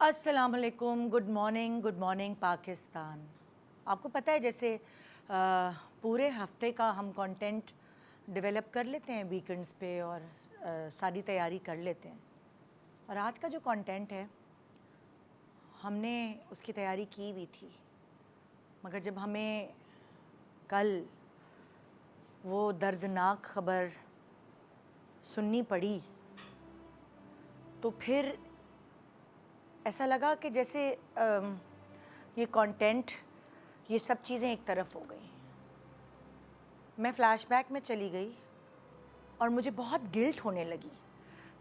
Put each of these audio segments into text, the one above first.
अस्सलाम वालेकुम, good morning Pakistan. आपको पता है जैसे पूरे हफ्ते का हम कंटेंट डेवलप कर लेते हैं वीकेंड्स पे और सारी तैयारी कर लेते हैं, और आज का जो कंटेंट है हमने उसकी तैयारी की हुई थी, मगर जब हमें कल वो दर्दनाक ख़बर सुननी पड़ी तो फिर ऐसा लगा कि जैसे ये कंटेंट, ये सब चीज़ें एक तरफ हो गई। मैं फ़्लैशबैक में चली गई और मुझे बहुत गिल्ट होने लगी,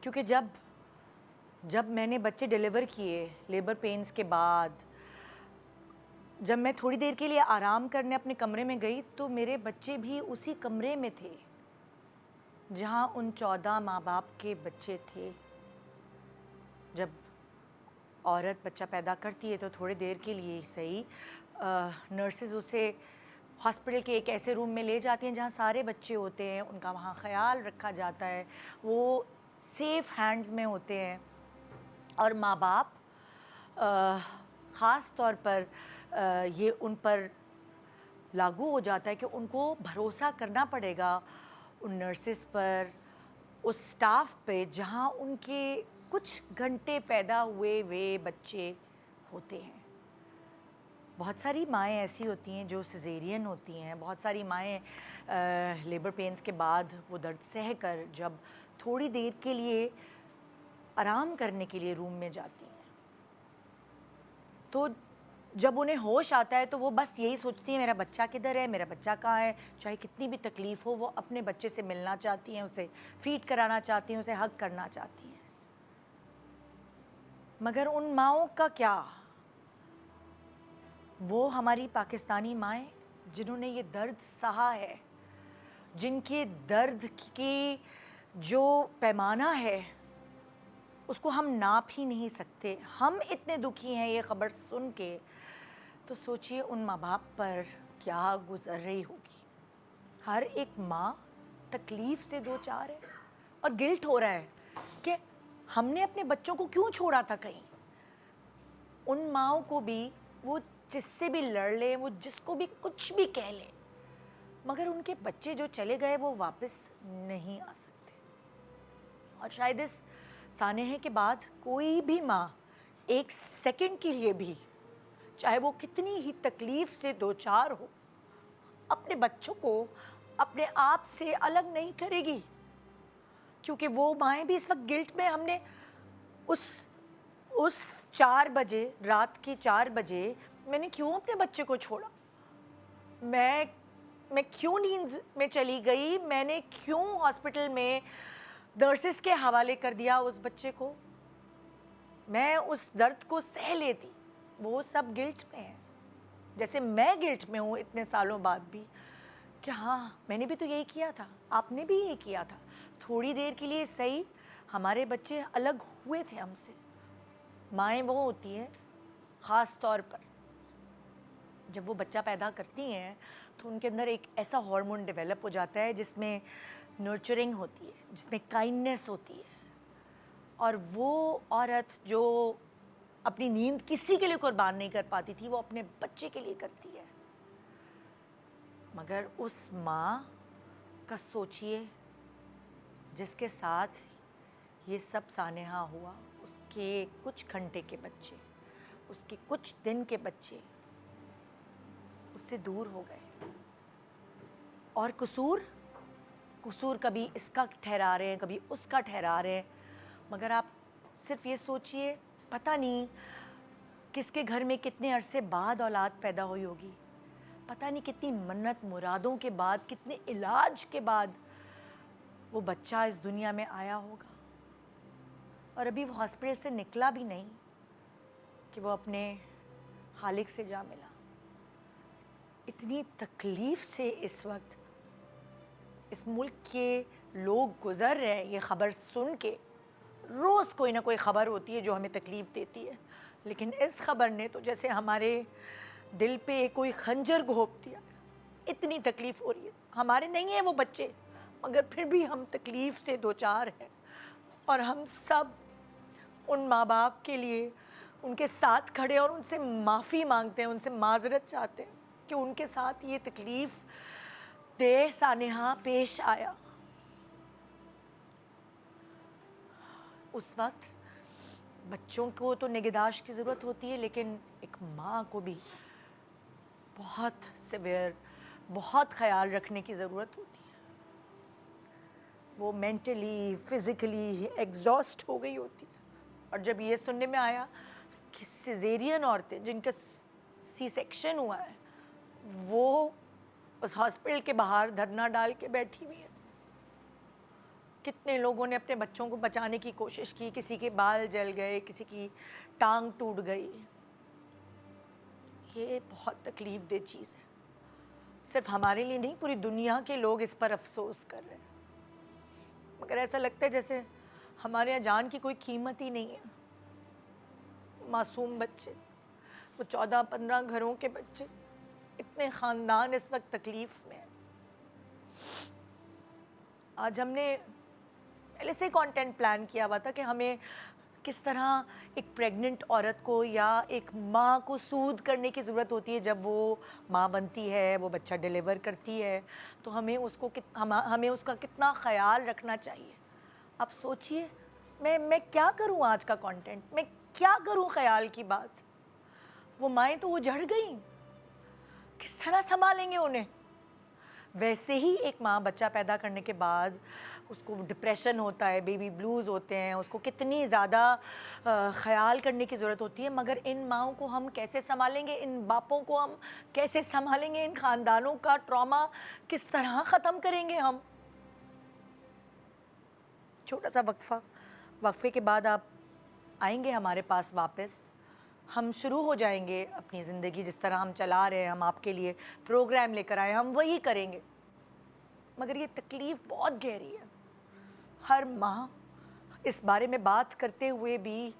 क्योंकि जब मैंने बच्चे डिलीवर किए लेबर पेन्स के बाद, जब मैं थोड़ी देर के लिए आराम करने अपने कमरे में गई तो मेरे बच्चे भी उसी कमरे में थे जहाँ उन 14 माँ बाप के बच्चे थे। जब औरत बच्चा पैदा करती है तो थोड़ी देर के लिए ही सही नर्सेज उसे हॉस्पिटल के एक ऐसे रूम में ले जाती हैं जहाँ सारे बच्चे होते हैं, उनका वहाँ ख़याल रखा जाता है, वो सेफ़ हैंड्स में होते हैं। और माँ बाप ख़ास तौर पर ये उन पर लागू हो जाता है कि उनको भरोसा करना पड़ेगा उन नर्सेस पर, उस स्टाफ पे जहाँ उनके कुछ घंटे पैदा हुए वे बच्चे होते हैं। बहुत सारी माएँ ऐसी होती हैं जो सिजेरियन होती हैं, बहुत सारी माएँ लेबर पेन्स के बाद वो दर्द सह कर जब थोड़ी देर के लिए आराम करने के लिए रूम में जाती हैं, तो जब उन्हें होश आता है तो वो बस यही सोचती हैं मेरा बच्चा किधर है, मेरा बच्चा कहाँ है। चाहे कितनी भी तकलीफ़ हो, वो अपने बच्चे से मिलना चाहती हैं, उसे फ़ीड कराना चाहती हैं, उसे हग करना चाहती हैं। मगर उन माँओं का क्या, वो हमारी पाकिस्तानी माएँ जिन्होंने ये दर्द सहा है, जिनके दर्द की जो पैमाना है उसको हम नाप ही नहीं सकते। हम इतने दुखी हैं ये ख़बर सुन के, तो सोचिए उन माँ बाप पर क्या गुज़र रही होगी। हर एक माँ तकलीफ़ से दो चार है और गिल्ट हो रहा है कि हमने अपने बच्चों को क्यों छोड़ा था कहीं। उन माँओं को भी वो जिससे भी लड़ लें, वो जिसको भी कुछ भी कह लें, मगर उनके बच्चे जो चले गए वो वापस नहीं आ सकते। और शायद इस सानेहे के बाद कोई भी माँ एक सेकंड के लिए भी, चाहे वो कितनी ही तकलीफ़ से दो चार हो, अपने बच्चों को अपने आप से अलग नहीं करेगी, क्योंकि वो माएँ भी इस वक्त गिल्ट में, हमने उस 4 बजे, रात के 4 बजे मैंने क्यों अपने बच्चे को छोड़ा, मैं क्यों नींद में चली गई, मैंने क्यों हॉस्पिटल में नर्सेस के हवाले कर दिया उस बच्चे को। मैं उस दर्द को सह लेती, वो सब गिल्ट में है, जैसे मैं गिल्ट में हूँ इतने सालों बाद भी कि हाँ मैंने भी तो यही किया था, आपने भी यही किया था। थोड़ी देर के लिए सही हमारे बच्चे अलग हुए थे हमसे। माएँ वो होती हैं ख़ास तौर पर जब वो बच्चा पैदा करती हैं तो उनके अंदर एक ऐसा हार्मोन डेवलप हो जाता है जिसमें नर्चरिंग होती है, जिसमें काइंडनेस होती है, और वो औरत जो अपनी नींद किसी के लिए कुर्बान नहीं कर पाती थी वो अपने बच्चे के लिए करती है। मगर उस माँ का सोचिए जिसके साथ ये सब सानेहा हुआ, उसके कुछ घंटे के बच्चे, उसके कुछ दिन के बच्चे उससे दूर हो गए। और कसूर कभी इसका ठहरा रहे हैं, कभी उसका ठहरा रहे हैं, मगर आप सिर्फ ये सोचिए पता नहीं किसके घर में कितने अरसे बाद औलाद पैदा हुई होगी, पता नहीं कितनी मन्नत मुरादों के बाद, कितने इलाज के बाद वो बच्चा इस दुनिया में आया होगा, और अभी वो हॉस्पिटल से निकला भी नहीं कि वो अपने खालिक से जा मिला। इतनी तकलीफ़ से इस वक्त इस मुल्क के लोग गुज़र रहे हैं। ये ख़बर सुन के रोज़ कोई ना कोई ख़बर होती है जो हमें तकलीफ़ देती है, लेकिन इस ख़बर ने तो जैसे हमारे दिल पे कोई खंजर घोंप दिया। इतनी तकलीफ़ हो रही है, हमारे नहीं हैं वो बच्चे, मगर फिर भी हम तकलीफ़ से दो चार हैं, और हम सब उन माँ बाप के लिए उनके साथ खड़े और उनसे माफ़ी मांगते हैं, उनसे माजरत चाहते हैं कि उनके साथ ये तकलीफ़ दे सानेहा पेश आया। उस वक्त बच्चों को तो निगहदाश्त की ज़रूरत होती है, लेकिन एक माँ को भी बहुत सिवियर, बहुत ख़याल रखने की ज़रूरत होती है। वो मेंटली, फिज़िकली एग्जॉस्ट हो गई होती है। और जब ये सुनने में आया कि सिजेरियन औरतें जिनका सी सेक्शन हुआ है, वो उस हॉस्पिटल के बाहर धरना डाल के बैठी हुई है। कितने लोगों ने अपने बच्चों को बचाने की कोशिश की, किसी के बाल जल गए, किसी की टांग टूट गई। ये बहुत तकलीफ़ दे चीज़ है। सिर्फ हमारे लिए नहीं, पूरी दुनिया के लोग इस पर अफसोस कर रहे हैं। मगर ऐसा लगता है जैसे हमारे यहाँ जान की कोई कीमत ही नहीं है। मासूम बच्चे, वो 14-15 घरों के बच्चे, इतने ख़ानदान इस वक्त तकलीफ़ में हैं। आज हमने पहले से कंटेंट प्लान किया हुआ था कि हमें किस तरह एक प्रेग्नेंट औरत को या एक माँ को सूद करने की ज़रूरत होती है। जब वो माँ बनती है, वो बच्चा डिलीवर करती है, तो हमें हमें उसका कितना ख़याल रखना चाहिए। अब सोचिए, मैं क्या करूँ आज का कंटेंट, मैं क्या करूँ ख़याल की बात। वो माएँ तो उजड़ गई, किस तरह संभालेंगे उन्हें। वैसे ही एक माँ बच्चा पैदा करने के बाद उसको डिप्रेशन होता है, बेबी ब्लूज़ होते हैं, उसको कितनी ज़्यादा ख़याल करने की ज़रूरत होती है। मगर इन माँओं को हम कैसे संभालेंगे, इन बापों को हम कैसे संभालेंगे, इन ख़ानदानों का ट्रॉमा किस तरह ख़त्म करेंगे हम। छोटा सा वक्फ़े के बाद आप आएंगे हमारे पास वापस। हम शुरू हो जाएंगे अपनी ज़िंदगी जिस तरह हम चला रहे हैं। हम आपके लिए प्रोग्राम लेकर आए, हम वही करेंगे। मगर ये तकलीफ़ बहुत गहरी है। हर माँ इस बारे में बात करते हुए भी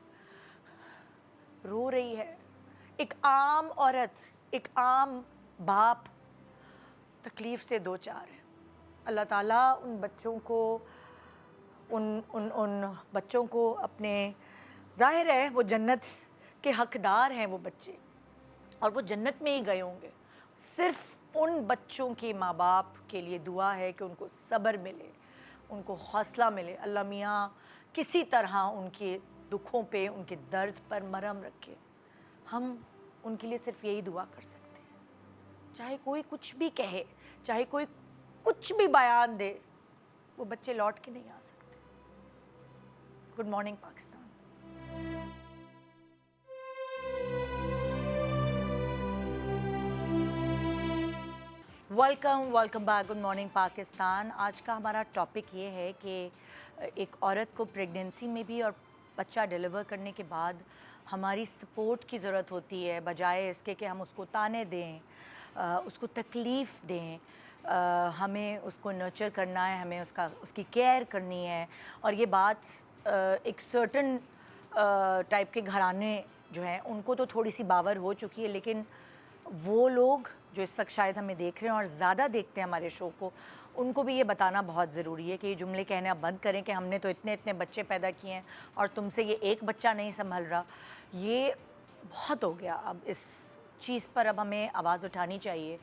रो रही है। एक आम औरत, एक आम बाप तकलीफ़ से दो चार है। अल्लाह ताला उन बच्चों को उन बच्चों को अपने, ज़ाहिर है वो जन्नत के हकदार हैं वो बच्चे, और वो जन्नत में ही गए होंगे। सिर्फ उन बच्चों के माँ बाप के लिए दुआ है कि उनको सब्र मिले, उनको हौसला मिले। अल्लाह मियाँ किसी तरह उनके दुखों पे, उनके दर्द पर मरहम रखे। हम उनके लिए सिर्फ यही दुआ कर सकते हैं। चाहे कोई कुछ भी कहे, चाहे कोई कुछ भी बयान दे, वो बच्चे लौट के नहीं आ सकते। Good morning Pakistan. Welcome back, good morning Pakistan. आज का हमारा टॉपिक ये है कि एक औरत को प्रेगनेंसी में भी और बच्चा डिलीवर करने के बाद हमारी सपोर्ट की ज़रूरत होती है, बजाय इसके कि हम उसको ताने दें, उसको तकलीफ़ दें। हमें उसको नर्चर करना है, हमें उसकी केयर करनी है। और ये बात एक सर्टन टाइप के घराने जो हैं उनको तो थोड़ी सी बावर हो चुकी है, लेकिन वो लोग जो इस वक्त शायद हमें देख रहे हैं और ज़्यादा देखते हैं हमारे शो को, उनको भी ये बताना बहुत ज़रूरी है कि ये जुमले कहने आप बंद करें कि हमने तो इतने इतने बच्चे पैदा किए हैं और तुमसे ये एक बच्चा नहीं संभल रहा। ये बहुत हो गया। अब इस चीज़ पर अब हमें आवाज़ उठानी चाहिए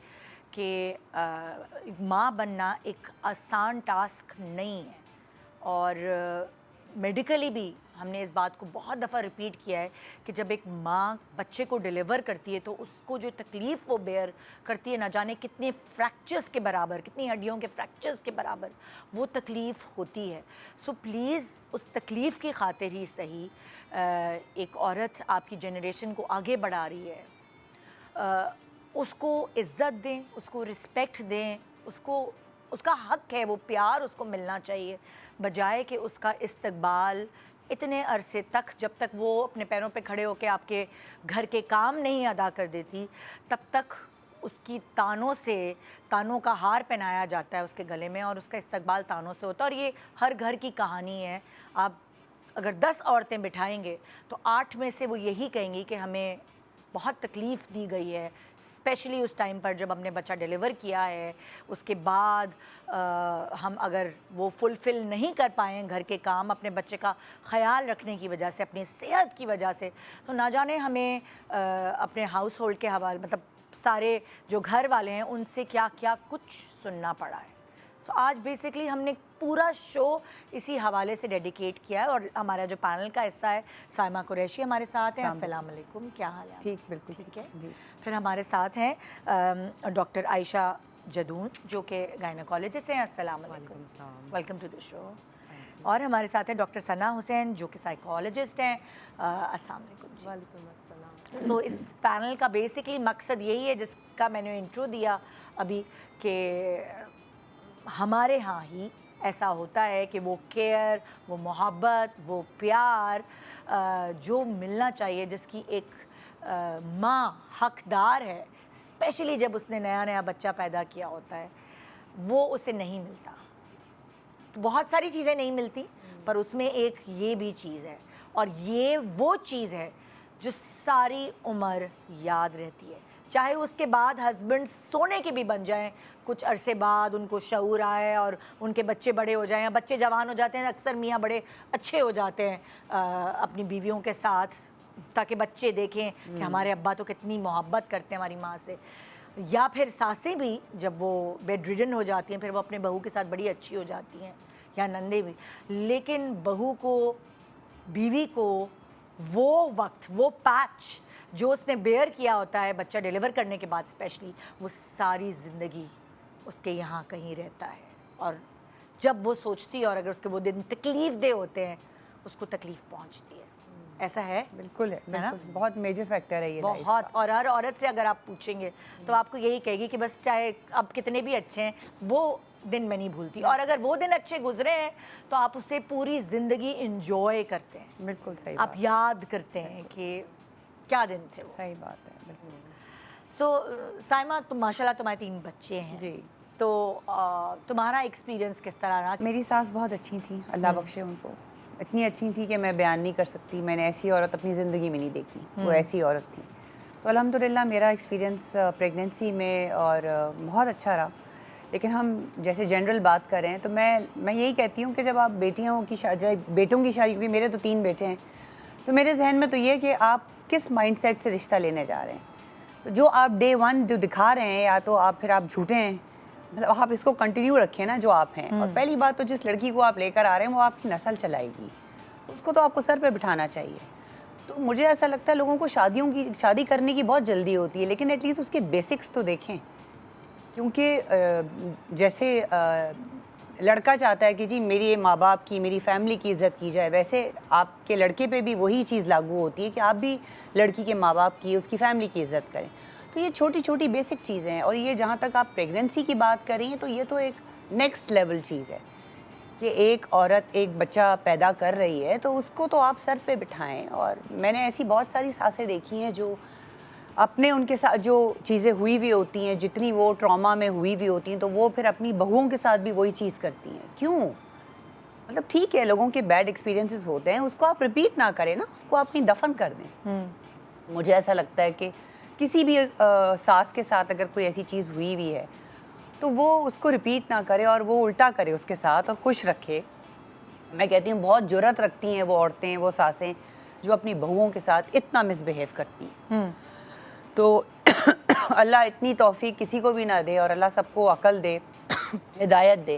कि माँ बनना एक आसान टास्क नहीं है। और मेडिकली भी हमने इस बात को बहुत दफ़ा रिपीट किया है कि जब एक माँ बच्चे को डिलीवर करती है तो उसको जो तकलीफ़ वो बेयर करती है, ना जाने कितने फ्रैक्चर्स के बराबर, कितनी हड्डियों के फ्रैक्चर्स के बराबर वो तकलीफ़ होती है। सो प्लीज़ उस तकलीफ़ की खातिर ही सही एक औरत आपकी जनरेशन को आगे बढ़ा रही है, उसको इज़्ज़त दें, उसको रिस्पेक्ट दें, उसका हक़ है, वो प्यार उसको मिलना चाहिए, बजाय कि उसका इस्तकबाल इतने अरसे तक, जब तक वो अपने पैरों पे खड़े होकर आपके घर के काम नहीं अदा कर देती, तब तक उसकी तानों का हार पहनाया जाता है उसके गले में और उसका इस्तकबाल तानों से होता है। और ये हर घर की कहानी है। आप अगर 10 औरतें बिठाएंगे तो 8 में से वो यही कहेंगी कि हमें बहुत तकलीफ़ दी गई है, स्पेशली उस टाइम पर जब हमने बच्चा डिलीवर किया है। उसके बाद हम अगर वो फुलफ़िल नहीं कर पाएँ घर के काम अपने बच्चे का ख़याल रखने की वजह से, अपनी सेहत की वजह से, तो ना जाने हमें अपने हाउस होल्ड के हवाले मतलब सारे जो घर वाले हैं उनसे क्या क्या कुछ सुनना पड़ा है। सो आज बेसिकली हमने पूरा शो इसी हवाले से डेडिकेट किया है। और हमारा जो पैनल का हिस्सा है, साइमा कुरैशी हमारे साथ हैं। अस्सलाम वालेकुम, क्या हाल है? ठीक, बिल्कुल ठीक है जी। फिर हमारे साथ हैं डॉक्टर आयशा जदून जो कि गायनेकोलॉजिस्ट हैं। अस्सलाम वालेकुम, वेलकम टू द शो। और हमारे साथ हैं डॉक्टर सना हुसैन जो कि साइकोलॉजिस्ट हैं। अस्सलाम वालेकुम जी। वालेकुम अस्सलाम। सो इस पैनल का बेसिकली मकसद यही है जिसका मैंने इंट्रो दिया अभी, कि हमारे यहाँ ही ऐसा होता है कि वो केयर, वो मोहब्बत, वो प्यार जो मिलना चाहिए, जिसकी एक माँ हकदार है, स्पेशली जब उसने नया नया बच्चा पैदा किया होता है, वो उसे नहीं मिलता। तो बहुत सारी चीज़ें नहीं मिलती, पर उसमें एक ये भी चीज़ है, और ये वो चीज़ है जो सारी उम्र याद रहती है। चाहे उसके बाद हस्बैंड सोने के भी बन जाएं, कुछ अरसे बाद उनको शऊर आए और उनके बच्चे बड़े हो जाएं या बच्चे जवान हो जाते हैं। अक्सर मियाँ बड़े अच्छे हो जाते हैं अपनी बीवियों के साथ, ताकि बच्चे देखें कि हमारे अब्बा तो कितनी मोहब्बत करते हैं हमारी माँ से। या फिर सासें भी जब वो बेड रिडन हो जाती हैं, फिर वो अपने बहू के साथ बड़ी अच्छी हो जाती हैं, या नंदे भी। लेकिन बहू को, बीवी को वो वक्त, वो पैच जो उसने बेयर किया होता है बच्चा डिलीवर करने के बाद स्पेशली, वो सारी ज़िंदगी उसके यहाँ कहीं रहता है। और जब वो सोचती है और अगर उसके वो दिन तकलीफ़ दे होते हैं, उसको तकलीफ़ पहुँचती है। ऐसा है? बिल्कुल है ना? बिल्कुल, बहुत मेजर फैक्टर है ये लाइफ बहुत। का। और हर औरत से अगर आप पूछेंगे तो आपको यही कहेगी कि बस चाहे अब कितने भी अच्छे हैं, वो दिन मैं नहीं भूलती। और अगर वो दिन अच्छे गुजरे हैं तो आप उसे पूरी ज़िंदगी इंजॉय करते हैं, बिल्कुल सही आप बात, याद करते हैं कि क्या दिन थे वो। सही बात है बिल्कुल। सो साइमा, तुम माशाल्लाह तुम्हारे 3 बच्चे हैं जी। तो तुम्हारा एक्सपीरियंस किस तरह रहा? मेरी सास बहुत अच्छी थी, अल्लाह बख्शे उनको। इतनी अच्छी थी कि मैं बयान नहीं कर सकती। मैंने ऐसी औरत अपनी ज़िंदगी में नहीं देखी, वो ऐसी औरत थी। तो अल्हम्दुलिल्लाह मेरा एक्सपीरियंस प्रेगनेंसी में और बहुत अच्छा रहा। लेकिन हम जैसे जनरल बात कर रहे हैं तो मैं यही कहती हूँ कि जब आप बेटियों की शादी, बेटों की शादी, क्योंकि मेरे तो 3 बेटे हैं, तो मेरे जहन में तो ये है कि आप किस माइंडसेट से रिश्ता लेने जा रहे हैं। तो जो आप डे 1 जो दिखा रहे हैं, या तो आप फिर आप झूठे हैं, मतलब आप इसको कंटिन्यू रखें ना जो आप हैं। और पहली बात तो जिस लड़की को आप लेकर आ रहे हैं वो आपकी नस्ल चलाएगी, उसको तो आपको सर पे बिठाना चाहिए। तो मुझे ऐसा लगता है लोगों को शादी करने की बहुत जल्दी होती है, लेकिन एटलीस्ट उसके बेसिक्स तो देखें। क्योंकि जैसे लड़का चाहता है कि जी मेरी माँ बाप की, मेरी फैमिली की इज़्ज़त की जाए, वैसे आपके लड़के पे भी वही चीज़ लागू होती है कि आप भी लड़की के माँ बाप की, उसकी फैमिली की इज़्ज़त करें। तो ये छोटी छोटी बेसिक चीज़ें हैं। और ये जहाँ तक आप प्रेगनेंसी की बात करें तो ये तो एक नेक्स्ट लेवल चीज़ है कि एक औरत एक बच्चा पैदा कर रही है तो उसको तो आप सर पे बिठाएं। और मैंने ऐसी बहुत सारी सासें देखी हैं जो अपने उनके साथ जो चीज़ें हुई हुई होती हैं, जितनी वो ट्रॉमा में हुई हुई होती हैं, तो वो फिर अपनी बहुओं के साथ भी वही चीज़ करती हैं। क्यों? मतलब ठीक है, लोगों के बैड एक्सपीरियंसेस होते हैं, उसको आप रिपीट ना करें ना, उसको आप कहीं दफन कर दें। मुझे ऐसा लगता है कि किसी भी सास के साथ अगर कोई ऐसी चीज़ हुई हुई है तो वो उसको रिपीट ना करे और वो उल्टा करे उसके साथ और खुश रखे। मैं कहती हूँ बहुत जुर्रत रखती हैं वो औरतें, वो सासें जो अपनी बहुओं के साथ इतना मिसबिहेव करती हैं। तो अल्लाह इतनी तौफीक किसी को भी ना दे और अल्लाह सबको अकल दे, हिदायत दे।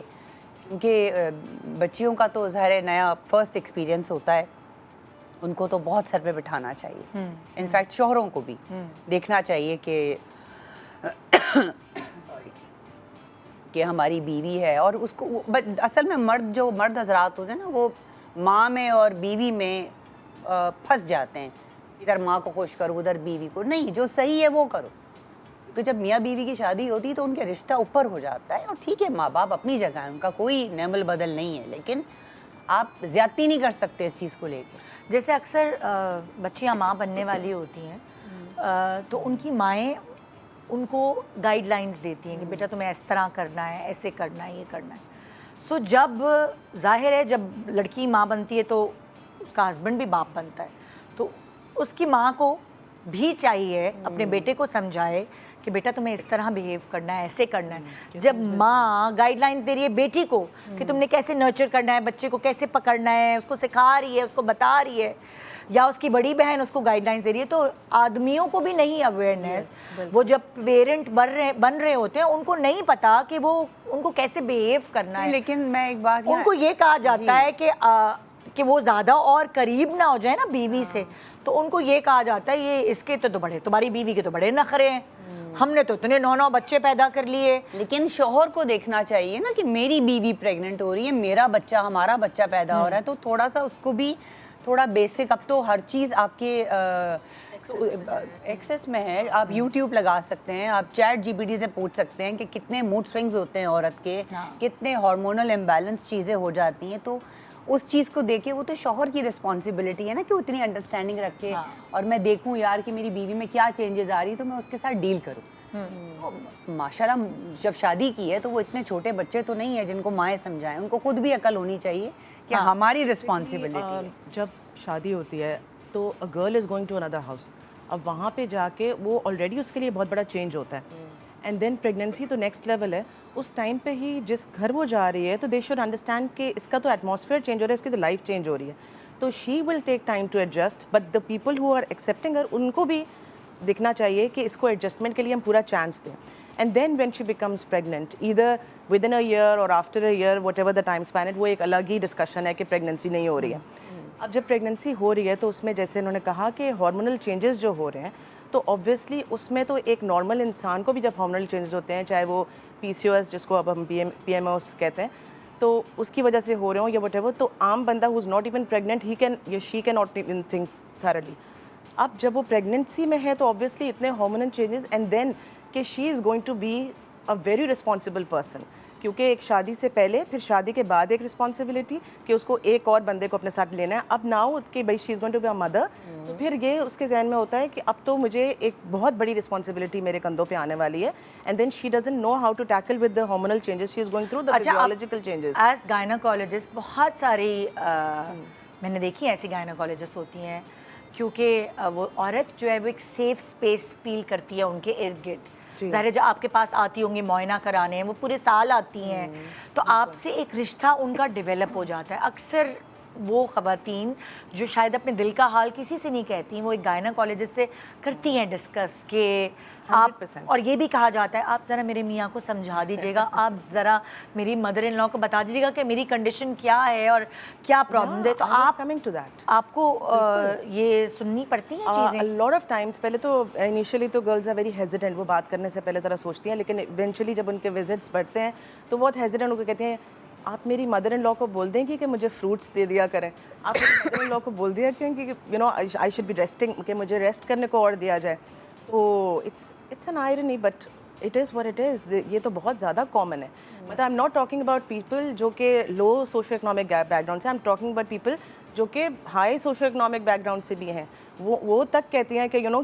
क्योंकि बच्चियों का तो ज़ाहिर है नया फर्स्ट एक्सपीरियंस होता है, उनको तो बहुत सर पे बिठाना चाहिए। इनफैक्ट शोहरों को भी देखना चाहिए कि हमारी बीवी है। और उसको असल में मर्द हजरात होते हैं ना, वो माँ में और बीवी में फंस जाते हैं, इधर माँ को खुश करो उधर बीवी को। नहीं, जो सही है वो करो। तो जब मियाँ बीवी की शादी होती है तो उनका रिश्ता ऊपर हो जाता है। और ठीक है, माँ बाप अपनी जगह है, उनका कोई नेमल बदल नहीं है, लेकिन आप ज़्यादती नहीं कर सकते इस चीज़ को लेकर। जैसे अक्सर बच्चियाँ माँ बनने वाली होती हैं तो उनकी माएँ उनको गाइडलाइंस देती हैं कि बेटा तुम्हें इस तरह करना है, ऐसे करना है, ये करना है। सो जब जाहिर है जब लड़की माँ बनती है तो उसका हस्बैंड भी बाप बनता है, तो उसकी माँ को भी चाहिए अपने बेटे को समझाए कि बेटा तुम्हें इस तरह बिहेव करना है, ऐसे करना है। जब माँ गाइडलाइंस दे रही है बेटी को कि तुमने कैसे नर्चर करना है, बच्चे को कैसे पकड़ना है, उसको सिखा रही है, उसको बता रही है, या उसकी बड़ी बहन उसको गाइडलाइंस दे रही है, तो आदमियों को भी नहीं अवेयरनेस। वो जब पेरेंट बन रहे होते हैं उनको नहीं पता कि वो उनको कैसे बिहेव करना है। लेकिन मैं एक बात उनको ये कहा जाता है कि वो ज़्यादा और करीब ना हो जाए ना बीवी से, तो उनको ये कहा जाता है ये इसके तो बड़े, तुम्हारी बीवी के तो बड़े नखरे हैं, हमने तो इतने 9 बच्चे पैदा कर लिए। लेकिन शौहर को देखना चाहिए ना कि मेरी बीवी प्रेग्नेंट हो रही है, मेरा बच्चा, हमारा बच्चा पैदा हो रहा है, तो थोड़ा सा उसको भी थोड़ा बेसिक, अब तो हर चीज़ आपके एक्सेस में है। आप YouTube लगा सकते हैं, आप चैट GPT से पूछ सकते हैं कि कितने मूड स्विंग्स होते हैं औरत के, कितने हार्मोनल इम्बैलेंस चीज़ें हो जाती हैं। तो उस चीज़ को देखे, वो तो शौहर की रिस्पॉन्सिबिलिटी है ना कि उतनी अंडरस्टैंडिंग रखे और मैं देखूं यार कि मेरी बीवी में क्या चेंजेस आ रही है तो मैं उसके साथ डील करूं। तो माशाल्लाह जब शादी की है तो वो इतने छोटे बच्चे तो नहीं है जिनको माएँ समझाएं, उनको खुद भी अकल होनी चाहिए कि हमारी रिस्पॉन्सिबिलिटी है। जब शादी होती है तो a girl is going to another house, अब वहाँ पे जाके वो ऑलरेडी उसके लिए बहुत बड़ा चेंज होता है, एंड देन प्रेगनेंसी तो नेक्स्ट लेवल है। उस टाइम पे ही जिस घर वो जा रही है तो दे शुड अंडरस्टैंड कि इसका तो एटमॉस्फेयर चेंज हो रहा है, इसकी तो लाइफ चेंज हो रही है, तो she will take time to adjust, but the people who are accepting her उनको भी दिखना चाहिए कि इसको एडजस्टमेंट के लिए हम पूरा चांस दें। And then when she becomes pregnant, either within a year और after a year, whatever the time span है, वो एक अलग ही डिस्कशन है कि प्रेगनेंसी नहीं हो रही है। अब जब प्रेगनेंसी हो रही है तो उसमें जैसे उन्होंने कहा कि हार्मोनल चेंजेस जो हो रहे हैं, तो ऑब्वियसली उसमें तो एक नॉर्मल इंसान को भी जब हार्मोनल चेंजेस होते हैं, चाहे वो PCOS जिसको अब हम PMOS कहते हैं, तो उसकी वजह से हो रहे हो या वट एवर, तो आम बंदा who is not even pregnant he can या she can not even think thoroughly. अब जब वो प्रेगनेंसी में है तो ऑब्वियसली इतने हार्मोनल चेंजेस, एंड देन कि she is going to be a very responsible person, क्योंकि एक शादी से पहले फिर शादी के बाद एक रिस्पॉन्सिबिलिटी कि उसको एक और बंदे को अपने साथ लेना है। अब नाउ कि भाई she is going to be a mother, तो फिर ये उसके जहन में होता है कि अब तो मुझे एक बहुत बड़ी रिस्पॉन्सिबिलिटी मेरे कंधों पे आने वाली है, and then she doesn't know how to tackle with the hormonal changes, she is going through the physiological changes. As gynaecologist बहुत सारी मैंने देखी ऐसी गायनाकोलॉजिस्ट होती हैं, क्योंकि वो औरत जो है वो एक सेफ स्पेस फील करती है उनके इर्द गिर्द। ज़ाहिर जो आपके पास आती होंगी मुआयना कराने, वो पूरे साल आती हैं, तो आपसे एक रिश्ता उनका डेवलप हो जाता है। अक्सर वो ख़वातीन जो शायद अपने दिल का हाल किसी से नहीं कहती, वो एक गायनाकोलॉजिस्ट से करती हैं डिस्कस के आप, 100%। और ये भी कहा जाता है आप ज़रा मेरे मियाँ को समझा दीजिएगा, आप ज़रा मेरी मदर इन लॉ को बता दीजिएगा कि मेरी कंडीशन क्या है और क्या प्रॉब्लम है। तो आप कमिंग टू दैट, आपको ये सुननी पड़ती हैं चीज़ें? a lot of times पहले तो इनिशियली तो गर्ल्स आर वेरी हेजिटेंट, वो बात करने से पहले तरह सोचती हैं, लेकिन इवेंचुअली जब उनके विजिट्स बढ़ते हैं तो बहुत हेजिटेंट होकर कहती हैं आप मेरी मदर इन लॉ को बोल देंगे कि मुझे फ्रूट्स दे दिया करें, आप मेरी मदर इन लॉ को बोल दिया करें कि you no I should be resting, कि मुझे रेस्ट करने को और दिया जाए। तो it's an irony, but it is what it is. ये तो बहुत ज़्यादा कॉमन है। मतलब I am not talking about people जो कि लो सोशो इकोनॉमिक बैकग्राउंड से, I am talking about people जो कि हाई सोशो इकोनॉमिक बैकग्राउंड से भी हैं। वो तक कहती हैं कि you know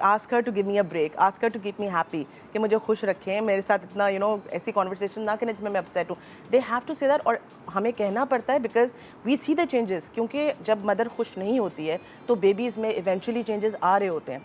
ask her to give me a break, ask her to keep me happy, कि मुझे खुश रखें, मेरे साथ इतना यू नो ऐसी कॉन्वर्सेशन ना करें जिसमें मैं अपसेट हूँ। They have to say that, और हमें कहना पड़ता है because we see the changes, क्योंकि जब मदर खुश नहीं होती है तो बेबीज़ में इवेंचुअली चेंजेस आ रहे होते हैं।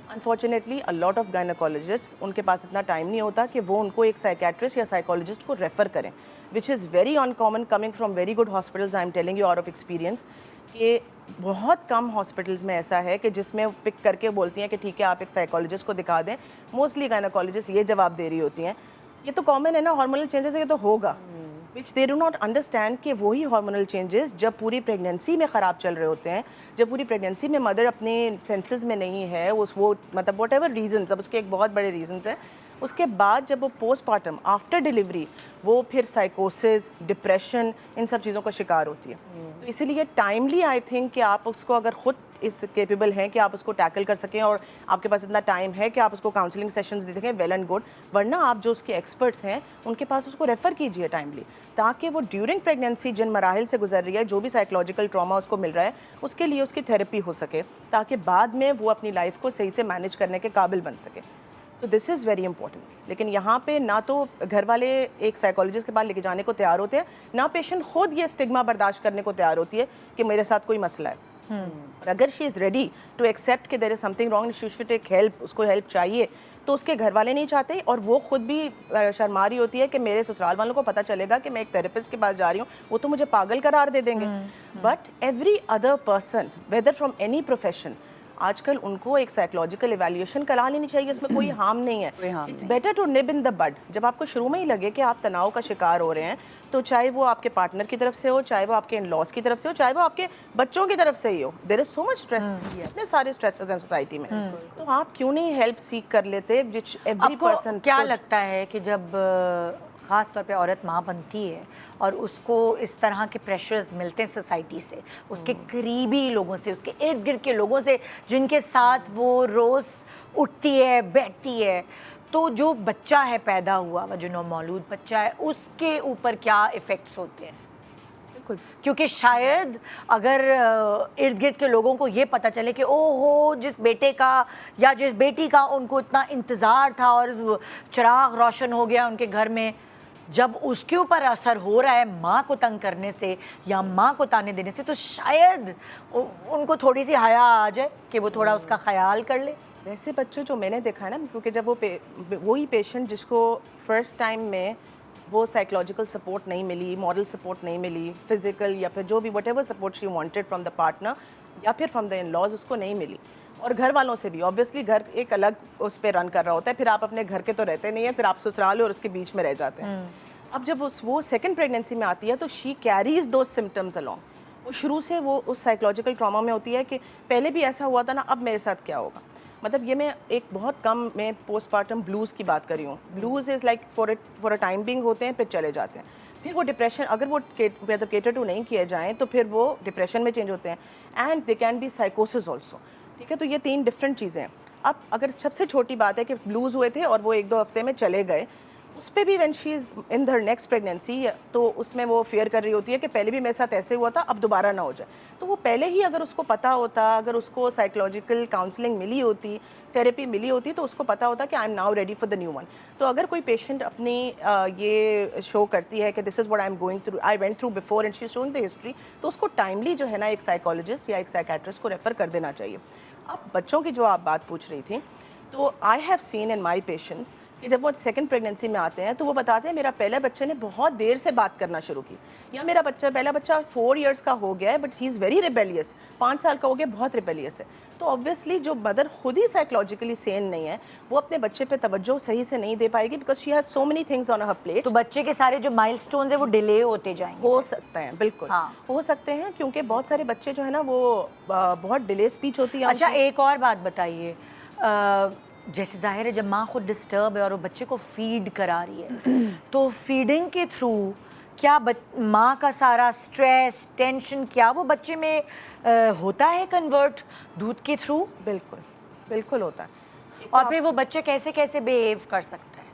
Unfortunately a lot of gynaecologist, उनके पास इतना टाइम नहीं होता कि वो उनको एक साइकेट्रिस्ट या साइकोलॉजिस्ट को रेफ़र करें, which is very uncommon coming from very good hospitals. I am telling you out of experience कि बहुत कम हॉस्पिटल्स में ऐसा है कि जिसमें पिक करके बोलती हैं कि ठीक है आप एक साइकोलॉजिस्ट को दिखा दें। मोस्टली गायनाकोलॉजिस्ट ये जवाब दे रही होती हैं ये तो कॉमन है ना, हार्मोनल चेंजेस है, ये तो होगा, विच दे डू नॉट अंडरस्टैंड कि वही हार्मोनल चेंजेस जब पूरी प्रेगनेंसी में ख़राब चल रहे होते हैं, जब पूरी प्रेगनेंसी में मदर अपने सेंसेस में नहीं है, वो मतलब वट एवर रीजन्स, अब उसके एक बहुत बड़े रीजन्स हैं, उसके बाद जब वो पोस्टमार्टम आफ्टर डिलीवरी वो फिर साइकोसिस, डिप्रेशन, इन सब चीज़ों का शिकार होती है। तो इसीलिए टाइमली आई थिंक कि आप उसको अगर खुद इस केपेबल हैं कि आप उसको टैकल कर सकें और आपके पास इतना टाइम है कि आप उसको काउंसलिंग सेशंस दे सकें, वेल एंड गुड, वरना आप जो उसके एक्सपर्ट्स हैं उनके पास उसको रेफ़र कीजिए टाइमली, ताकि वो ड्यूरिंग प्रेगनेंसी जिन मराहिल से गुजर रही है, जो भी साइकोलॉजिकल ट्रॉमा उसको मिल रहा है, उसके लिए उसकी थेरेपी हो सके, ताकि बाद में वो अपनी लाइफ को सही से मैनेज करने के काबिल बन सके। तो दिस इज़ वेरी इंपॉर्टेंट। लेकिन यहाँ पे ना तो घर वाले एक साइकोलॉजिस्ट के पास लेके जाने को तैयार होते हैं, ना पेशेंट खुद ये स्टिग्मा बर्दाश्त करने को तैयार होती है कि मेरे साथ कोई मसला है। और अगर she is ready to accept कि there is something wrong, she should take help, उसको हेल्प चाहिए, तो उसके घर वाले नहीं चाहते और वो खुद भी शर्मा रही होती है कि मेरे ससुराल वालों को पता चलेगा कि मैं एक थेरेपिस्ट के पास जा रही हूँ, वो तो मुझे पागल करार दे देंगे। But every other person whether from any profession, आजकल उनको एक साइकोलॉजिकल इवैल्यूएशन करा लेनी चाहिए, इसमें कोई हार्म नहीं है। It's better to nip in the bud. जब आपको शुरू में ही लगे कि आप तनाव का शिकार हो रहे हैं, तो चाहे वो आपके पार्टनर की तरफ से हो, चाहे वो आपके इन लॉज की तरफ से हो, चाहे वो आपके बच्चों की तरफ से ही हो, there is so much stress, इतने सारे स्ट्रेसेस हैं सोसाइटी में, तो आप क्यों नहीं हेल्प सीख कर लेते? एवरी आपको पर्सन क्या लगता है कि जब ख़ास तौर पे औरत माँ बनती है और उसको इस तरह के प्रेशर्स मिलते हैं सोसाइटी से, उसके करीबी लोगों से, उसके इर्द गिर्द के लोगों से जिनके साथ वो रोज़ उठती है बैठती है, तो जो बच्चा है पैदा हुआ व जो नौमौलूद बच्चा है उसके ऊपर क्या इफ़ेक्ट्स होते हैं? क्योंकि शायद अगर इर्द गिर्द के लोगों को ये पता चले कि ओहो जिस बेटे का या जिस बेटी का उनको इतना इंतज़ार था और चिराग रोशन हो गया उनके घर में, जब उसके ऊपर असर हो रहा है माँ को तंग करने से या माँ को ताने देने से, तो शायद उनको थोड़ी सी हया आ जाए कि वो थोड़ा उसका ख्याल कर ले। वैसे बच्चे जो मैंने देखा है ना, क्योंकि जब वही पेशेंट जिसको फर्स्ट टाइम में वो साइकोलॉजिकल सपोर्ट नहीं मिली, मॉरल सपोर्ट नहीं मिली, फिजिकल या फिर जो भी what ever support she wanted from the partner या फिर फ्रॉम द इन लॉज, उसको नहीं मिली, और घर वालों से भी ऑब्वियसली घर एक अलग उस पर रन कर रहा होता है, फिर आप अपने घर के तो रहते नहीं हैं, फिर आप ससुराल और उसके बीच में रह जाते हैं। अब जब वो सेकंड प्रेगनेंसी में आती है तो शी कैरीज दो सिम्टम्स अलॉन्ग, वो शुरू से वो उस साइकोलॉजिकल ट्रॉमा में होती है कि पहले भी ऐसा हुआ था ना, अब मेरे साथ क्या होगा। मतलब ये मैं एक बहुत कम मैं पोस्टपार्टम ब्लूज़ की बात कर रही हूँ। Blues is like for a time being होते हैं, फिर चले जाते हैं, फिर वो डिप्रेशन, अगर वो मतलब केटर टू नहीं किए जाएँ तो फिर वो डिप्रेशन में चेंज होते हैं, एंड दे कैन बी साइकोसिस ऑल्सो। ठीक है, तो ये 3 डिफरेंट चीज़ें हैं। अब अगर सबसे छोटी बात है कि ब्लूज़ हुए थे और वो 1-2 हफ्ते में चले गए, उस पर भी when she is in their next pregnancy, तो उसमें वो फेयर कर रही होती है कि पहले भी मेरे साथ ऐसे हुआ था, अब दोबारा ना हो जाए। तो वो पहले ही अगर उसको पता होता, अगर उसको साइकोलॉजिकल काउंसलिंग मिली होती, थेरेपी मिली होती, तो उसको पता होता कि I am now ready for the new one. तो अगर कोई पेशेंट अपनी ये शो करती है कि this is what I am going through, I went through before and she is showing the history, तो उसको टाइमली जो है ना एक साइकोलॉजिस्ट या एक साइकेट्रिस्ट को रेफ़र कर देना चाहिए। अब बच्चों की जो आप बात पूछ रही थी, तो आई have seen in my patients कि जब वो सेकंड प्रेगनेंसी में आते हैं तो वो बताते हैं मेरा पहले बच्चे ने बहुत देर से बात करना शुरू की, या मेरा पहला बच्चा 4 इयर्स का हो गया है but he is very rebellious, 5 साल का हो गया, बहुत रिबेलियस है। तो ऑब्वियसली जो मदर खुद ही साइकोलॉजिकली सेन नहीं है, वो अपने बच्चे पे तवज्जो सही से नहीं दे पाएगी, because she has so many things on her plate. तो बच्चे के सारे जो माइलस्टोन्स है वो डिले होते जाएंगे। हो सकते हैं, बिल्कुल हो सकते हैं, क्योंकि बहुत सारे बच्चे जो है ना वो बहुत डिले स्पीच होती है। अच्छा, एक और बात बताइए, जैसे जाहिर है जब माँ खुद डिस्टर्ब है और वो बच्चे को फीड करा रही है, तो फीडिंग के थ्रू क्या माँ का सारा स्ट्रेस टेंशन क्या वो बच्चे में होता है कन्वर्ट दूध के थ्रू? बिल्कुल बिल्कुल होता है। और फिर वो बच्चे कैसे कैसे बिहेव कर सकता है?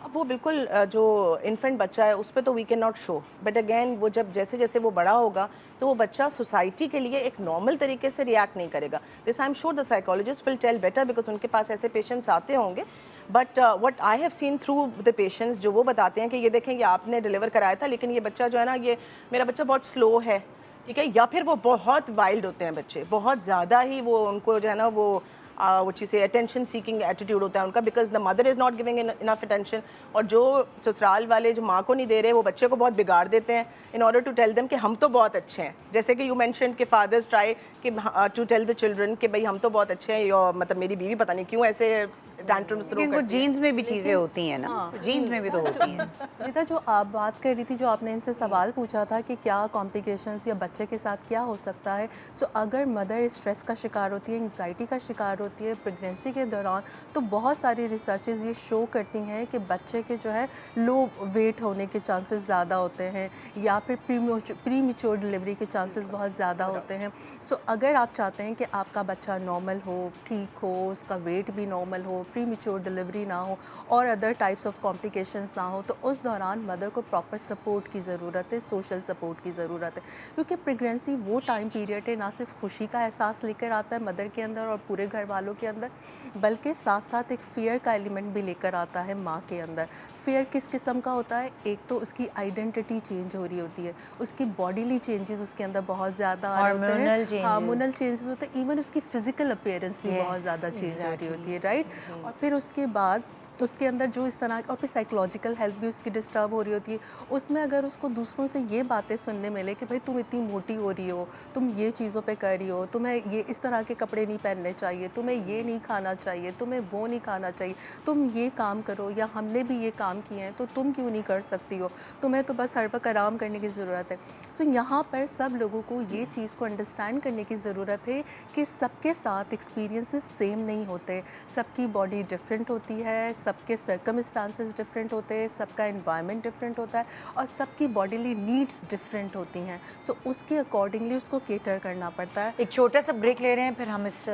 अब वो बिल्कुल जो इन्फेंट बच्चा है उस पर तो we can not show, but again वो जब जैसे जैसे वो बड़ा होगा तो वो बच्चा सोसाइटी के लिए एक नॉर्मल तरीके से रिएक्ट नहीं करेगा। This I am sure the psychologist will tell better, because उनके पास ऐसे पेशेंट्स आते होंगे। But what I have seen through the patients, जो वो बताते हैं कि ये देखें, ये आपने डिलीवर कराया था लेकिन ये बच्चा जो है ना, ये मेरा बच्चा बहुत स्लो है, ठीक है, या फिर वो बहुत वाइल्ड होते हैं बच्चे, बहुत ज़्यादा ही वो उनको जो है ना वो चीज़ें अटेंशन सीकिंग एटीट्यूड होता है उनका, because the mother is not giving enough attention, और जो ससुराल वाले जो माँ को नहीं दे रहे वो बच्चे को बहुत बिगाड़ देते हैं in order to tell them कि हम तो बहुत अच्छे हैं। जैसे कि यू मेंशन कि फादर्स ट्राई कि टू टेल द चिल्ड्रन कि भाई हम तो बहुत अच्छे हैं, या मतलब मेरी बीवी पता नहीं क्यों ऐसे टैंट्रम्स थ्रो करती है। जीन्स में भी चीज़ें होती हैं ना, जीन्स में भी तो होती हैं। नीता, जो आप बात कर रही थी, जो आपने इनसे सवाल पूछा था कि क्या कॉम्प्लिकेशंस या बच्चे के साथ क्या हो सकता है, सो अगर मदर स्ट्रेस का शिकार होती है, एंग्जाइटी का शिकार होती है प्रेगनेंसी के दौरान, तो बहुत सारी रिसर्चेज ये शो करती हैं कि बच्चे के जो है लो वेट होने के चांसेस ज़्यादा होते हैं, या फिर प्री मेच्योर डिलीवरी के चांसेस बहुत ज़्यादा होते हैं। सो अगर आप चाहते हैं कि आपका बच्चा नॉर्मल हो, ठीक हो, उसका वेट भी नॉर्मल हो, प्री मेच्योर डिलीवरी ना हो और अदर टाइप्स ऑफ कॉम्प्लिकेशंस ना हो, तो उस दौरान मदर को प्रॉपर सपोर्ट की ज़रूरत है, सोशल सपोर्ट की ज़रूरत है, क्योंकि प्रेगनेंसी वो टाइम पीरियड है ना सिर्फ खुशी का एहसास लेकर आता है मदर के अंदर और पूरे घर वालों के अंदर, बल्कि साथ साथ एक फियर का एलिमेंट भी लेकर आता है माँ के अंदर। फेयर किस किस्म का होता है? एक तो उसकी आइडेंटिटी चेंज हो रही होती है, उसकी बॉडीली चेंजेस उसके अंदर बहुत ज़्यादा आ रहे होते Hormonal हैं, changes. हार्मोनल चेंजेस होते हैं, इवन उसकी फिजिकल अपीयरेंस भी बहुत Yes, ज़्यादा चेंज हो रही होती है, exactly. राइट? और फिर उसके बाद उसके अंदर जो इस तरह और फिर साइकोलॉजिकल हेल्थ भी उसकी डिस्टर्ब हो रही होती है। उसमें अगर उसको दूसरों से ये बातें सुनने मिले कि भाई तुम इतनी मोटी हो रही हो, तुम ये चीज़ों पे कर रही हो, तुम्हें ये इस तरह के कपड़े नहीं पहनने चाहिए, तुम्हें ये नहीं खाना चाहिए, तुम्हें वो नहीं खाना चाहिए, तुम ये काम करो, या हमने भी ये काम किए हैं तो तुम क्यों नहीं कर सकती हो, तुम्हें तो बस हर वक्त आराम करने की ज़रूरत है। सो यहाँ पर सब लोगों को ये चीज़ को अंडरस्टैंड करने की ज़रूरत है कि सबके साथ एक्सपीरियंसेस सेम नहीं होते, सबकी बॉडी डिफरेंट होती है, सबके सर्कमस्टांसेस डिफरेंट होते हैं, सबका एनवायरनमेंट डिफरेंट होता है और सबकी बॉडीली नीड्स डिफरेंट होती हैं। सो उसके अकॉर्डिंगली उसको केटर करना पड़ता है। एक छोटा सा ब्रेक ले रहे हैं, फिर हम इस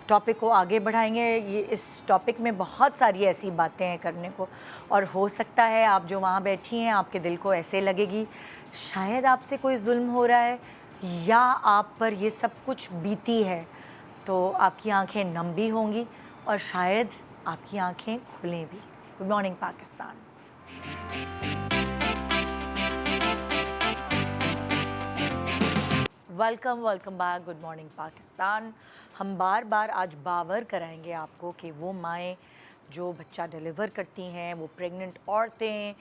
टॉपिक को आगे बढ़ाएंगे। ये इस टॉपिक में बहुत सारी ऐसी बातें हैं करने को, और हो सकता है आप जो वहाँ बैठी हैं आपके दिल को ऐसे लगेगी शायद आपसे कोई जुल्म हो रहा है या आप पर ये सब कुछ बीती है, तो आपकी आंखें नम भी होंगी और शायद आपकी आंखें खुलें भी। Good morning Pakistan. Welcome back. Good morning Pakistan. हम बार बार आज बावर कराएंगे आपको कि वो माएँ जो बच्चा डिलीवर करती हैं, वो प्रेग्नेंट औरतें,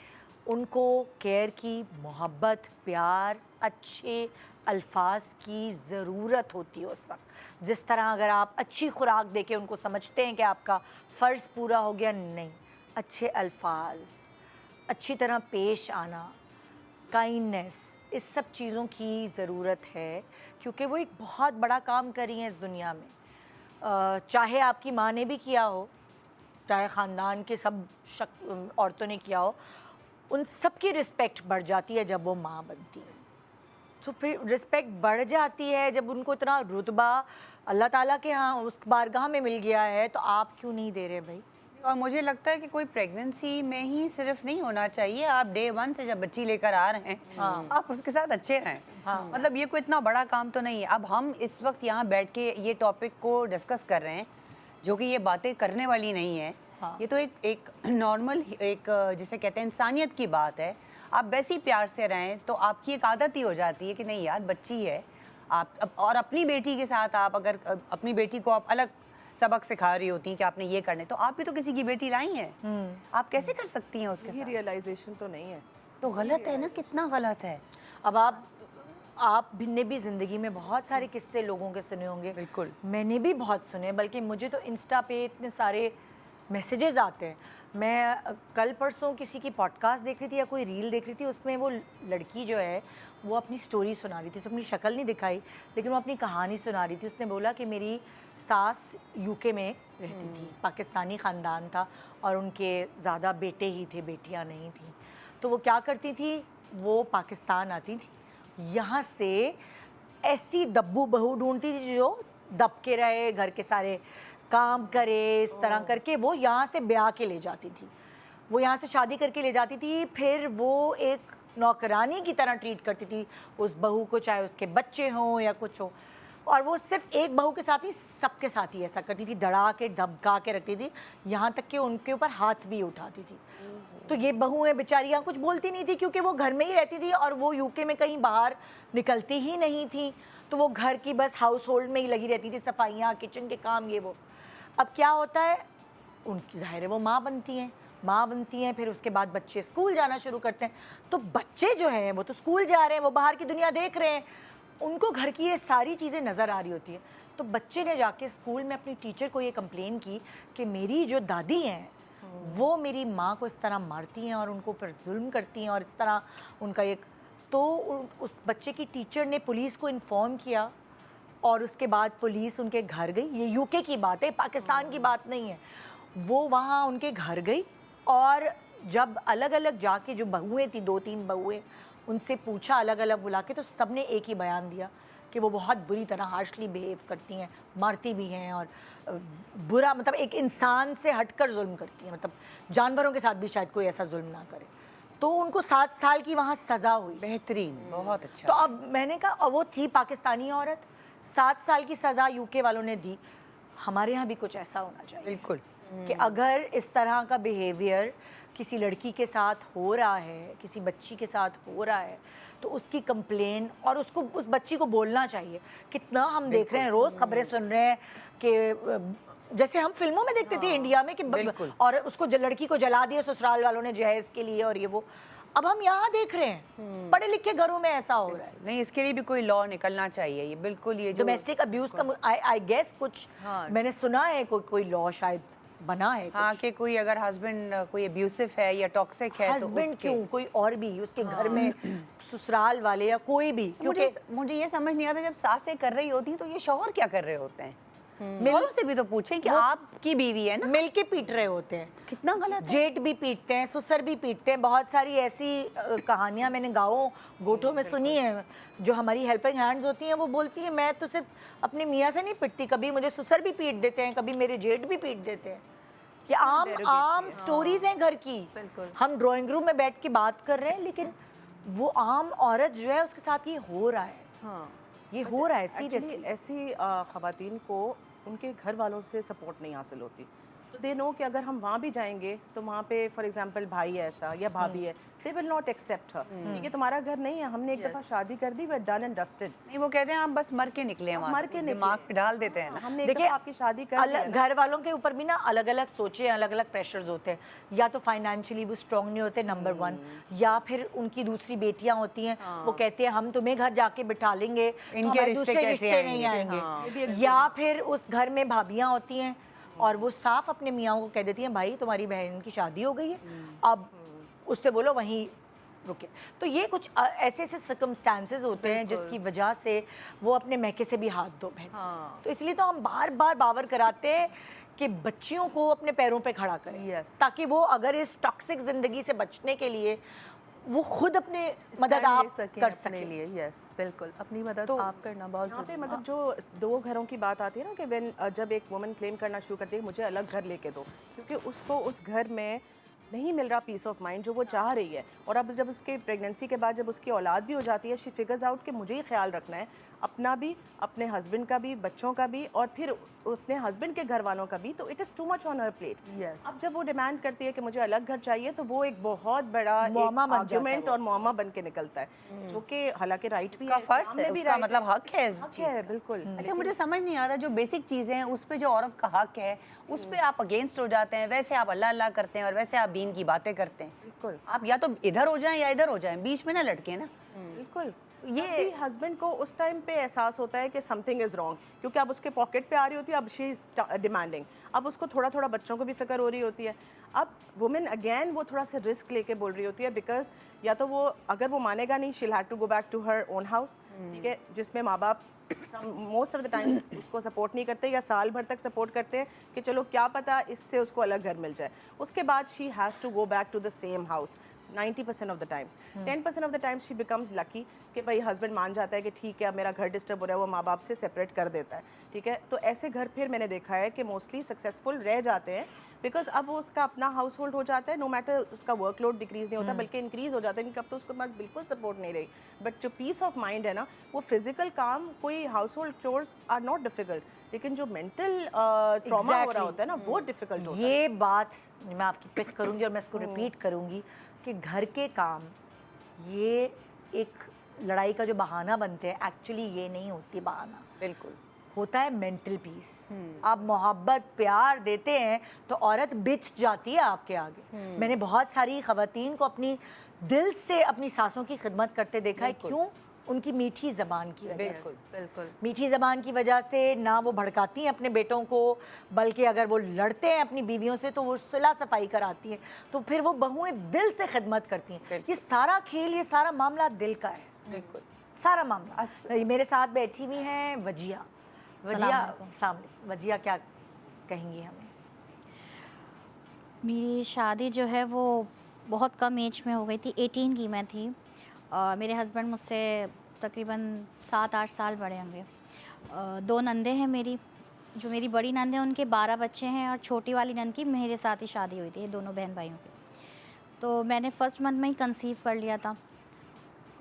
उनको केयर की, मोहब्बत, प्यार, अच्छे अल्फाज की ज़रूरत होती है उस वक्त। जिस तरह अगर आप अच्छी खुराक दे के उनको समझते हैं कि आपका फ़र्ज़ पूरा हो गया, नहीं, अच्छे अल्फाज, अच्छी तरह पेश आना, काइंडनेस, इस सब चीज़ों की ज़रूरत है, क्योंकि वो एक बहुत बड़ा काम कर रही हैं इस दुनिया में। चाहे आपकी माँ ने भी किया हो, चाहे ख़ानदान के सब औरतों ने किया हो, उन सब की रिस्पेक्ट बढ़ जाती है जब वो माँ बनती है। तो फिर रिस्पेक्ट बढ़ जाती है जब उनको इतना रुतबा अल्लाह ताला के यहाँ उस बारगाह में मिल गया है, तो आप क्यों नहीं दे रहे भाई? और मुझे लगता है कि कोई प्रेगनेंसी में ही सिर्फ नहीं होना चाहिए, आप डे 1 से जब बच्ची लेकर आ रहे हैं आप उसके साथ अच्छे रहें। मतलब ये कोई इतना बड़ा काम तो नहीं है। अब हम इस वक्त यहाँ बैठ के ये टॉपिक को डिस्कस कर रहे हैं, जो कि ये बातें करने वाली नहीं है। ये तो एक नॉर्मल, एक जिसे कहते हैं इंसानियत की बात है। आप वैसे ही प्यार से रहें तो आपकी एक आदत ही हो जाती है कि नहीं यार बच्ची है आप। और अपनी बेटी के साथ आप अगर अपनी बेटी को आप अलग सबक सिखा रही होती हैं कि आपने ये करने, तो आप भी तो किसी की बेटी लाई हैं, आप कैसे कर सकती हैं उसके ये साथ? रियलाइजेशन तो नहीं है। तो गलत है ना, कितना गलत है। अब आप भी ने भी ज़िंदगी में बहुत सारे किस्से लोगों के सुने होंगे। बिल्कुल। मैंने भी बहुत सुने, बल्कि मुझे तो इंस्टा पे इतने सारे मैसेजेस आते हैं। मैं कल परसों किसी की पॉडकास्ट देख रही थी या कोई रील देख रही थी, उसमें वो लड़की जो है वो अपनी स्टोरी सुना रही थी। उसने अपनी शक्ल नहीं दिखाई, लेकिन वो अपनी कहानी सुना रही थी। उसने बोला कि मेरी सास यूके में रहती थी, पाकिस्तानी ख़ानदान था और उनके ज़्यादा बेटे ही थे, बेटियां नहीं थी। तो वो क्या करती थी, वो पाकिस्तान आती थी, यहाँ से ऐसी दब्बू बहू ढूंढती थी जो दब के रहे, घर के सारे काम करे, इस तरह करके वो यहाँ से ब्याह के ले जाती थी, वो यहाँ से शादी करके ले जाती थी। फिर वो एक नौकरानी की तरह ट्रीट करती थी उस बहू को, चाहे उसके बच्चे हों या कुछ हो। और वो सिर्फ एक बहू के साथ नहीं, सबके साथ ही ऐसा करती थी, डरा के धमका के रखती थी, यहाँ तक कि उनके ऊपर हाथ भी उठाती थी। तो ये बहुएं बेचारियाँ कुछ बोलती नहीं थी, क्योंकि वो घर में ही रहती थी और वो यूके में कहीं बाहर निकलती ही नहीं थी। तो वो घर की बस हाउस होल्ड में ही लगी रहती थी, सफाइयाँ, किचन के काम, ये वो। अब क्या होता है, उनकी ज़ाहिर है वो माँ बनती हैं, फिर उसके बाद बच्चे स्कूल जाना शुरू करते हैं। तो बच्चे जो हैं वो तो स्कूल जा रहे हैं, वो बाहर की दुनिया देख रहे हैं, उनको घर की ये सारी चीज़ें नज़र आ रही होती हैं। तो बच्चे ने जाके स्कूल में अपनी टीचर को ये कंप्लेन की कि मेरी जो दादी हैं वो मेरी माँ को इस तरह मारती हैं और उनको ऊपर जुल्म करती हैं और इस तरह उनका एक। तो उस बच्चे की टीचर ने पुलिस को इन्फॉर्म किया और उसके बाद पुलिस उनके घर गई। ये यूके की बात है, पाकिस्तान की बात नहीं है। वो वहाँ उनके घर गई और जब अलग अलग जाके जो बहुएं थी, 2-3 बहुएं, उनसे पूछा अलग अलग बुला के, तो सब ने एक ही बयान दिया कि वो बहुत बुरी तरह हार्शली बिहेव करती हैं, मारती भी हैं और बुरा, मतलब एक इंसान से हटकर जुल्म करती हैं, मतलब जानवरों के साथ भी शायद कोई ऐसा जुल्म ना करे। तो उनको 7 साल की वहाँ सज़ा हुई। बेहतरीन, बहुत अच्छा। तो अब मैंने कहा, और वो थी पाकिस्तानी औरत, 7 साल की सज़ा यूके वालों ने दी। हमारे यहाँ भी कुछ ऐसा होना चाहिए। बिल्कुल कि अगर इस तरह का बिहेवियर किसी लड़की के साथ हो रहा है, किसी बच्ची के साथ हो रहा है, तो उसकी कंप्लेन और उसको उस बच्ची को बोलना चाहिए। कितना हम देख रहे हैं, रोज़ खबरें सुन रहे हैं कि जैसे हम फिल्मों में देखते थे इंडिया में कि और उसको लड़की को जला दिया ससुराल वालों ने जहेज के लिए, और ये वो अब हम यहाँ देख रहे हैं पढ़े लिखे घरों में ऐसा हो रहा है। नहीं, इसके लिए भी कोई लॉ निकलना चाहिए। ये बिल्कुल ये जो डोमेस्टिक अब्यूज का आई गेस कुछ मैंने सुना है कोई लॉ शायद बना है। हाँ, कि कोई अगर हस्बैंड कोई अब्यूसिव है या टॉक्सिक है तो हस्बैंड क्यों, कोई और भी उसके घर में ससुराल वाले या कोई भी, क्योंकि मुझे ये समझ नहीं आता जब सासें कर रही होती हैं तो ये शौहर क्या कर रहे होते हैं। शौहर से भी तो पूछें कि आपकी बीवी है ना, मिलके पीट रहे होते हैं। कितना गलत है। जेठ भी पीटते हैं, ससुर भी पीटते हैं। बहुत सारी ऐसी कहानियां मैंने गाँवों गोठों में सुनी है। जो हमारी हेल्पिंग हैंड्स होती हैं वो बोलती हैं मैं तो सिर्फ अपने मियाँ से नहीं पिटती, कभी मुझे ससुर भी पीट देते हैं, कभी मेरे जेठ भी पीट देते हैं। कि आम स्टोरीज हैं घर की। हम ड्राइंग रूम में बैठ के बात कर रहे हैं, लेकिन वो आम औरत जो है उसके साथ ये हो रहा है। ये हो रहा है सीरियसली। ऐसी खवातीन को उनके घर वालों से सपोर्ट नहीं हासिल होती, तो दे नो कि अगर हम वहाँ भी जाएंगे तो वहाँ पे फॉर एग्जांपल भाई है ऐसा या भाभी है, दे विल नॉट एक्सेप्ट हर। ठीक है, तुम्हारा घर नहीं है, हमने एक दफ़ा शादी कर दी, we are done and dusted. नहीं, वो कहते हैं हम बस मर के निकले हैं, मर के दिमाग पे डाल देते हैं ना। हमने देखिए, आपकी शादी कर दी है ना। घर वालों के ऊपर भी ना अलग अलग सोचे, अलग अलग प्रेशर्स होते हैं। या तो फाइनेंशियली वो स्ट्रांग नहीं होते नंबर 1, या फिर उनकी दूसरी बेटियां होती हैं, वो कहते हैं हम तुम्हें घर जाके बिठा लेंगे, इनके दूसरे रिश्ते नहीं आएंगे। या फिर उस घर में भाभियां होती हैं और वो साफ अपने मियाँ को कह देती हैं भाई तुम्हारी बहन की शादी हो गई है, अब उससे बोलो वहीं रुके। तो ये कुछ ऐसे ऐसे सर्कमस्टांसेस होते हैं जिसकी वजह से वो अपने मैके से भी हाथ धो बहन। तो इसलिए तो हम बार बार बावर कराते हैं कि बच्चियों को अपने पैरों पे खड़ा करें, ताकि वो अगर इस टॉक्सिक जिंदगी से बचने के लिए वो खुद अपने मदद आप कर सकें। लिए यस बिल्कुल, अपनी मदद तो आप करना बहुत यहाँ पे ज़रूरी है। मतलब जो दो घरों की बात आती है ना कि व्हेन जब एक वुमन क्लेम करना शुरू करती है मुझे अलग घर लेके दो, क्योंकि उसको उस घर में नहीं मिल रहा पीस ऑफ माइंड जो वो चाह रही है। और अब जब उसके प्रेगनेंसी के बाद जब उसकी औलाद भी हो जाती है, शी फिगर्स आउट कि मुझे ही ख्याल रखना है अपना भी, अपने हस्बैंड का भी, बच्चों का भी, और फिर अपने हस्बैंड के घर वालों का भी। तो it is too much on her plate. Yes. अब जब वो डिमांड करती है कि मुझे अलग घर चाहिए, तो वो एक बहुत बड़ा आर्गुमेंट और मौमा बन के निकलता है, जो कि हालांकि राइट भी है, फर्ज इस्लाम में है, भी उसका right मतलब हक है इस हक चीज़ है, का। बिल्कुल। अच्छा, मुझे समझ नहीं आता जो बेसिक चीज़ें हैं उस पे जो औरत का हक है उस पे आप अगेंस्ट हो जाते हैं। वैसे आप अल्लाह अल्लाह करते हैं और वैसे आप दीन की बातें करते हैं। बिल्कुल, आप या तो इधर हो जाएं या इधर हो जाएं, बीच में ना लटके ना। बिल्कुल। ये हस्बैंड को उस टाइम पे एहसास होता है कि समथिंग इज़ रॉन्ग, क्योंकि अब उसके पॉकेट पे आ रही होती है, अब शी इज़ डिमांडिंग। अब उसको थोड़ा थोड़ा बच्चों को भी फिक्र हो रही होती है। अब वुमेन अगेन वो थोड़ा सा रिस्क लेके बोल रही होती है, बिकॉज या तो वो अगर वो मानेगा नहीं, she had to go back to her own house, ठीक है, जिसमें माँ बाप मोस्ट ऑफ द टाइम उसको सपोर्ट नहीं करते या साल भर तक सपोर्ट करते हैं कि चलो क्या पता इससे उसको अलग घर मिल जाए। उसके बाद she has to go back to the same house 90% of the times. 10% of the times she becomes lucky कि भाई हस्बैंड मान जाता है कि ठीक है अब मेरा घर डिस्टर्ब हो रहा है, वो माँ बाप से सेपरेट कर देता है, ठीक है। तो ऐसे घर फिर मैंने देखा है कि मोस्टली सक्सेसफुल रह जाते हैं, बिकॉज अब वो उसका अपना हाउस होल्ड हो जाता है। नो मैटर उसका वर्कलोड डिक्रीज नहीं होता, बल्कि इंक्रीज हो जाता है, क्योंकि अब तो उसके पास बिल्कुल सपोर्ट नहीं रही। बट जो पीस ऑफ माइंड है ना, वो फिजिकल काम, कोई household chores are not difficult, लेकिन जो मेंटल ट्रॉमा हो रहा होता है ना, वो डिफिकल्ट होता है। ये बात मैं आपकी पिक करूंगी और मैं इसको रिपीट करूंगी कि घर के काम ये एक लड़ाई का जो बहाना बनते हैं, एक्चुअली ये नहीं होती बहाना, बिल्कुल होता है मेंटल पीस। आप मोहब्बत प्यार देते हैं तो औरत बिच जाती है आपके आगे। मैंने बहुत सारी खवातीन को अपनी दिल से अपनी सासों की खिदमत करते देखा है। क्यों? उनकी मीठी ज़बान की वजह से। बिल्कुल मीठी ज़बान की वजह से ना वो भड़काती हैं अपने बेटों को, बल्कि अगर वो लड़ते हैं अपनी बीवियों से तो वो सुलह सफाई कराती हैं, तो फिर वो बहुएं दिल से खिदमत करती हैं। ये सारा खेल, ये सारा मामला दिल का है, बिल्कुल सारा मामला। मेरे साथ बैठी हुई हैं वजिया। वजिया क्या कहेंगी हमें? मेरी शादी जो है वो बहुत कम एज में हो गई थी, 18 की मैं थी। मेरे हस्बैंड मुझसे तकरीबन 7-8 साल बड़े होंगे। 2 नंदे हैं मेरी। जो मेरी बड़ी नंद है उनके 12 बच्चे हैं और छोटी वाली नंद की मेरे साथ ही शादी हुई थी, दोनों बहन भाइयों की। तो मैंने फर्स्ट मंथ में ही कंसीव कर लिया था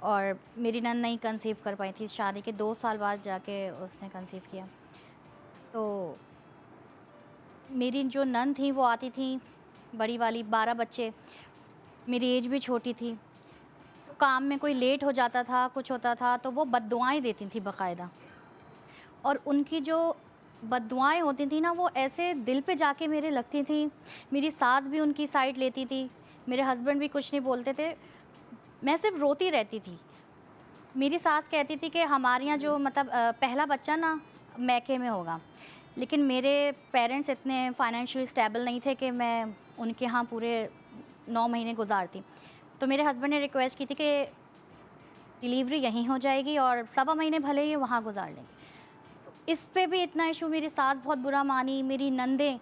और मेरी नंद नहीं कंसीव कर पाई थी। शादी के 2 साल बाद जाके उसने कंसीव किया। तो मेरी जो नन थी वो आती थी, बड़ी वाली, 12 बच्चे, मेरी एज भी छोटी थी, तो काम में कोई लेट हो जाता था, कुछ होता था तो वो बद्दुआएं देती थी बाकायदा। और उनकी जो बद्दुआएं होती थी ना, वो ऐसे दिल पे जाके मेरे लगती थी। मेरी सास भी उनकी साइड लेती थी, मेरे हस्बैंड भी कुछ नहीं बोलते थे, मैं सिर्फ रोती रहती थी। मेरी सास कहती थी कि हमारे यहाँ जो मतलब पहला बच्चा ना मैके में होगा, लेकिन मेरे पेरेंट्स इतने फाइनेंशियली स्टेबल नहीं थे कि मैं उनके यहाँ पूरे 9 महीने गुजारती। तो मेरे हस्बैंड ने रिक्वेस्ट की थी कि डिलीवरी यहीं हो जाएगी और 1.25 महीने भले ही वहाँ गुजार लेंगे। तो इस पे भी इतना इशू, मेरी सास बहुत बुरा मानी, मेरी नंदें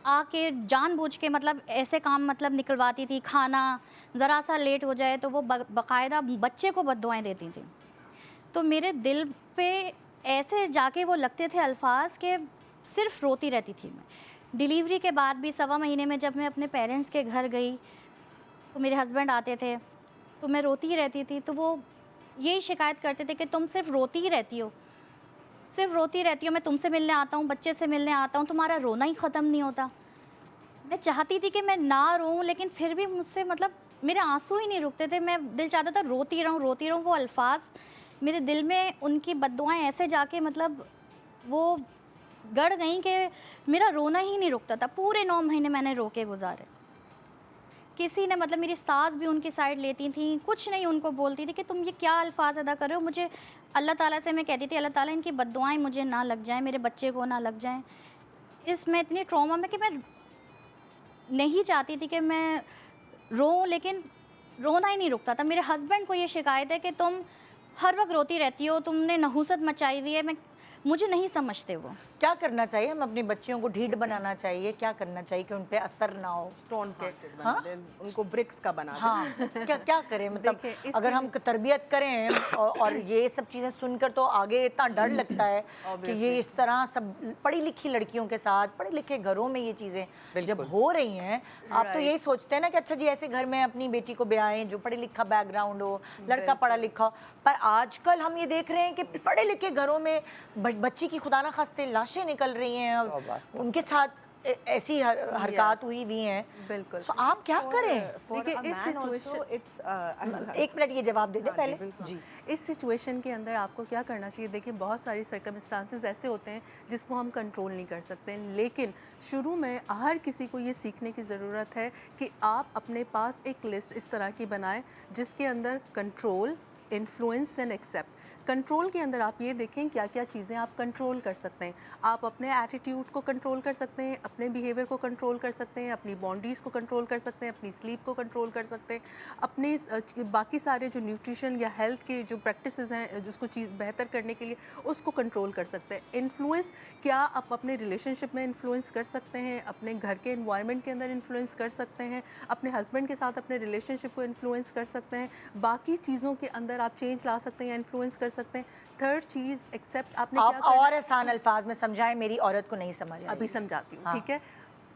आके जानबूझ के मतलब ऐसे काम मतलब निकलवाती थी, खाना ज़रा सा लेट हो जाए तो वो बाकायदा बच्चे को बद्दुआएं देती थी। तो मेरे दिल पे ऐसे जाके वो लगते थे अल्फाज के सिर्फ रोती रहती थी मैं। डिलीवरी के बाद भी 1.25 महीने में जब मैं अपने पेरेंट्स के घर गई तो मेरे हस्बैंड आते थे तो मैं रोती ही रहती थी। तो वो यही शिकायत करते थे कि तुम सिर्फ रोती ही रहती हो, सिर्फ रोती रहती हो, मैं तुमसे मिलने आता हूँ, बच्चे से मिलने आता हूँ, तुम्हारा रोना ही ख़त्म नहीं होता। मैं चाहती थी कि मैं ना रोऊँ, लेकिन फिर भी मुझसे मतलब मेरे आंसू ही नहीं रुकते थे। मैं दिल चाहता था रोती रहूँ रोती रहूँ। वो अल्फाज मेरे दिल में, उनकी बद्दुआएं ऐसे जाके मतलब वो गड़ गई कि मेरा रोना ही नहीं रुकता था। पूरे 9 महीने मैंने रो के गुजारे। किसी ने मतलब मेरी सास भी उनकी साइड लेती थी, कुछ नहीं उनको बोलती थी कि तुम ये क्या अल्फाज अदा कर रहे हो। मुझे अल्लाह ताला से मैं कहती थी, अल्लाह ताला इनकी बद्दुआएं मुझे ना लग जाएं, मेरे बच्चे को ना लग जाएं। मैं इतनी ट्रॉमा में कि मैं नहीं चाहती थी कि मैं रोऊं, लेकिन रोना ही नहीं रुकता था। मेरे हस्बैंड को ये शिकायत है कि तुम हर वक्त रोती रहती हो, तुमने नहुसत मचाई हुई है। मुझे नहीं समझते वो। क्या करना चाहिए? हम अपने बच्चियों को ढीठ बनाना चाहिए, क्या करना चाहिए कि उन पे असर ना हो? स्टोन के बना दें, उनको ब्रिक्स का बना दें। हाँ, क्या क्या करें? मतलब देखिए, अगर हम तरबियत करें और ये सब चीज़ें सुनकर तो आगे इतना डर लगता है कि ये इस तरह सब पढ़ी लिखी लड़कियों के साथ, पढ़े लिखे घरों में ये चीज़ें जब हो रही हैं, आप तो यही सोचते हैं ना कि अच्छा जी ऐसे घर में अपनी बेटी को ब्याहें जो पढ़े लिखा बैकग्राउंड हो, लड़का पढ़ा लिखा हो। पर आजकल हम ये देख रहे हैं कि पढ़े लिखे घरों में बच्ची की खुदा ना खास्ते लाशें निकल रही हैं और उनके साथ ऐसी हरकत हुई हुई हैं। बिल्कुल। तो आप क्या करें? देखिए इस सिचुएशन, एक मिनट ये जवाब दे दें पहले जी। इस सिचुएशन के अंदर आपको क्या करना चाहिए? देखिए बहुत सारी सर्कमस्टांसेस ऐसे होते हैं जिसको हम कंट्रोल नहीं कर सकते, लेकिन शुरू में हर किसी को ये सीखने की ज़रूरत है कि आप अपने पास एक लिस्ट इस तरह की बनाएं जिसके अंदर control, influence and accept. Control के अंदर आप ये देखें क्या क्या चीज़ें आप कंट्रोल कर सकते हैं। आप अपने एटीट्यूड को कंट्रोल कर सकते हैं, अपने बिहेवियर को कंट्रोल कर सकते हैं, अपनी बाउंड्रीज़ को कंट्रोल कर सकते हैं, अपनी स्लीप को कंट्रोल कर सकते हैं, अपने बाकी सारे जो न्यूट्रिशन या हेल्थ के जो प्रैक्टिसेस हैं जिसको चीज़ बेहतर करने के लिए उसको कंट्रोल कर सकते हैं। इन्फ्लुएंस, क्या आप अपने रिलेशनशिप में इन्फ्लुएंस कर सकते हैं, अपने घर के एनवायरनमेंट के अंदर इन्फ्लुएंस कर सकते हैं, अपने हस्बैंड के साथ अपने रिलेशनशिप को इन्फ्लुएंस कर सकते हैं, बाकी चीज़ों के अंदर आप चेंज ला सकते हैं या इन्फ्लुएंस कर सकते हैं। थर्ड चीज़ एक्सेप्ट। आपने आप क्या करना और आसान अल्फाज में समझाएं, मेरी औरत को नहीं समझ आई। अभी समझाती हूँ, हाँ। ठीक है।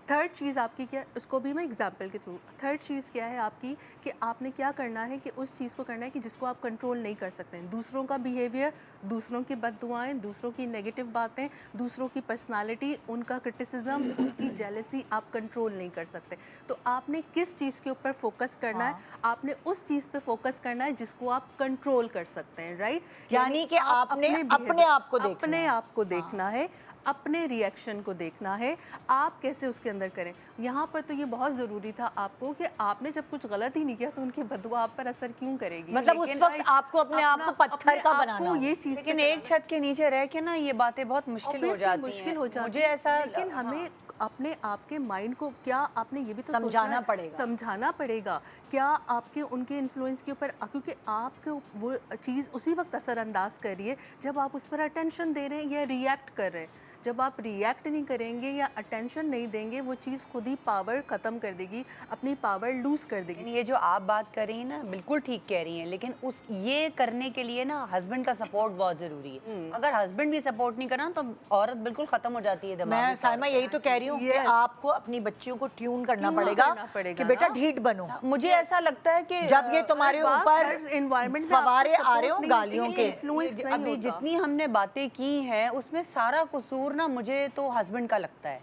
थर्ड चीज़ आपकी क्या, उसको भी मैं एग्जांपल के थ्रू, थर्ड चीज़ क्या है आपकी कि आपने क्या करना है कि उस चीज़ को करना है कि जिसको आप कंट्रोल नहीं कर सकते हैं। दूसरों का बिहेवियर, दूसरों की बददुआएं, दूसरों की नेगेटिव बातें, दूसरों की पर्सनालिटी, उनका क्रिटिसिज्म, उनकी जेलसी आप कंट्रोल नहीं कर सकते। तो आपने किस चीज़ के ऊपर फोकस करना है? आपने उस चीज़ पे फोकस करना है जिसको आप कंट्रोल कर सकते हैं, राइट? यानी कि आपने अपने आप को देखना अपने है। आप को देखना है, अपने रिएक्शन को देखना है, आप कैसे उसके अंदर करें। यहाँ पर तो ये बहुत ज़रूरी था आपको कि आपने जब कुछ गलत ही नहीं किया तो उनकी बददुआ आप पर असर क्यों करेगी? मतलब उस वक्त आपको अपने आप को पत्थर का बनाना ये चीज़ लेकिन एक छत के नीचे रह के ना ये बातें बहुत मुश्किल हो जाती हैं। मुश्किल हो जाती मुझे है, ऐसा लेकिन हमें अपने आपके माइंड को क्या आपने ये भी तो समझाना सोचना है, पड़ेगा। समझाना पड़ेगा क्या आपके उनके इन्फ्लुएंस के ऊपर, क्योंकि आपके वो चीज़ उसी वक्त असरअंदाज कर रही है जब आप उस पर अटेंशन दे रहे हैं या रिएक्ट कर रहे हैं। जब आप रिएक्ट नहीं करेंगे या अटेंशन नहीं देंगे, वो चीज़ खुद ही पावर ख़त्म कर देगी, अपनी पावर लूज़ कर देगी। ये जो आप बात कर रही हैं ना बिल्कुल ठीक कह रही हैं, लेकिन उस ये करने के लिए ना हस्बैंड का सपोर्ट बहुत ज़रूरी है। अगर हस्बैंड भी सपोर्ट नहीं करा तो औरत बिल्कुल ख़त्म हो जाती है दिमाग मैं में। साइमा यही तो कह रही हूँ कि Yes. आपको अपनी बच्चियों को ट्यून करना ट्यून पड़ेगा करना पड़ेगा कि बेटा ना। ढीठ बनो। मुझे ऐसा लगता है कि जब ये तुम्हारे बात ऊपर हर environment से फवारे आपको आ रहे हो support नहीं गालियों होती के, है, influence नहीं अभी होता। जितनी हमने बातें की हैं उसमें सारा कसूर ना मुझे तो हस्बैंड का लगता है।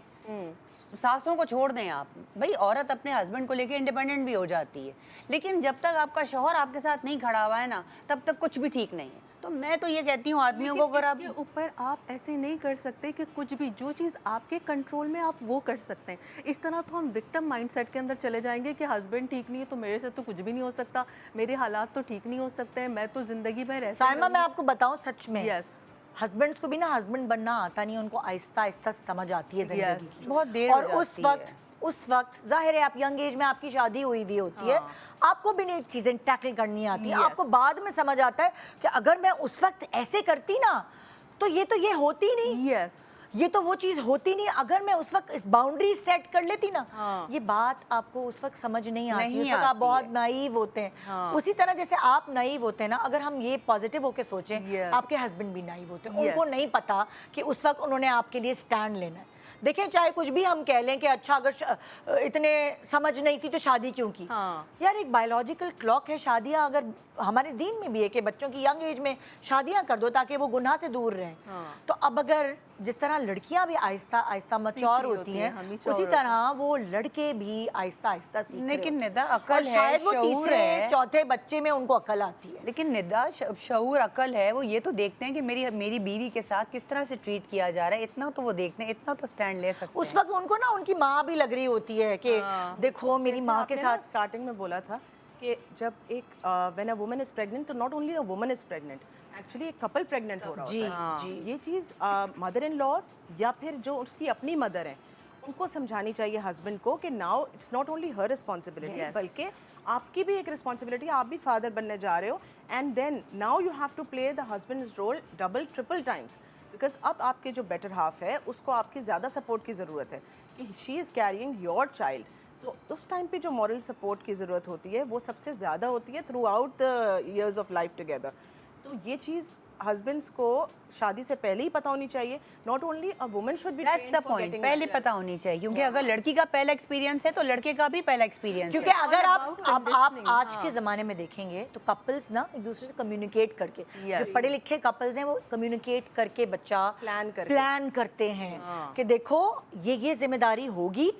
सासों को छोड़ दें आप, भाई औरत अपने हस्बैंड को लेके इंडिपेंडेंट भी हो जाती है, लेकिन जब तक आपका शौहर आपके साथ नहीं खड़ा हुआ है ना, तब तक कुछ भी ठीक नहीं है। तो मैं तो ये कहती हूँ आदमियों को, अगर आप इसके ऊपर आप ऐसे नहीं कर सकते कि कुछ भी जो चीज़ आपके कंट्रोल में आप वो कर सकते हैं। इस तरह तो हम विक्टिम माइंडसेट के अंदर चले जाएंगे कि हस्बैंड ठीक नहीं है तो मेरे से तो कुछ भी नहीं हो सकता, मेरे हालात तो ठीक नहीं हो सकते हैं, मैं तो जिंदगी भर ऐसे साइमा, मैं आपको बताऊं सच में, यस हस्बैंड्स को भी ना हस्बैंड बनना आता नहीं है, उनको आहिस्ता आहिस्ता समझ आती है जिंदगी Yes. की। बहुत देर और हो उस जाती वक्त है। उस वक्त जाहिर है आप यंग एज में आपकी शादी हुई हुई होती है, आपको भी नहीं चीजें टैकल करनी आती है। Yes. आपको बाद में समझ आता है कि अगर मैं उस वक्त ऐसे करती ना तो ये होती नहीं, यस ये तो वो चीज होती नहीं। अगर मैं उस वक्त बाउंड्री सेट कर लेती ना, हाँ। ये बात आपको उस वक्त समझ नहीं आती। नहीं उस वक्त आप आती बहुत है। नाइव होते हैं। हाँ। उसी तरह जैसे आप नाइव होते हैं ना, अगर हम ये पॉजिटिव होके सोचें, Yes. आपके हस्बैंड भी नाइव होते हैं। Yes. उनको नहीं पता कि उस वक्त उन्होंने आपके लिए स्टैंड लेना है। देखें, चाहे कुछ भी हम कह लें कि अच्छा अगर इतने समझ नहीं थी तो शादी क्यों की। हाँ। यार एक बायोलॉजिकल क्लॉक है, शादियां अगर हमारे दीन में भी है कि बच्चों की यंग एज में शादियां कर दो ताकि वो गुनाह से दूर रहें। हाँ। तो अब अगर जिस तरह लड़कियां भी आहिस्ता आहिस्ता मच्योर रही होती होती हैं, हैं, हम mature उसी होते हैं। तरह वो लड़के भी आहिस्ता आहिस्ता सीख रहे लेकिन होते निदा हैं। अकल और है, शायद वो शऊर तीसरे है। चौथे बच्चे में उनको अकल आती है। लेकिन निदा शऊर अकल है, वो ये तो देखते हैं कि मेरी बीवी के साथ किस तरह से ट्रीट किया जा रहा है, इतना तो वो देखते हैं, इतना तो स्टैंड ले सकते उस हैं। वक्त उनको ना उनकी माँ भी लग रही होती है कि देखो मेरी माँ के साथ। स्टार्टिंग में बोला था कि जब एक when a woman is pregnant तो not only a woman is pregnant, actually एक कपल प्रेग्नेंट हो रहा जी, होता है। जी। ये चीज़ मदर इन लॉज या फिर जो उसकी अपनी मदर है उनको समझानी चाहिए हस्बैंड को कि now it's not only her responsibility, Yes. बल्कि आपकी भी एक रिस्पॉन्सिबिलिटी, आप भी फादर बनने जा रहे हो, and then now you have to play the husband's role double triple times, because अब आपके जो बेटर हाफ है उसको आपकी ज़्यादा सपोर्ट की ज़रूरत है कि she is carrying your child. तो उस टाइम पे जो मॉरल सपोर्ट की ज़रूरत होती है वो सबसे ज़्यादा होती है through out the years of life together. तो ये चीज़ हस्बैंड्स को शादी से पहले ही पता होनी चाहिए। Not only a woman should be that's the point, पहले पता होनी चाहिए, क्योंकि अगर लड़की का पहला एक्सपीरियंस है तो लड़के का भी पहला एक्सपीरियंस क्योंकि है। अगर आप about आप conditioning, आज के ज़माने में देखेंगे तो कपल्स ना एक दूसरे से कम्युनिकेट करके, Yes. जो पढ़े लिखे कपल्स हैं वो कम्युनिकेट करके बच्चा प्लान करते हैं कि देखो ये जिम्मेदारी होगी,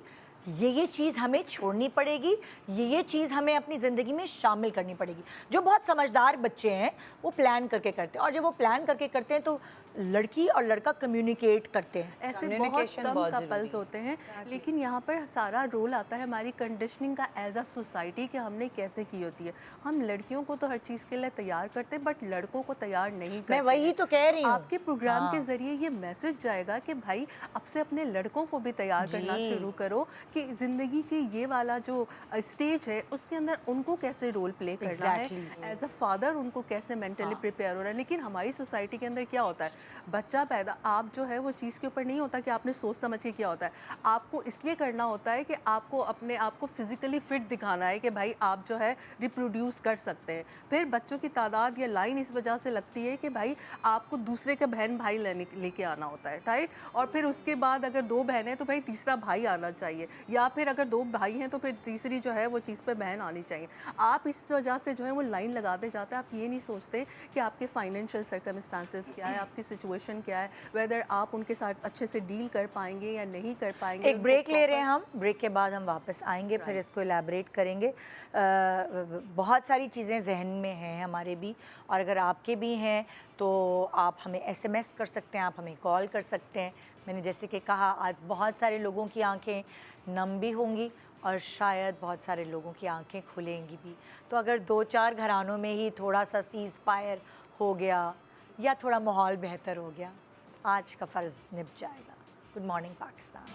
ये चीज़ हमें छोड़नी पड़ेगी, ये चीज़ हमें अपनी ज़िंदगी में शामिल करनी पड़ेगी। जो बहुत समझदार बच्चे हैं वो प्लान करके करते हैं, और जब वो प्लान करके करते हैं तो लड़की और लड़का कम्युनिकेट करते हैं। ऐसे बहुत Communication कम बहुत कपल्स ज़रूरी होते हैं, लेकिन यहाँ पर सारा रोल आता है हमारी कंडीशनिंग का एज अ सोसाइटी कि हमने कैसे की होती है। हम लड़कियों को तो हर चीज़ के लिए तैयार करते हैं बट लड़कों को तैयार नहीं करते। मैं वही तो कह रही हूँ। आपके प्रोग्राम के जरिए ये मैसेज जाएगा कि भाई अब से अपने लड़कों को भी तैयार करना शुरू करो कि ज़िंदगी के ये वाला जो स्टेज है उसके अंदर उनको कैसे रोल प्ले करना है, एज अ फादर उनको कैसे मेंटली प्रिपेयर हो रहा है। लेकिन हमारी सोसाइटी के अंदर क्या होता है, बच्चा पैदा आप जो है वो चीज़ के ऊपर नहीं होता कि आपने सोच समझ के किया होता है, आपको इसलिए करना होता है कि आपको अपने आप को फिजिकली फिट दिखाना है कि भाई आप जो है रिप्रोड्यूस कर सकते हैं। फिर बच्चों की तादाद या लाइन इस वजह से लगती है कि भाई आपको दूसरे का बहन भाई लेके आना होता है, राइट। और फिर उसके बाद अगर 2 बहनें तो भाई तीसरा भाई आना चाहिए, या फिर अगर 2 भाई हैं तो फिर तीसरी जो है वो चीज़ पे बहन आनी चाहिए। आप इस वजह से जो है वो लाइन लगाते जाते हैं, आप ये नहीं सोचते कि आपके फाइनेंशियल सर्कमस्टांसेस क्या है, आपकी सिचुएशन क्या है, वेदर आप उनके साथ अच्छे से डील कर पाएंगे या नहीं कर पाएंगे। एक ब्रेक ले रहे हैं हम, ब्रेक के बाद हम वापस आएंगे, फिर इसको इलेबरेट करेंगे। बहुत सारी चीज़ें जहन में हैं हमारे भी, और अगर आपके भी हैं तो आप हमें SMS कर सकते हैं, आप हमें कॉल कर सकते हैं। मैंने जैसे कि कहा आज बहुत सारे लोगों की आंखें नम भी होंगी और शायद बहुत सारे लोगों की आंखें खुलेंगी भी। तो अगर 2-4 घरानों में ही थोड़ा सा सीज़ फायर हो गया या थोड़ा माहौल बेहतर हो गया, आज का फ़र्ज़ निभ जाएगा। Good morning Pakistan.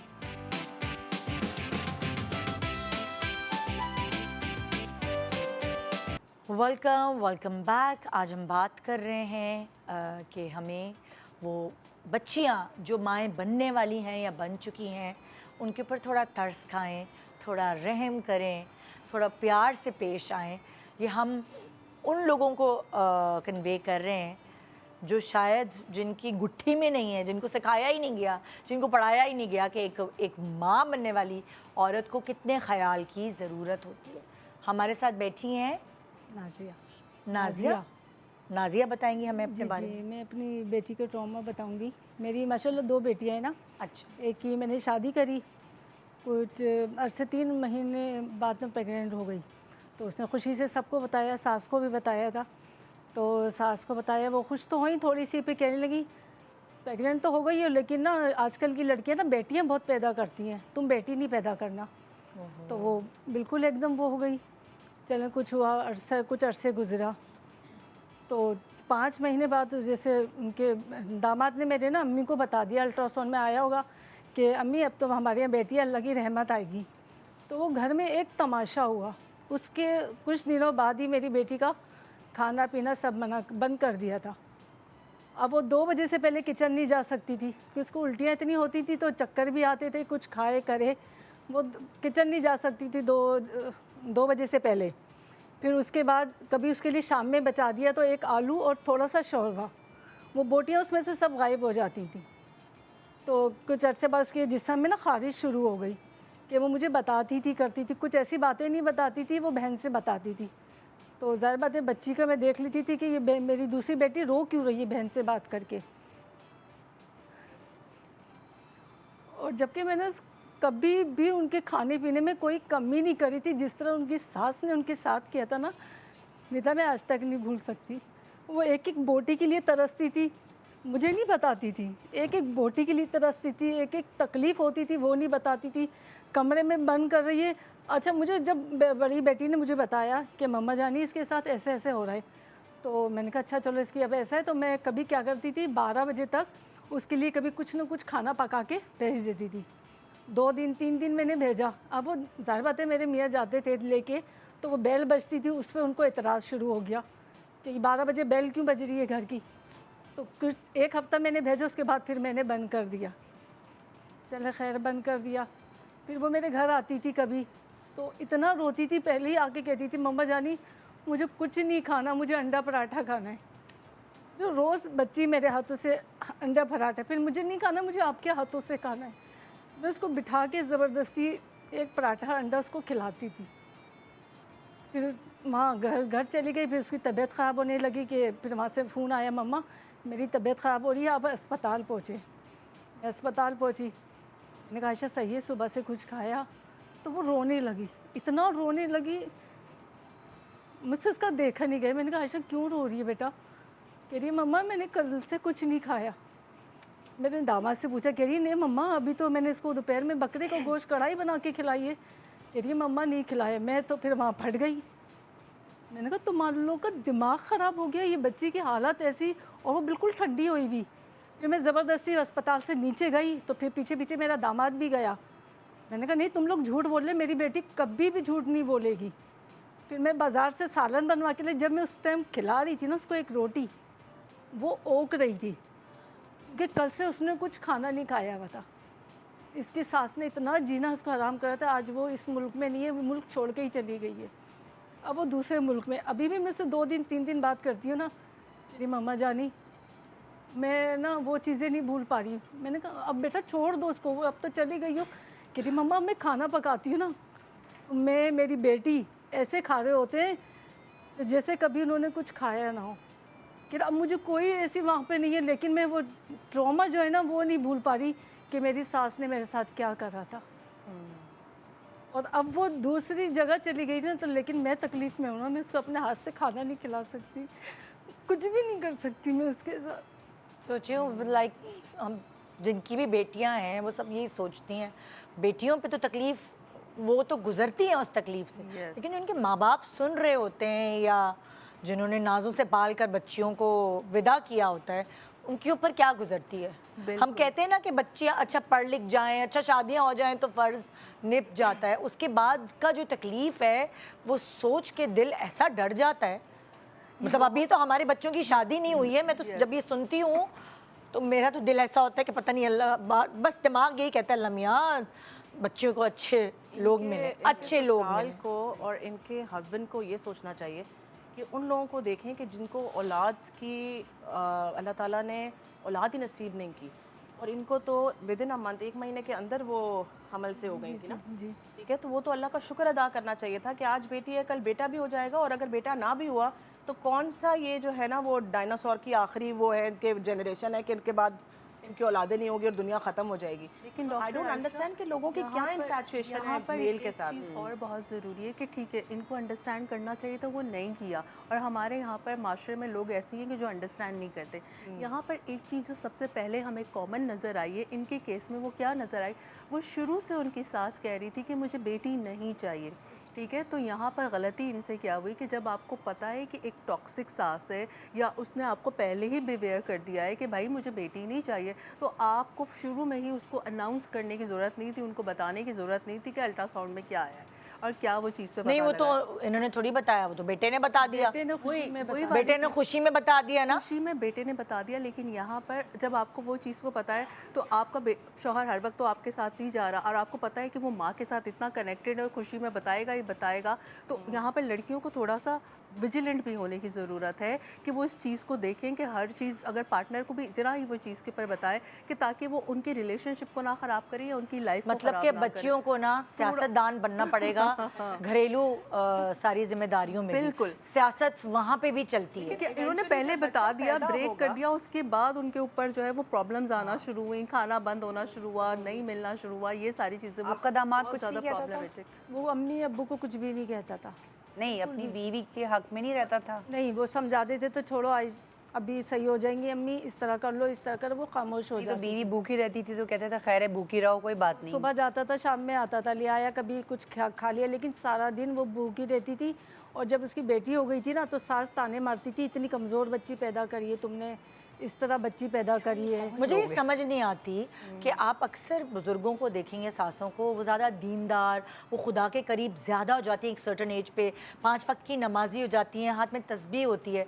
Welcome back. आज हम बात कर रहे हैं कि हमें वो बच्चियां जो माएँ बनने वाली हैं या बन चुकी हैं उनके ऊपर थोड़ा तरस खाएं, थोड़ा रहम करें, थोड़ा प्यार से पेश आएं। ये हम उन लोगों को कन्वे कर रहे हैं जो शायद जिनकी गुट्ठी में नहीं है, जिनको सिखाया ही नहीं गया, जिनको पढ़ाया ही नहीं गया कि एक माँ बनने वाली औरत को कितने ख्याल की ज़रूरत होती है। हमारे साथ बैठी हैं नाजिया बताएंगी हमें अपने बारे में। मैं अपनी बेटी का ट्रॉमा बताऊंगी। मेरी माशाल्लाह 2 बेटियां हैं ना। अच्छा। एक की मैंने शादी करी कुछ अरसे 3 महीने बाद में प्रेग्नेंट हो गई। तो उसने खुशी से सबको बताया, सास को भी बताया था। तो सास को बताया, वो खुश तो हुई थोड़ी सी, फिर कहने लगी प्रेग्नेंट तो हो गई हो, लेकिन ना आजकल की लड़कियां ना बेटियां बहुत पैदा करती हैं, तुम बेटी नहीं पैदा करना। तो वो बिल्कुल एकदम वो हो गई। चलो कुछ हुआ, कुछ अरसे गुजरा, तो 5 महीने बाद जैसे उनके दामाद ने मेरे ना अम्मी को बता दिया, अल्ट्रासाउंड में आया होगा कि अम्मी अब तो हमारे यहाँ बेटी अल्लाह की रहमत आएगी। तो वो घर में एक तमाशा हुआ। उसके कुछ दिनों बाद ही मेरी बेटी का खाना पीना सब बंद कर दिया था। अब वो 2 बजे से पहले किचन नहीं जा सकती थी, क्योंकि उसको उल्टियाँ इतनी होती थी, तो चक्कर भी आते थे, कुछ खाए करे, वो किचन नहीं जा सकती थी 2 बजे से पहले। फिर उसके बाद कभी उसके लिए शाम में बचा दिया तो एक आलू और थोड़ा सा शोरबा, वो बोटियाँ उसमें से सब गायब हो जाती थी। तो कुछ अर्से बाद उसके जिस्म में ना खारिश शुरू हो गई, कि वो मुझे बताती थी, करती थी, कुछ ऐसी बातें नहीं बताती थी, वो बहन से बताती थी। तो ज़ाहिर बात है बच्ची का मैं देख लेती थी कि ये मेरी दूसरी बेटी रो क्यों रही है बहन से बात करके। और जबकि मैंने कभी भी उनके खाने पीने में कोई कमी नहीं करी थी, जिस तरह उनकी सास ने उनके साथ किया था ना, निता मैं आज तक नहीं भूल सकती। वो एक एक बोटी के लिए तरसती थी, मुझे नहीं बताती थी, एक एक बोटी के लिए तरसती थी, एक एक तकलीफ़ होती थी वो नहीं बताती थी। कमरे में बंद कर रही है। अच्छा, मुझे जब बड़ी बेटी ने मुझे बताया कि मम्मा जानी इसके साथ ऐसे ऐसे हो रहा है, तो मैंने कहा अच्छा चलो इसकी अब ऐसा है, तो मैं कभी क्या करती थी 12 बजे तक उसके लिए कभी कुछ ना कुछ खाना पका के भेज देती थी। 2 दिन 3 दिन मैंने भेजा। अब वो ज़ाहिर बात है मेरे मियाँ जाते थे लेके, तो वो बेल बजती थी, उस पर उनको एतराज़ शुरू हो गया कि 12 बजे बेल क्यों बज रही है घर की। तो कुछ 1 हफ़्ता मैंने भेजा, उसके बाद फिर मैंने बंद कर दिया। चले खैर बंद कर दिया। फिर वो मेरे घर आती थी कभी, तो इतना रोती थी, पहले ही आके कहती थी मम्मा जानी मुझे कुछ नहीं खाना, मुझे अंडा पराठा खाना है। जो रोज़ बच्ची मेरे हाथों से अंडा पराठा, फिर मुझे नहीं खाना, मुझे आपके हाथों से खाना है। मैं उसको बिठा के ज़बरदस्ती एक पराठा अंडा उसको खिलाती थी। फिर वहाँ घर चली गई, फिर उसकी तबीयत ख़राब होने लगी, कि फिर वहाँ से फ़ोन आया मम्मा मेरी तबीयत ख़राब हो रही है, आप अस्पताल पहुँचे। मैं अस्पताल पहुँची, मैंने कहा आयशा सही है, सुबह से कुछ खाया? तो वो रोने लगी, इतना रोने लगी, मुझसे उसका देखा नहीं गया। मैंने कहा आयशा क्यों रो रही है बेटा? कह रही है मम्मा मैंने कल से कुछ नहीं खाया। मैंने दामाद से पूछा, कह रही नहीं मम्मा अभी तो मैंने इसको दोपहर में बकरे का गोश्त कढ़ाई बना के खिलाई है। कह रही है मम्मा नहीं खिलाया। मैं तो फिर वहाँ फट गई। मैंने कहा तुम्हारे लोगों का दिमाग ख़राब हो गया, ये बच्ची की हालत ऐसी, और वो बिल्कुल ठंडी हुई हुई। फिर मैं ज़बरदस्ती अस्पताल से नीचे गई, तो फिर पीछे पीछे मेरा दामाद भी गया। मैंने कहा नहीं तुम लोग झूठ बोल रहे, मेरी बेटी कभी भी झूठ नहीं बोलेगी। फिर मैं बाज़ार से सालन बनवा के लाई। जब मैं उस टाइम खिला रही थी ना उसको एक रोटी, वो ओक रही थी, क्योंकि कल से उसने कुछ खाना नहीं खाया हुआ था। इसकी सास ने इतना जीना उसको हराम करा था, आज वो इस मुल्क में नहीं है, वो मुल्क छोड़ के ही चली गई है। अब वो दूसरे मुल्क में। अभी भी मैं उससे 2 दिन 3 दिन बात करती हूँ ना, मेरी मम्मा जानी मैं ना वो चीज़ें नहीं भूल पा रही हूँ। मैंने कहा अब बेटा छोड़ दो उसको, वो अब तो चली गई हो। कह रही मम्मा मैं खाना पकाती हूँ ना, मैं मेरी बेटी ऐसे खा रहे होते हैं जैसे कभी उन्होंने कुछ खाया ना हो। कि अब मुझे कोई ऐसी वहाँ पे नहीं है, लेकिन मैं वो ट्रॉमा जो है ना वो नहीं भूल पा रही कि मेरी सास ने मेरे साथ क्या करा था। और अब वो दूसरी जगह चली गई ना, तो लेकिन मैं तकलीफ़ में हूँ ना, मैं उसको अपने हाथ से खाना नहीं खिला सकती, कुछ भी नहीं कर सकती मैं उसके साथ। सोचिए लाइक हम जिनकी भी बेटियां हैं वो सब यही सोचती हैं, बेटियों पे तो तकलीफ़ वो तो गुजरती हैं उस तकलीफ़ से, लेकिन उनके माँ बाप सुन रहे होते हैं या जिन्होंने नाजों से पाल कर बच्चियों को विदा किया होता है, उनके ऊपर क्या गुजरती है। हम कहते हैं ना कि बच्चे अच्छा पढ़ लिख जाएं, अच्छा शादियां हो जाएं तो फ़र्ज़ निभ जाता है, उसके बाद का जो तकलीफ़ है वो सोच के दिल ऐसा डर जाता है। मतलब अभी तो हमारे बच्चों की शादी नहीं हुई है, मैं तो जब ये सुनती हूँ तो मेरा तो दिल ऐसा होता है कि पता नहीं अल्लाह, बस दिमाग यही कहता है अल्लाह मियाँ बच्चों को अच्छे लोग मिले, अच्छे लोग मिले। को और इनके हस्बैंड को ये सोचना चाहिए कि उन लोगों को देखें कि जिनको औलाद की अल्लाह ताला ने औलाद ही नसीब नहीं की, और इनको तो विदिन अ मंथ 1 महीने के अंदर वो हमल से हो गई थी ना, ठीक है, तो वो तो अल्लाह का शुक्र अदा करना चाहिए था कि आज बेटी है कल बेटा भी हो जाएगा, और अगर बेटा ना भी हुआ तो कौन सा ये जो है ना वो डायनासोर की आखिरी वो है इनके जनरेशन है कि इनके बाद उनकी औलादे नहीं होगी और दुनिया खत्म हो जाएगी। लेकिन आई डॉक्टर डोंट आयशा, अंडरस्टैंड कि लोगों की यहाँ क्या पर- इन्फैचुएशन यहाँ है पर मेल के एक साथ। चीज़ और बहुत ज़रूरी है कि ठीक है, इनको अंडरस्टैंड करना चाहिए तो वो नहीं किया, और हमारे यहाँ पर माशरे में लोग ऐसे हैं कि जो अंडरस्टैंड नहीं करते। यहाँ पर एक चीज़ जो सबसे पहले हमें कॉमन नज़र आई है इनके केस में, वो क्या नज़र आई, वो शुरू से उनकी सास कह रही थी कि मुझे बेटी नहीं चाहिए। ठीक है, तो यहाँ पर गलती इनसे क्या हुई कि जब आपको पता है कि एक टॉक्सिक सास है या उसने आपको पहले ही बिवेयर कर दिया है कि भाई मुझे बेटी नहीं चाहिए, तो आपको शुरू में ही उसको अनाउंस करने की ज़रूरत नहीं थी, उनको बताने की ज़रूरत नहीं थी कि अल्ट्रासाउंड में क्या आया है और क्या वो चीज़ पे नहीं, पता वो लगा है। तो इन्होंने थोड़ी बताया, वो तो बेटे ने बता दिया। बेटे ने खुशी में वही बता बेटे ने खुशी में बता दिया ना। खुशी में बेटे ने बता दिया, लेकिन यहाँ पर जब आपको वो चीज़ को पता है तो आपका शौहर हर वक्त तो आपके साथ नहीं जा रहा, और आपको पता है कि वो माँ के साथ इतना कनेक्टेड है और खुशी में बताएगा ही बताएगा, तो यहाँ पर लड़कियों को थोड़ा सा विजिलेंट भी होने की ज़रूरत है कि वो इस चीज़ को देखें कि हर चीज़ अगर पार्टनर को भी इतना ही वो चीज़ के ऊपर बताए कि ताकि वो उनकी रिलेशनशिप को ना ख़राब करे या उनकी लाइफ को मतलब खराब कि ना करे। बच्चियों को ना सियासतदान बनना पड़ेगा घरेलू सारी जिम्मेदारियों में भी। बिल्कुल। सियासत वहाँ पे भी चलती है। कि इन्होंने पहले बता दिया, ब्रेक कर दिया, उसके बाद उनके ऊपर जो है वो प्रॉब्लम्स आना शुरू हुई, खाना बंद होना शुरू हुआ, नहीं मिलना शुरू हुआ, ये सारी चीज़ें आपका दामाद बहुत कुछ नहीं ज़्यादा कहता था? प्रॉब्लमेटिक। वो अम्मी अब्बू को कुछ भी नहीं कहता था। नहीं, अपनी बीवी के हक में नहीं रहता था। नहीं, वो समझा देते तो छोड़ो, आई अभी सही हो जाएंगी अम्मी, इस तरह कर लो, इस तरह कर, वो खामोश हो नहीं तो जाती। बीवी भूखी रहती थी तो कहते थे खैर है भूखी रहो कोई बात नहीं। सुबह जाता था, शाम में आता था, ले आया, कभी कुछ खा लिया, लेकिन सारा दिन वो भूखी रहती थी। और जब उसकी बेटी हो गई थी ना, तो सास ताने मारती थी, इतनी कमज़ोर बच्ची पैदा करी है तुमने, इस तरह बच्ची पैदा करी है। मुझे ये समझ नहीं आती कि आप अक्सर बुज़ुर्गों को देखेंगे, सासों को, वो ज़्यादा दीनदार, वो खुदा के करीब ज़्यादा हो जाती हैं एक सर्टन एज पे, 5 वक्त की नमाजी हो जाती हैं, हाथ में तस्बीह होती है।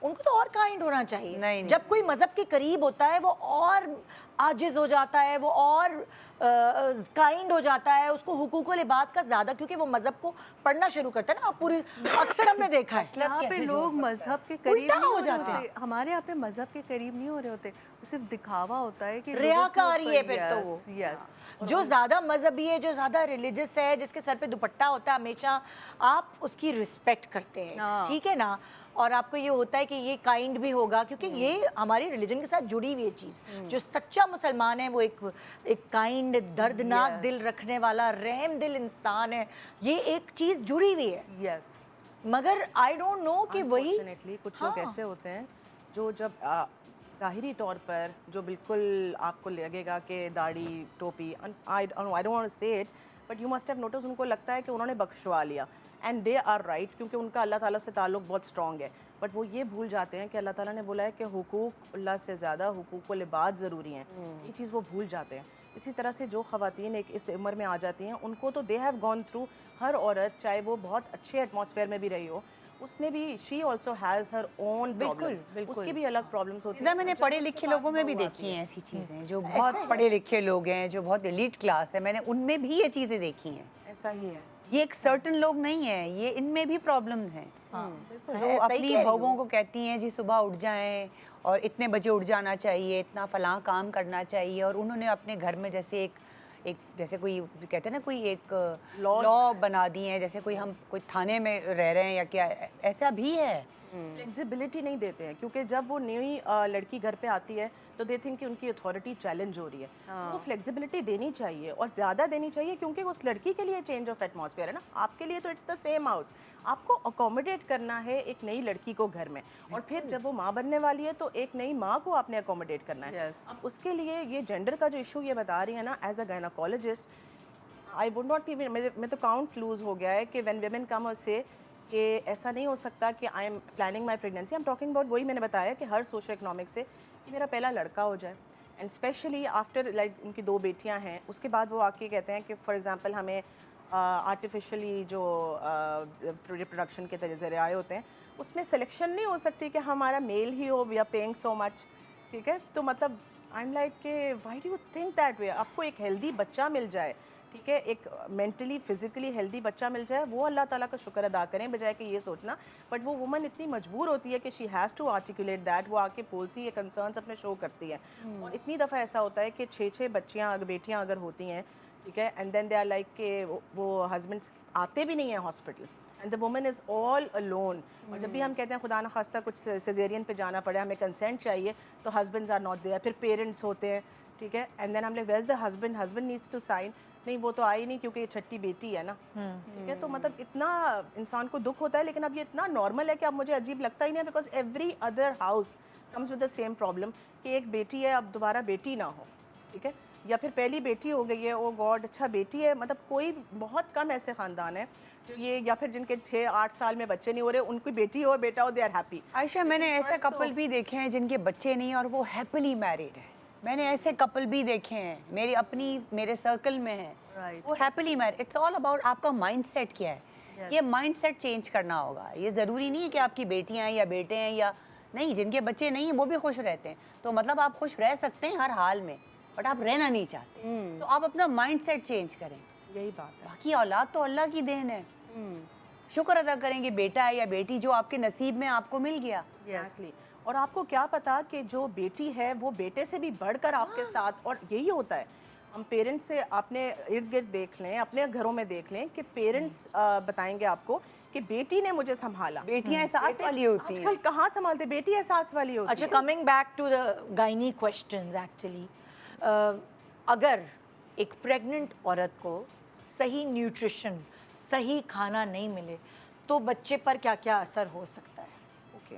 उनको तो और काइंड होना चाहिए। नहीं। जब कोई मज़हब के करीब होता है वो और आजिज़ हो जाता है, वो और काइंड हो जाता है, उसको हुकूकुल इबाद का ज़्यादा, क्योंकि वो मज़हब को पढ़ना शुरू करता है ना। पूरी अक्सर हमने देखा है यहाँ पे लोग मजहब के करीब उल्टा नहीं हो हो रहे जाते होते, हमारे यहाँ पे मजहब के करीब नहीं हो रहे होते, सिर्फ दिखावा होता है कि रियाकारी है फिर तो वो। यस। जो ज़्यादा मजहबी है, जो ज़्यादा रिलीजियस है, जिसके सर पे दुपट्टा होता है हमेशा, आप उसकी रिस्पेक्ट करते हैं, हाँ। ठीक है ना। और आपको ये होता है कि ये काइंड भी होगा, क्योंकि ये हमारी रिलीजन के साथ जुड़ी हुई है चीज़। जो सच्चा मुसलमान है वो एक काइंड, दर्दनाक Yes. दिल रखने वाला, रहम दिल इंसान है। ये एक चीज़ जुड़ी हुई है, यस। मगर आई डोंट नो कि वही Unfortunately, कुछ लोग हाँ। ऐसे होते हैं जो जब ज़ाहिरी तौर पर जो बिल्कुल आपको लगेगा कि दाढ़ी टोपी, आई डोंट वांट टू से it, but you must have notice, उनको लगता है कि उन्होंने बख्शवा लिया, एंड दे आर राइट, क्योंकि उनका अल्लाह ताला से ताल्लुक़ बहुत स्ट्रॉन्ग है। बट वो ये भूल जाते हैं कि अल्लाह ताला ने बोला है कि हुकूक अल्लाह से ज़्यादा हुकूकुल इबाद ज़रूरी हैं। ये चीज़ वो भूल जाते हैं। इसी तरह से जो ख़वातीन एक इस उम्र में आ जाती हैं, उनको तो दे हैव गॉन थ्रू, हर औरत चाहे वो बहुत अच्छे एटमॉस्फेयर में भी रही हो, उसने भी she also has her own problems, उसकी भी अलग प्रॉब्लम्स होती इधर हैं। मैंने जब पढ़े उसके लिखे पास लोगों में बहू भी आती देखी है। हैं ऐसी चीज़ें, जो बहुत पढ़े लिखे लोग हैं, जो बहुत एलीट क्लास है, मैंने उनमें भी ये चीज़ें देखी हैं। ऐसा ही है। ये एक सर्टन लोग नहीं है, ये इनमें भी प्रॉब्लम्स हैं। जो सही अपनी कह रही बहुओं हो। को कहती हैं जी सुबह उठ जाएं और इतने बजे उठ जाना चाहिए, इतना फलां काम करना चाहिए, और उन्होंने अपने घर में जैसे एक जैसे कोई कहते हैं ना, कोई एक लॉ बना दी है, जैसे कोई हम कोई थाने में रह रहे हैं या क्या, ऐसा भी है। फ्लेक्सिबिलिटी नहीं देते हैं, क्योंकि जब वो नई लड़की घर पे आती है तो दे थिंक कि उनकी अथॉरिटी चैलेंज हो रही है। तो फ्लेक्सिबिलिटी देनी चाहिए और ज़्यादा देनी चाहिए, क्योंकि उस लड़की के लिए चेंज ऑफ एटमॉस्फेयर है ना, आपके लिए तो इट्स द सेम हाउस। आपको अकोमोडेट करना है एक नई लड़की को घर में, और फिर जब वो माँ बनने वाली है तो एक नई माँ को आपने अकोमोडेट करना है। Yes. अब उसके लिए ये जेंडर का जो इशू ये बता रही है ना, as a gynaecologist I would not even, मैं तो काउंट लूज हो गया है कि व्हेन women come और से कि ऐसा नहीं हो सकता कि I am planning my pregnancy, I am talking about, वही मैंने बताया कि हर सोशो इकोनॉमिक से कि मेरा पहला लड़का हो जाए, एंड स्पेशली आफ्टर लाइक उनकी 2 बेटियां हैं, उसके बाद वो आके कहते हैं कि फॉर एग्जांपल हमें आर्टिफिशियली जो रिप्रोडक्शन के ज़रिए आए होते हैं, उसमें सिलेक्शन नहीं हो सकती कि हमारा मेल ही हो, we are paying so much, ठीक है। तो मतलब आई एम लाइक के why do you think that way, आपको एक हेल्दी बच्चा मिल जाए, ठीक है, एक मेंटली फिजिकली हेल्दी बच्चा मिल जाए, वो अल्लाह ताला का शुक्र अदा करें, बजाय कि ये सोचना। बट वो वुमन इतनी मजबूर होती है कि she has to articulate that, वो आके बोलती है, कंसर्न्स अपने शो करती है। और इतनी दफ़ा ऐसा होता है कि 6 बेटियां अगर होती हैं, ठीक है, and then they are like के वो हस्बैंड्स आते भी नहीं हैं hospital, and the woman is all alone. और जब भी हम कहते हैं खुदा न खास्ता कुछ सिजेरियन पे जाना पड़े, हमें कंसेंट चाहिए, तो हस्बैंड्स आर नॉट देयर, फिर पेरेंट्स होते हैं, ठीक है, एंड देन हम लोग where the husband, husband needs to sign, नहीं वो तो आई नहीं क्योंकि ये छठी बेटी है ना, ठीक है। तो मतलब इतना इंसान को दुख होता है, लेकिन अब ये इतना नॉर्मल है कि अब मुझे अजीब लगता ही नहीं है, because every other house comes with the same problem कि एक बेटी है, अब दोबारा बेटी ना हो, ठीक है, या फिर पहली बेटी हो गई है, ओ गॉड अच्छा बेटी है, मतलब कोई बहुत कम ऐसे ख़ानदान है जो ये, या फिर जिनके 6-8 साल में बच्चे नहीं हो रहे, उनकी बेटी हो बेटा हो, दे आर हैप्पी। आयशा, मैंने ऐसे कपल भी देखे हैं जिनके बच्चे नहीं और वो हैप्पीली मैरिड है। मैंने ऐसे कपल भी देखे हैं, मेरे सर्कल में है, Right. वो happily married. It's all about आपका माइंडसेट क्या है। ये माइंडसेट चेंज करना होगा। ये ज़रूरी नहीं है कि आपकी बेटियां हैं या बेटे हैं या नहीं, जिनके बच्चे नहीं हैं वो भी खुश रहते हैं। तो मतलब आप खुश रह सकते हैं हर हाल में, बट आप रहना नहीं चाहते, तो आप अपना माइंडसेट चेंज करें। यही बात है। बाकी औलाद तो अल्लाह की देन है। शुक्र अदा करेंगे बेटा है या बेटी जो आपके नसीब में आपको मिल गया। Exactly. और आपको क्या पता कि जो बेटी है वो बेटे से भी बढ़कर आपके साथ, और यही होता है, हम पेरेंट्स से अपने इर्द गिर्द देख लें, अपने घरों में देख लें कि पेरेंट्स बताएंगे आपको कि बेटी ने मुझे संभाला। बेटियां एहसास वाली होती हैं। आजकल कहाँ संभालते, बेटी एहसास वाली होती अच्छा, है। Coming back to the gynae questions actually, अगर एक प्रेग्नेंट औरत को सही न्यूट्रिशन, सही खाना नहीं मिले तो बच्चे पर क्या क्या असर हो सकता है? ओके,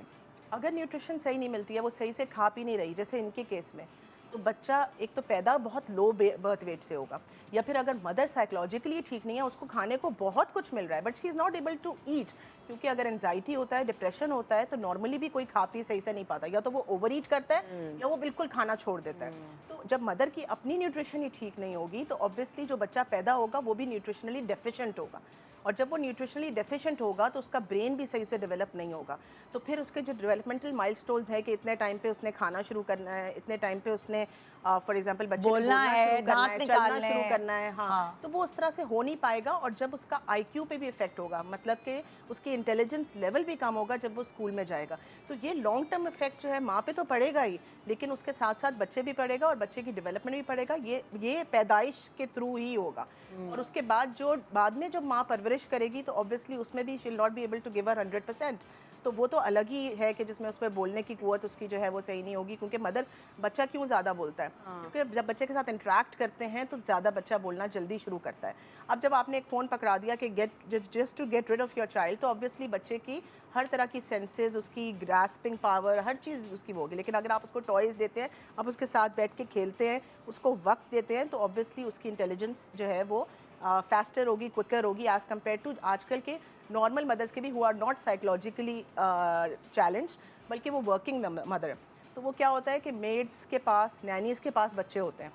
अगर न्यूट्रिशन सही नहीं मिलती है, वो सही से खा पी नहीं रही, जैसे इनके केस में, तो बच्चा एक तो पैदा बहुत लो बर्थ वेट से होगा, या फिर अगर मदर साइकोलॉजिकली ठीक नहीं है, उसको खाने को बहुत कुछ मिल रहा है but she is not able to eat, क्योंकि अगर एंजाइटी होता है, डिप्रेशन होता है, तो नॉर्मली भी कोई खा पी सही से नहीं पाता, या तो वो ओवर ईट करता है या वो बिल्कुल खाना छोड़ देता है। तो जब मदर की अपनी न्यूट्रिशन ही ठीक नहीं होगी, तो ऑब्वियसली जो बच्चा पैदा होगा वो भी न्यूट्रिशनली डेफिशिएंट होगा, और जब वो न्यूट्रिशनली डेफिशिएंट होगा तो उसका ब्रेन भी सही से डेवलप नहीं होगा। तो फिर उसके जो डेवलपमेंटल माइलस्टोन्स है कि इतने टाइम पे उसने खाना शुरू करना है, इतने टाइम पे उसने फॉर एग्जांपल बच्चे बोलना है, शुरू करना दांत है, चलना निकालने शुरू हैं। करना है, हाँ, तो वो उस तरह से हो नहीं पाएगा। और जब उसका आईक्यू पे भी इफेक्ट होगा, मतलब कि उसकी इंटेलिजेंस लेवल भी कम होगा जब वो स्कूल में जाएगा, तो ये लॉन्ग टर्म इफेक्ट जो है माँ पे तो पड़ेगा ही, लेकिन उसके साथ साथ बच्चे भी पड़ेगा और बच्चे की डेवलपमेंट भी पड़ेगा। ये पैदाइश के थ्रू ही होगा। और उसके बाद बाद में जब माँ परवरिश करेगी तो ऑब्वियसली उसमें भी she will not be able to give her 100%, तो वो तो अलग ही है कि जिसमें उस पर बोलने की कुव्वत उसकी जो है वो सही नहीं होगी, क्योंकि मदर, बच्चा क्यों ज़्यादा बोलता है, क्योंकि जब बच्चे के साथ इंटरेक्ट करते हैं तो ज़्यादा बच्चा बोलना जल्दी शुरू करता है। अब जब आपने एक फ़ोन पकड़ा दिया कि just to get rid of your child, तो ऑब्वियसली बच्चे की हर तरह की सेंसेस, उसकी ग्रास्पिंग पावर, हर चीज़ उसकी वो होगी। लेकिन अगर आप उसको टॉयज़ देते हैं, आप उसके साथ बैठ के खेलते हैं, उसको वक्त देते हैं, तो ऑब्वियसली उसकी इंटेलिजेंस जो है वो फास्टर होगी, क्विकर होगी एज़ कम्पेयर टू आजकल के नॉर्मल मदर्स के भी who are not psychologically challenge, बल्कि वो वर्किंग मदर। तो वो क्या होता है कि मेड्स के पास, नैनीज़ के पास बच्चे होते हैं।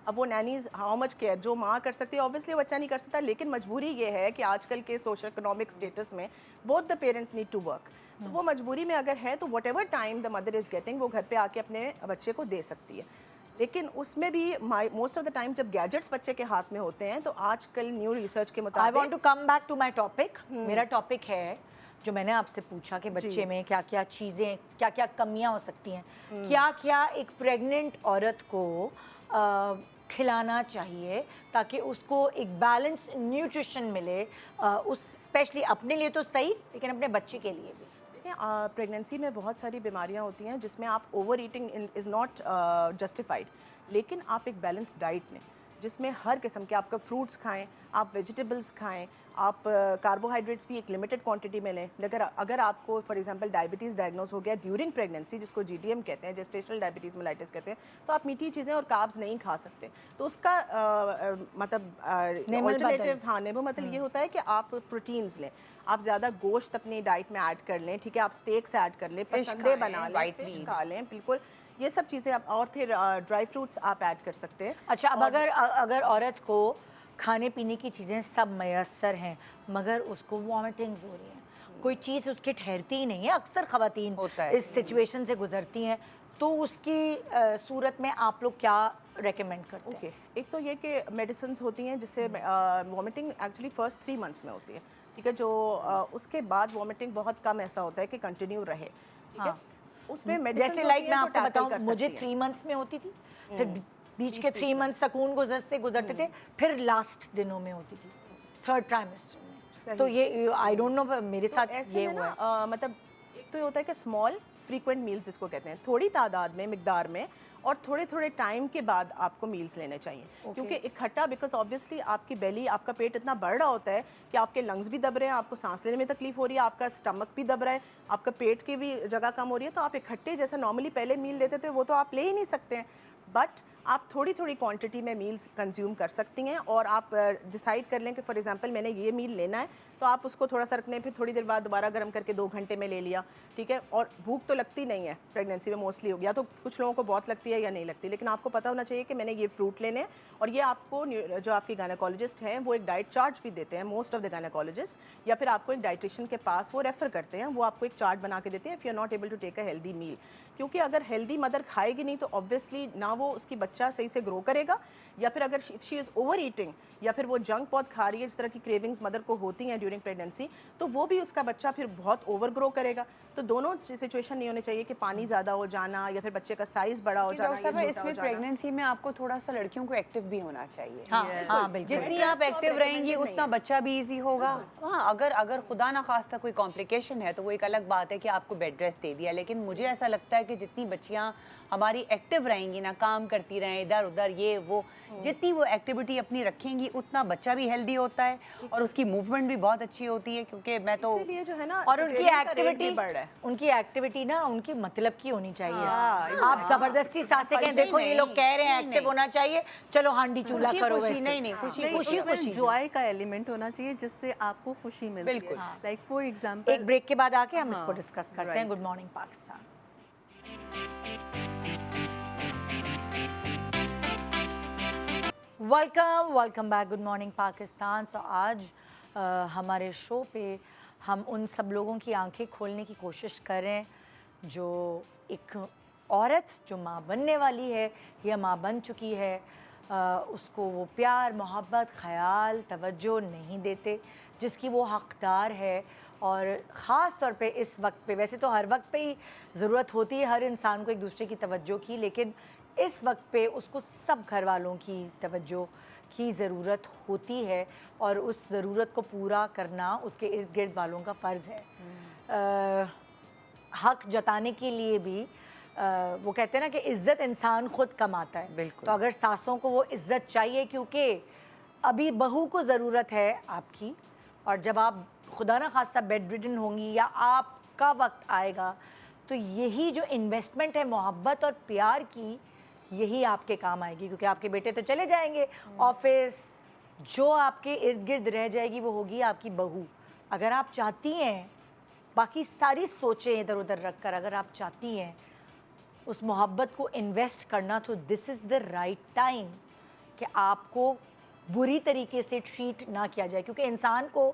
अब वो नैनीज़ हाउ मच केयर जो माँ कर सकती है, ऑब्वियसली बच्चा नहीं कर सकता, लेकिन मजबूरी ये है कि आजकल के सोशल इकोनॉमिक स्टेटस में both the parents need to work. तो वो मजबूरी में अगर है तो whatever time the mother is getting, वो घर पे आके अपने बच्चे को दे सकती है। लेकिन उसमें भी मोस्ट ऑफ द टाइम जब गैजेट्स बच्चे के हाथ में होते हैं, तो आजकल न्यू रिसर्च के आई मुताबिक, want to come back to my topic. मेरा टॉपिक है जो मैंने आपसे पूछा कि बच्चे में क्या क्या चीज़ें, क्या क्या कमियां हो सकती हैं, क्या क्या एक प्रेग्नेंट औरत को खिलाना चाहिए ताकि उसको एक बैलेंस न्यूट्रिशन मिले, उस स्पेशली अपने लिए तो सही, लेकिन अपने बच्चे के लिए भी। प्रेगनेंसी में बहुत सारी बीमारियां होती हैं जिसमें आप over eating is not justified, लेकिन आप एक बैलेंस डाइट लें जिसमें हर किस्म के, आपका फ्रूट्स खाएं, आप वेजिटेबल्स खाएं, आप कार्बोहाइड्रेट्स भी एक लिमिटेड क्वांटिटी में लें। अगर आपको फॉर एग्जांपल डायबिटीज़ डायग्नोज हो गया ड्यूरिंग प्रेगनेंसी, जिसको GDM कहते हैं, जेस्टेशनल डायबिटीज़ मेलाइटिस कहते हैं, तो आप मीठी चीज़ें और कार्ब्स नहीं खा सकते। तो उसका मतलब ऑल्टरनेटिव, हाँ, नेबो मतलब ये होता है कि आप प्रोटीन्स लें, आप ज़्यादा गोश्त अपनी डाइट में ऐड कर लें, ठीक है, आप स्टेक्स ऐड कर लें, पसंदे बना लें, फिश खा लें, बिल्कुल ये सब चीज़ें आप, और फिर ड्राई फ्रूट्स आप ऐड कर सकते हैं। अच्छा, अब अगर औरत को खाने पीने की चीज़ें सब मैसर हैं मगर उसको वॉमिटिंग्स हो रही हैं, कोई चीज़ उसकी ठहरती ही नहीं है, अक्सर ख़वातीन इस सिचुएशन से गुजरती हैं, तो उसकी सूरत में आप लोग क्या रेकमेंड करते हैं? ओके, एक तो ये कि मेडिसिन होती हैं जिससे वॉमिटिंग एक्चुअली फर्स्ट 3 मंथ्स में होती है, ठीक है, जो उसके बाद वॉमिटिंग बहुत कम ऐसा होता है कि कंटिन्यू रहे, ठीक है। उसमें मेडिसिन जैसे लाइक मैं आपको बताऊं, मुझे 3 मंथ्स में होती थी, फिर बीच के 3 मंथ्स सकून से गुजरते थे, फिर लास्ट दिनों में होती थी, 3rd ट्राइमेस्टर में। तो ये आई डोंट नो, मेरे साथ ऐसे ये में हुआ है। ना मतलब एक तो ये होता है कि स्मॉल फ्रीक्वेंट मील्स जिसको कहते हैं, थोड़ी तादाद में, मिकदार में, और थोड़े थोड़े टाइम के बाद आपको मील्स लेने चाहिए। क्योंकि इकट्ठा, बिकॉज ऑब्वियसली आपकी बेली, आपका पेट इतना बढ़ रहा होता है कि आपके लंग्स भी दब रहे हैं, आपको सांस लेने में तकलीफ हो रही है, आपका स्टमक भी दब रहा है, आपका पेट की भी जगह कम हो रही है। तो आप इकट्ठे जैसे नॉर्मली पहले मील लेते थे वो तो आप ले ही नहीं सकते हैं, बट आप थोड़ी थोड़ी क्वांटिटी में मील्स कंज्यूम कर सकती हैं। और आप डिसाइड कर लें कि फॉर एग्जांपल मैंने ये मील लेना है, तो आप उसको थोड़ा सा रखने, फिर थोड़ी देर बाद दोबारा गर्म करके 2 घंटे में ले लिया, ठीक है। और भूख तो लगती नहीं है प्रेगनेंसी में मोस्टली, हो गया तो कुछ लोगों को बहुत लगती है या नहीं लगती, लेकिन आपको पता होना चाहिए कि मैंने ये फ्रूट लेने हैं। और ये आपको जो आपकी गायनेकोलॉजिस्ट हैं वो एक डाइट चार्ट भी देते हैं, मोस्ट ऑफ द गायनेकोलॉजिस्ट, या फिर आपको एक डाइटिशियन के पास वो रेफ़र करते हैं, वो आपको एक चार्ट बना के देते हैं if you are not able to take a healthy meal. क्योंकि अगर हेल्दी मदर खाएगी नहीं तो ऑब्वियसली ना वो उसकी बच्चा सही से ग्रो करेगा, या फिर अगर शी इज़ ओवर ईटिंग या फिर वो जंक बहुत खा रही है, जिस तरह की क्रेविंग्स मदर को होती हैं ड्यूरिंग प्रेगनेंसी, तो वो भी उसका बच्चा फिर बहुत ओवर ग्रो करेगा। तो दोनों सिचुएशन नहीं होनी चाहिए कि पानी ज़्यादा हो जाना या फिर बच्चे का साइज़ बड़ा हो जाना। डॉक्टर साहब, या छोटा इसमें हो जाना। प्रेगनेंसी में आपको थोड़ा सा लड़कियों को एक्टिव भी होना चाहिए। हाँ बिल्कुल। जितनी आप एक्टिव रहेंगी उतना बच्चा भी इजी होगा। हाँ, अगर खुदा ना खास्ता कोई कॉम्प्लिकेशन है तो वो एक अलग बात है कि आपको बेड रेस्ट दे दिया, लेकिन मुझे ऐसा लगता है कि जितनी बच्चियां हमारी एक्टिव रहेंगी ना, काम करती रहें इधर उधर ये वो, जितनी वो एक्टिविटी अपनी रखेंगी उतना बच्चा भी हेल्दी होता है और उसकी मूवमेंट भी बहुत अच्छी होती है। क्योंकि मैं तो इसीलिए जो है ना, और उनकी cesarean का rate एक्टिविटी, भी बढ़ रहा है। उनकी एक्टिविटी ना उनकी मतलब की होनी चाहिए। हाँ, आप जबरदस्ती सासे कहें, देखो ये लोग कह रहे हैं नहीं, एक्टिव होना चाहिए, चलो हांडी चूल्हा खुशी करो खुशी, वैसे। नहीं खुशी नहीं, खुशी उसमें खुशी। जॉय का एलिमेंट होना चाहिए जिससे आपको खुशी मिलती है। बिल्कुल। लाइक फॉर एग्जांपल, एक ब्रेक के बाद आके हम हाँ, इसको डिस्कस करते हैं। right. Good morning Pakistan. Welcome back, good morning Pakistan. So आज हमारे शो पे हम उन सब लोगों की आंखें खोलने की कोशिश कर रहे हैं जो एक औरत जो माँ बनने वाली है या माँ बन चुकी है, उसको वो प्यार, मोहब्बत, ख़याल, तवज्जो नहीं देते जिसकी वो हक़दार है। और ख़ास तौर पे इस वक्त पे, वैसे तो हर वक्त पे ही ज़रूरत होती है हर इंसान को एक दूसरे की तवज्जो की, लेकिन इस वक्त पे उसको सब घर वालों की तवज्जो की ज़रूरत होती है और उस ज़रूरत को पूरा करना उसके इर्द गिर्द वालों का फ़र्ज़ है। हक़ जताने के लिए भी वो कहते हैं ना कि इज़्ज़त इंसान ख़ुद कमाता है। बिल्कुल। तो अगर सासों को वो इज़्ज़त चाहिए, क्योंकि अभी बहू को ज़रूरत है आपकी, और जब आप खुदा ना खास्ता बेड रिडन होंगी या आपका वक्त आएगा तो यही जो इन्वेस्टमेंट है मोहब्बत और प्यार की, यही आपके काम आएगी। क्योंकि आपके बेटे तो चले जाएंगे ऑफिस, जो आपके इर्द गिर्द रह जाएगी वो होगी आपकी बहू। अगर आप चाहती हैं, बाकी सारी सोचें इधर उधर रख कर, अगर आप चाहती हैं उस मोहब्बत को इन्वेस्ट करना, तो this is the right time कि आपको बुरी तरीके से ट्रीट ना किया जाए। क्योंकि इंसान को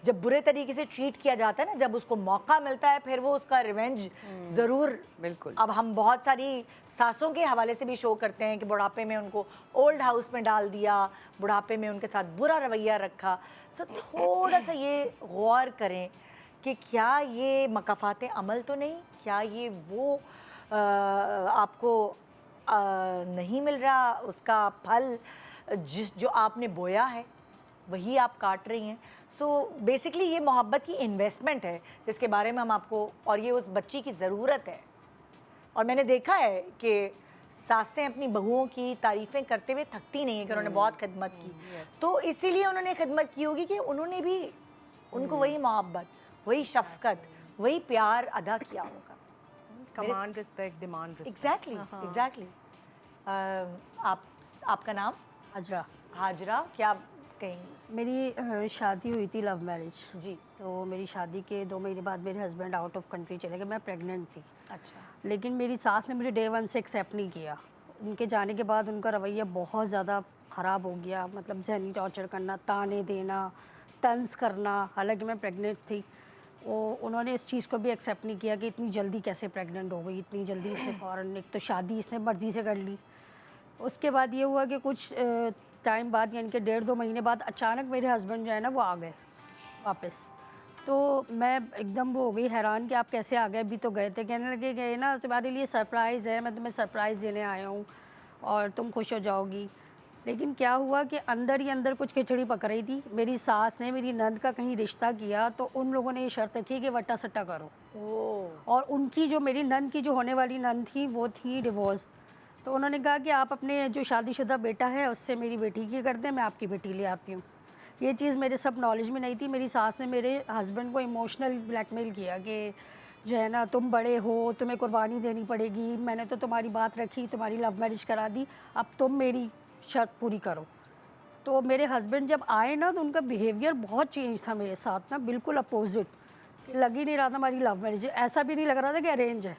जब बुरे तरीके से ट्रीट किया जाता है ना, जब उसको मौका मिलता है फिर वो उसका रिवेंज ज़रूर। बिल्कुल। अब हम बहुत सारी सासों के हवाले से भी शो करते हैं कि बुढ़ापे में उनको ओल्ड हाउस में डाल दिया, बुढ़ापे में उनके साथ बुरा रवैया रखा। सो थोड़ा सा ये गौर करें कि क्या ये मकाफ़ात अमल तो नहीं, क्या ये वो आपको नहीं मिल रहा उसका फल जो आपने बोया है वही आप काट रही हैं। सो बेसिकली ये मोहब्बत की इन्वेस्टमेंट है जिसके बारे में हम आपको, और ये उस बच्ची की ज़रूरत है। और मैंने देखा है कि सासें अपनी बहुओं की तारीफ़ें करते हुए थकती नहीं है कि उन्होंने बहुत खिदमत की, तो इसीलिए उन्होंने खिदमत की होगी कि उन्होंने भी उनको वही मोहब्बत, वही शफ़क़त, वही प्यार अदा किया होगा। Command respect, demand respect. Exactly. आपका नाम? हाजरा। हाजरा, क्या कहेंगी? मेरी शादी हुई थी लव मैरिज जी। तो मेरी शादी के 2 महीने बाद मेरे हस्बैंड आउट ऑफ कंट्री चले गए। मैं प्रेग्नेंट थी। अच्छा। लेकिन मेरी सास ने मुझे डे 1 से एक्सेप्ट नहीं किया। उनके जाने के बाद उनका रवैया बहुत ज़्यादा ख़राब हो गया, मतलब जहनी टॉर्चर करना, ताने देना, तंज करना। हालांकि मैं प्रेग्नेंट थी, वो उन्होंने इस चीज़ को भी एक्सेप्ट नहीं किया कि इतनी जल्दी कैसे प्रेग्नेंट हो गई, इतनी जल्दी इसने फ़ौरन, एक तो शादी इसने मर्ज़ी से कर ली। उसके बाद ये हुआ कि कुछ टाइम बाद, यानी कि 1.5-2 महीने बाद अचानक मेरे हस्बैंड जो है ना वो आ गए वापस। तो मैं एकदम वो हो गई हैरान कि आप कैसे आ गए, अभी तो गए थे। कहने लगे गए ना तुम्हारे लिए सरप्राइज़ है, मैं तुम्हें सरप्राइज़ देने आया हूँ और तुम खुश हो जाओगी। लेकिन क्या हुआ कि अंदर ही अंदर कुछ खिचड़ी पक रही थी। मेरी सास ने मेरी नंद का कहीं रिश्ता किया तो उन लोगों ने ये शर्त रखी कि वट्टा सट्टा करो। और उनकी जो मेरी नंद की जो होने वाली नंद थी वो थी डिवोर्स। तो उन्होंने कहा कि आप अपने जो शादीशुदा बेटा है उससे मेरी बेटी की कर दें, मैं आपकी बेटी ले आती हूँ। ये चीज़ मेरे सब नॉलेज में नहीं थी। मेरी सास ने मेरे हस्बैंड को इमोशनल ब्लैकमेल किया कि जो है ना, तुम बड़े हो, तुम्हें कुर्बानी देनी पड़ेगी, मैंने तो तुम्हारी बात रखी, तुम्हारी लव मैरिज करा दी, अब तुम मेरी शर्त पूरी करो। तो मेरे हस्बैंड जब आए ना तो उनका बिहेवियर बहुत चेंज था मेरे साथ ना, बिल्कुल अपोजिट। लग ही नहीं रहा था हमारी लव मैरिज, ऐसा भी नहीं लग रहा था कि अरेंज है।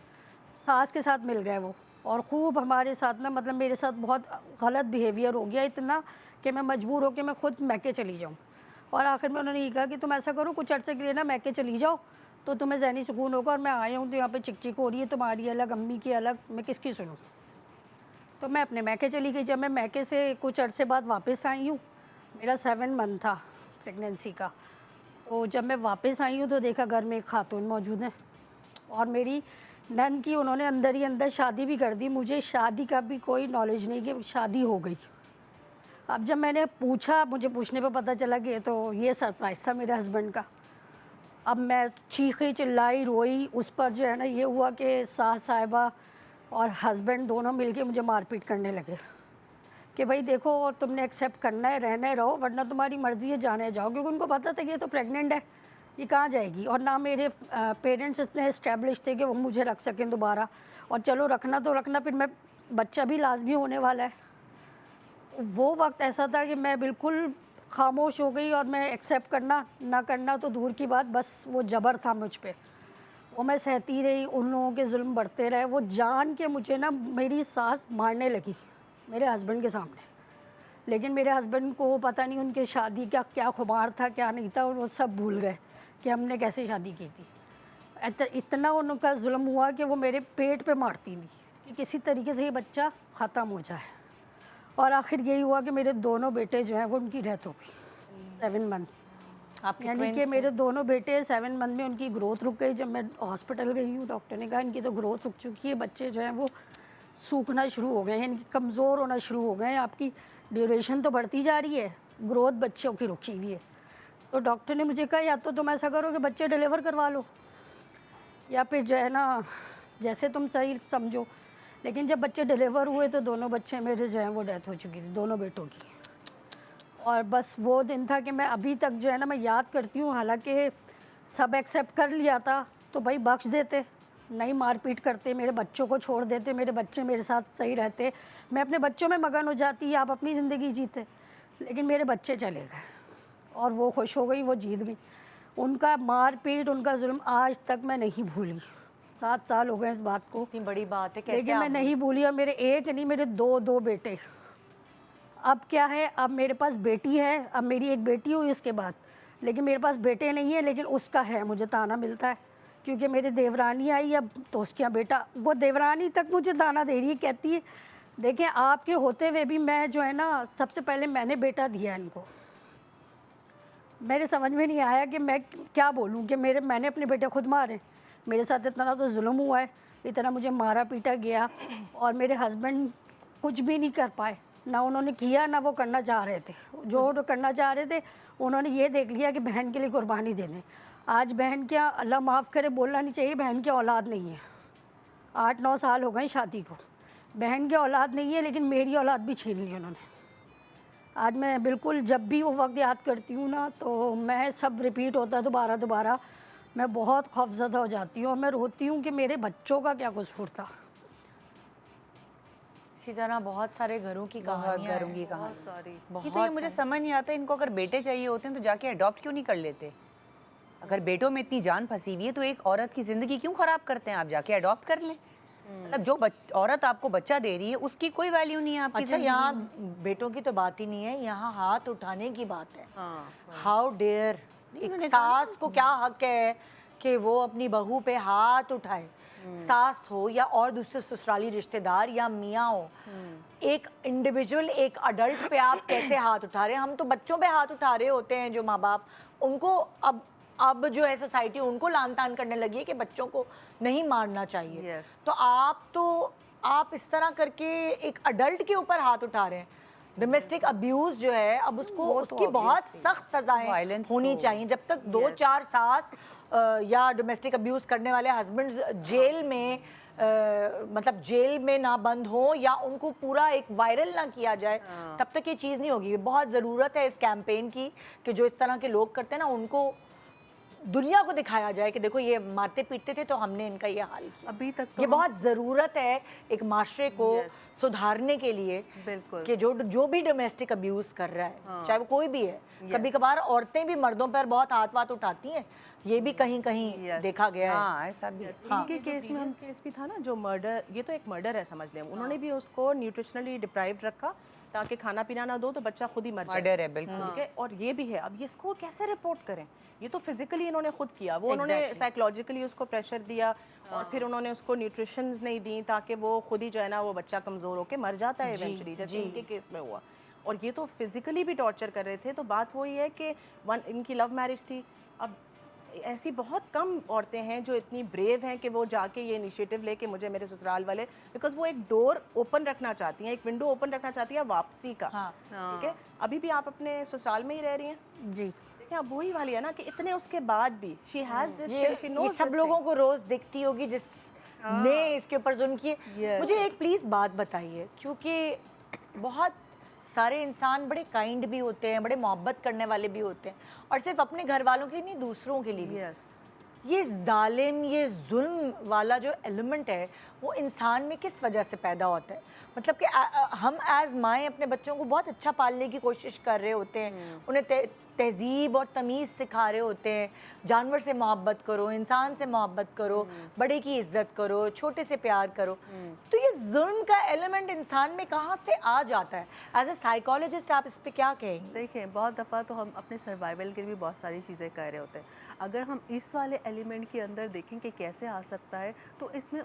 सास के साथ मिल गए वो और खूब हमारे साथ ना, मतलब मेरे साथ बहुत गलत बिहेवियर हो गया, इतना कि मैं मजबूर होकर मैं खुद मैके चली जाऊँ। और आखिर में उन्होंने ये कहा कि तुम ऐसा करो, कुछ अर्से के लिए ना मैके चली जाओ तो तुम्हें ज़हनी सुकून होगा। और मैं आया हूँ तो यहाँ पे चिक हो रही है, तुम्हारी अलग, अम्मी की अलग, मैं किसकी सुनूँ। तो मैं अपने मैके चली गई। जब मैं मैके से कुछ अरसे बाद वापस आई हूँ, मेरा 7 मंथ था प्रेगनेंसी का, तो जब मैं वापस आई हूँ तो देखा घर में एक खातून मौजूद है और मेरी नन की उन्होंने अंदर ही अंदर शादी भी कर दी। मुझे शादी का भी कोई नॉलेज नहीं कि शादी हो गई। अब जब मैंने पूछा, मुझे पूछने पे पता चला कि तो ये सरप्राइज़ था मेरे हस्बैंड का। अब मैं चीखी चिल्लाई रोई, उस पर जो है ना ये हुआ कि सास साहिबा और हस्बैंड दोनों मिलके मुझे मारपीट करने लगे कि भाई देखो, और तुमने एक्सेप्ट करना है, रहना रहो, वरना तुम्हारी मर्ज़ी है, जाने जाओ। क्योंकि उनको पता था कि ये तो प्रेग्नेंट है, ये कहाँ जाएगी। और ना मेरे पेरेंट्स इतने इस्टेब्लिश थे कि वो मुझे रख सकें दोबारा, और चलो रखना तो रखना, फिर मैं बच्चा भी लाजमी होने वाला है। वो वक्त ऐसा था कि मैं बिल्कुल खामोश हो गई और मैं एक्सेप्ट करना ना करना तो दूर की बात, बस वो जबर था मुझ पे, वो मैं सहती रही। उन लोगों के जुल्म बढ़ते रहे। वो जान के मुझे ना मेरी सास मारने लगी मेरे हस्बैंड के सामने, लेकिन मेरे हस्बैंड को पता नहीं उनके शादी का क्या खुमार था, क्या नहीं था, और वो सब भूल गए कि हमने कैसे शादी की थी। इतना उनका जुल्म हुआ कि वो मेरे पेट पे मारती थी कि किसी तरीके से ये बच्चा ख़त्म हो जाए। और आखिर यही हुआ कि मेरे दोनों बेटे जो हैं वो उनकी डेथ हो गई 7 मंथ। यानी कि मेरे दोनों बेटे 7 मंथ में उनकी ग्रोथ रुक गई। जब मैं हॉस्पिटल गई हूँ, डॉक्टर ने कहा इनकी तो ग्रोथ रुक चुकी है, बच्चे जो हैं वो सूखना शुरू हो गए हैं, इनकी कमज़ोर होना शुरू हो गए हैं, आपकी ड्यूरेशन तो बढ़ती जा रही है, ग्रोथ बच्चों की रुकी हुई है। तो डॉक्टर ने मुझे कहा या तो तुम ऐसा करो कि बच्चे डिलीवर करवा लो, या फिर जो है ना जैसे तुम सही समझो। लेकिन जब बच्चे डिलीवर हुए तो दोनों बच्चे मेरे जो हैं वो डेथ हो चुकी थी, दोनों बेटों की। और बस वो दिन था कि मैं अभी तक जो है ना मैं याद करती हूँ। हालांकि सब एक्सेप्ट कर लिया था तो भाई बख्श देते, नहीं मारपीट करते, मेरे बच्चों को छोड़ देते, मेरे बच्चे मेरे साथ सही रहते, मैं अपने बच्चों में मगन हो जाती, आप अपनी ज़िंदगी जीते। लेकिन मेरे बच्चे चले गए और वो खुश हो गई, वो जीत गई। उनका मारपीट, उनका जुल्म आज तक मैं नहीं भूली। 7 साल हो गए इस बात को। इतनी बड़ी बात है, कैसे लेकिन मैं आप नहीं भूली। और मेरे एक नहीं, मेरे दो बेटे। अब क्या है, अब मेरे पास बेटी है, अब मेरी एक बेटी हुई उसके बाद, लेकिन मेरे पास बेटे नहीं है, लेकिन उसका है, मुझे ताना मिलता है। क्योंकि मेरे देवरानी आई अब तो उसके यहाँ बेटा, वो देवरानी तक मुझे ताना दे रही है, कहती है देखें आपके होते हुए भी मैं जो है ना, सबसे पहले मैंने बेटा दिया इनको। मेरे समझ में नहीं आया कि मैं क्या बोलूँ कि मैंने अपने बेटे खुद मारे। मेरे साथ इतना तो जुल्म हुआ है, इतना मुझे मारा पीटा गया, और मेरे हस्बैंड कुछ भी नहीं कर पाए, ना उन्होंने किया ना वो करना चाह रहे थे। जो करना चाह रहे थे उन्होंने ये देख लिया कि बहन के लिए कुर्बानी देने। आज बहन क्या, अल्लाह माफ़ करे, बोलना नहीं चाहिए, बहन की औलाद नहीं है। 8-9 साल हो गए शादी को, बहन की औलाद नहीं है, लेकिन मेरी औलाद भी छीन ली उन्होंने। आज मैं बिल्कुल जब भी वो वक्त याद करती हूँ ना तो मैं सब रिपीट होता है दोबारा, मैं बहुत खौफज़दा हो जाती हूँ और मैं रोती हूँ कि मेरे बच्चों का क्या कसूर था। इसी तरह बहुत सारे घरों की कहानियां घरों की हैं। कहानी सारी ये तो ये मुझे समझ नहीं आता, इनको अगर बेटे चाहिए होते हैं तो जाके अडॉप्ट क्यों नहीं कर लेते? अगर बेटों में इतनी जान फंसी हुई है तो एक औरत की जिंदगी क्यों खराब करते हैं? आप जाके अडॉप्ट कर लें। मतलब जो औरत आपको बच्चा दे रही है उसकी कोई वैल्यू नहीं है आपकी अच्छा, जिंदगी यहाँ में। बेटों की तो बात ही नहीं है, यहाँ हाथ उठाने की बात है। हाँ, हाउ डेयर, एक सास को क्या हक है कि वो अपनी बहू पे हाथ उठाए? सास हो या और दूसरे ससुराली रिश्तेदार या मियाँ हो, एक इंडिविजुअल, एक अडल्ट पे आप कैसे हाथ उठा रहे हैं? हम तो बच्चों पे हाथ उठा रहे होते हैं, जो माँ बाप, उनको अब जो है सोसाइटी उनको लान तान करने लगी है कि बच्चों को नहीं मारना चाहिए। Yes. तो आप इस तरह करके एक अडल्ट के ऊपर हाथ उठा रहे हैं। डोमेस्टिक अब्यूज जो है अब उसको उसकी बहुत सख्त सजाएं Violence होनी तो- चाहिए। जब तक 2-4 सास या डोमेस्टिक अब्यूज करने वाले हस्बैंड जेल में मतलब जेल में ना बंद हो या उनको पूरा एक वायरल ना किया जाए, तब तक ये चीज़ नहीं होगी। बहुत ज़रूरत है इस कैंपेन की कि जो इस तरह के लोग करते हैं ना उनको दुनिया को दिखाया जाए कि देखो ये मारते पीटते थे तो हमने इनका ये हाल किया। अभी तक तो ये हम- बहुत ज़रूरत है एक माशरे को सुधारने के लिए बिल्कुल। कि जो भी डोमेस्टिक अब्यूज़ कर रहा है चाहे वो कोई भी है, कभी कभार औरतें भी मर्दों पर बहुत हाथ उठाती हैं, ये भी कहीं कहीं देखा गया है। हाँ ऐसा भी है। इनके केस में हम केस भी था ना जो मर्डर, ये तो एक मर्डर है समझ लें, उन्होंने भी उसको न्यूट्रिशनली डिप्राइव्ड रखा ताकि खाना पीना ना दो तो बच्चा खुद ही मर जाए। मर्डर है बिल्कुल। ठीक है, और ये भी है। अब ये इसको कैसे रिपोर्ट करें? ये तो फिजिकली इन्होंने खुद किया, वो उन्होंने साइकोलॉजिकली उसको प्रेशर दिया और फिर उन्होंने उसको न्यूट्रिशंस नहीं दी ताकि वो खुद ही जो है ना वो बच्चा कमज़ोर होकर मर जाता है इवेंचुअली, जैसे इनके केस में हुआ। और ये तो फिजिकली भी टॉर्चर कर रहे थे। तो बात वही है कि इनकी लव मैरिज थी। अब ऐसी बहुत कम औरतें हैं जो इतनी ब्रेव हैं कि वो जाके ये इनिशिएटिव लेके मुझे मेरे ससुराल वाले, बिकॉज वो एक डोर ओपन रखना चाहती हैं, एक विंडो ओपन रखना चाहती है वापसी का। ठीक है, अभी भी आप अपने ससुराल में ही रह रही हैं जी। देखें, अब वही वाली है ना कि इतने उसके बाद भी she has this thing, she ये नोज सब लोगों को रोज दिखती होगी जिसने इसके ऊपर जुल्म किए। मुझे एक प्लीज बात बताइए, क्योंकि बहुत सारे इंसान बड़े काइंड भी होते हैं, बड़े मोहब्बत करने वाले भी होते हैं, और सिर्फ अपने घर वालों के लिए नहीं दूसरों के लिए भी। ये जालिम, ये जुल्म वाला जो एलिमेंट है वो इंसान में किस वजह से पैदा होता है? मतलब कि हम एज माएँ अपने बच्चों को बहुत अच्छा पालने की कोशिश कर रहे होते हैं, उन्हें तहजीब और तमीज़ सिखा रहे होते हैं, जानवर से मोहब्बत करो, इंसान से मोहब्बत करो, बड़े की इज्जत करो, छोटे से प्यार करो। तो ये जुल्म का एलिमेंट इंसान में कहाँ से आ जाता है? एज ए साइकोलॉजिस्ट आप इस पे क्या कहेंगे? देखिए, बहुत दफ़ा तो हम अपने सर्वाइवल के लिए भी बहुत सारी चीज़ें कर रहे होते हैं। अगर हम इस वाले एलिमेंट के अंदर देखें कि कैसे आ सकता है, तो इसमें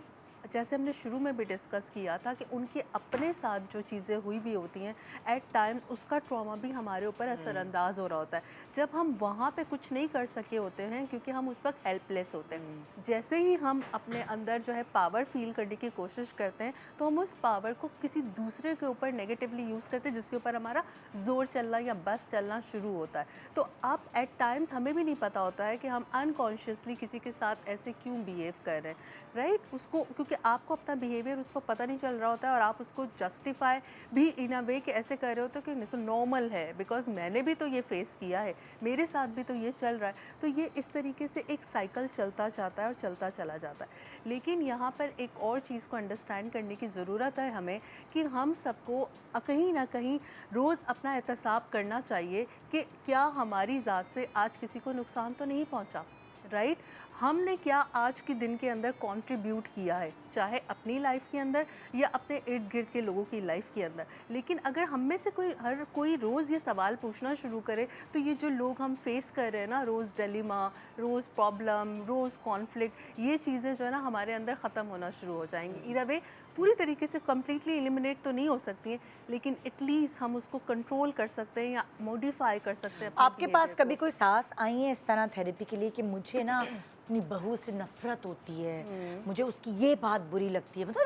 जैसे हमने शुरू में भी डिस्कस किया था कि उनके अपने साथ जो चीज़ें हुई भी होती हैं, एट टाइम्स उसका ट्रॉमा भी हमारे ऊपर असरअंदाज हो रहा होता है। जब हम वहाँ पे कुछ नहीं कर सके होते हैं क्योंकि हम उस वक्त हेल्पलेस होते हैं। जैसे ही हम अपने अंदर जो है पावर फील करने की कोशिश करते हैं, तो हम उस पावर को किसी दूसरे के ऊपर नेगेटिवली यूज़ करते हैं, जिसके ऊपर हमारा जोर चलना या बस चलना शुरू होता है। तो अब एट टाइम्स हमें भी नहीं पता होता है कि हम अनकॉन्शियसली किसी के साथ ऐसे क्यों बिहेव कर रहे हैं, राइट? उसको क्योंकि आपको अपना बिहेवियर उसको पता नहीं चल रहा होता है और आप उसको जस्टिफाई भी इन अ वे कि ऐसे कर रहे होते हो कि नहीं तो नॉर्मल है, बिकॉज मैंने भी तो ये फेस किया है, मेरे साथ भी तो ये चल रहा है। तो ये इस तरीके से एक साइकिल चलता जाता है और चलता चला जाता है। लेकिन यहाँ पर एक और चीज़ को अंडरस्टैंड करने की ज़रूरत है हमें कि हम सबको कहीं ना कहीं रोज़ अपना एहतसाब करना चाहिए कि क्या हमारी ज़ात से आज किसी को नुकसान तो नहीं पहुँचा, राइट? हमने क्या आज के दिन के अंदर कंट्रीब्यूट किया है, चाहे अपनी लाइफ के अंदर या अपने इर्द गिर्द के लोगों की लाइफ के अंदर। लेकिन अगर हम में से हर कोई रोज़ ये सवाल पूछना शुरू करे, तो ये जो लोग हम फेस कर रहे हैं ना, रोज़ डिलेमा, रोज़ प्रॉब्लम, रोज़ कॉन्फ्लिक्ट, ये चीज़ें जो है ना हमारे अंदर ख़त्म होना शुरू हो जाएंगी। इधर वे पूरी तरीके से कम्प्लीटली एलिमिनेट तो नहीं हो सकती हैं, लेकिन एटलीस्ट हम उसको कंट्रोल कर सकते हैं या मॉडिफाई कर सकते हैं। आपके पास कभी कोई सास आई है इस तरह थेरेपी के लिए कि मुझे ना अपनी बहू से नफरत होती है, मुझे उसकी ये बात बुरी लगती है? मतलब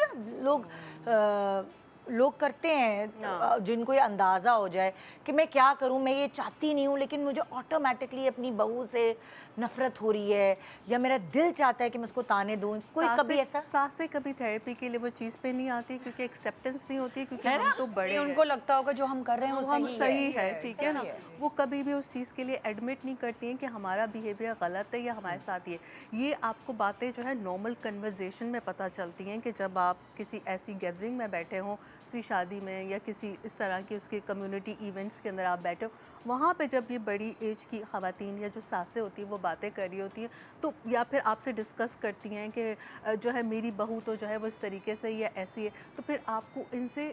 ना लोग करते हैं जिनको ये अंदाज़ा हो जाए कि मैं क्या करूं, मैं ये चाहती नहीं हूं लेकिन मुझे ऑटोमेटिकली अपनी बहू से नफरत हो रही है या मेरा दिल चाहता है कि मैं उसको ताने दूं। कोई कभी ऐसा? सासें कभी थेरेपी के लिए वो चीज़ पे नहीं आती क्योंकि एक्सेप्टेंस नहीं होती है, क्योंकि हम तो बड़े हैं, उनको लगता होगा जो हम कर रहे हैं वो हम सही है। है, ठीक है ना? वो कभी भी उस चीज़ के लिए एडमिट नहीं करती हैं कि हमारा बिहेवियर गलत है या हमारे साथ ये आपको बातें जो है नॉर्मल कन्वर्जेशन में पता चलती हैं कि जब आप किसी ऐसी गैदरिंग में बैठे हों, किसी शादी में या किसी इस तरह की उसके कम्युनिटी इवेंट्स के अंदर आप बैठे हो, वहाँ पे जब ये बड़ी एज की ख़वातीन या जो सासें होती हैं वो बातें कर रही होती हैं, तो या फिर आपसे डिस्कस करती हैं कि जो है मेरी बहू तो जो है वो इस तरीके से या ऐसी है, तो फिर आपको इनसे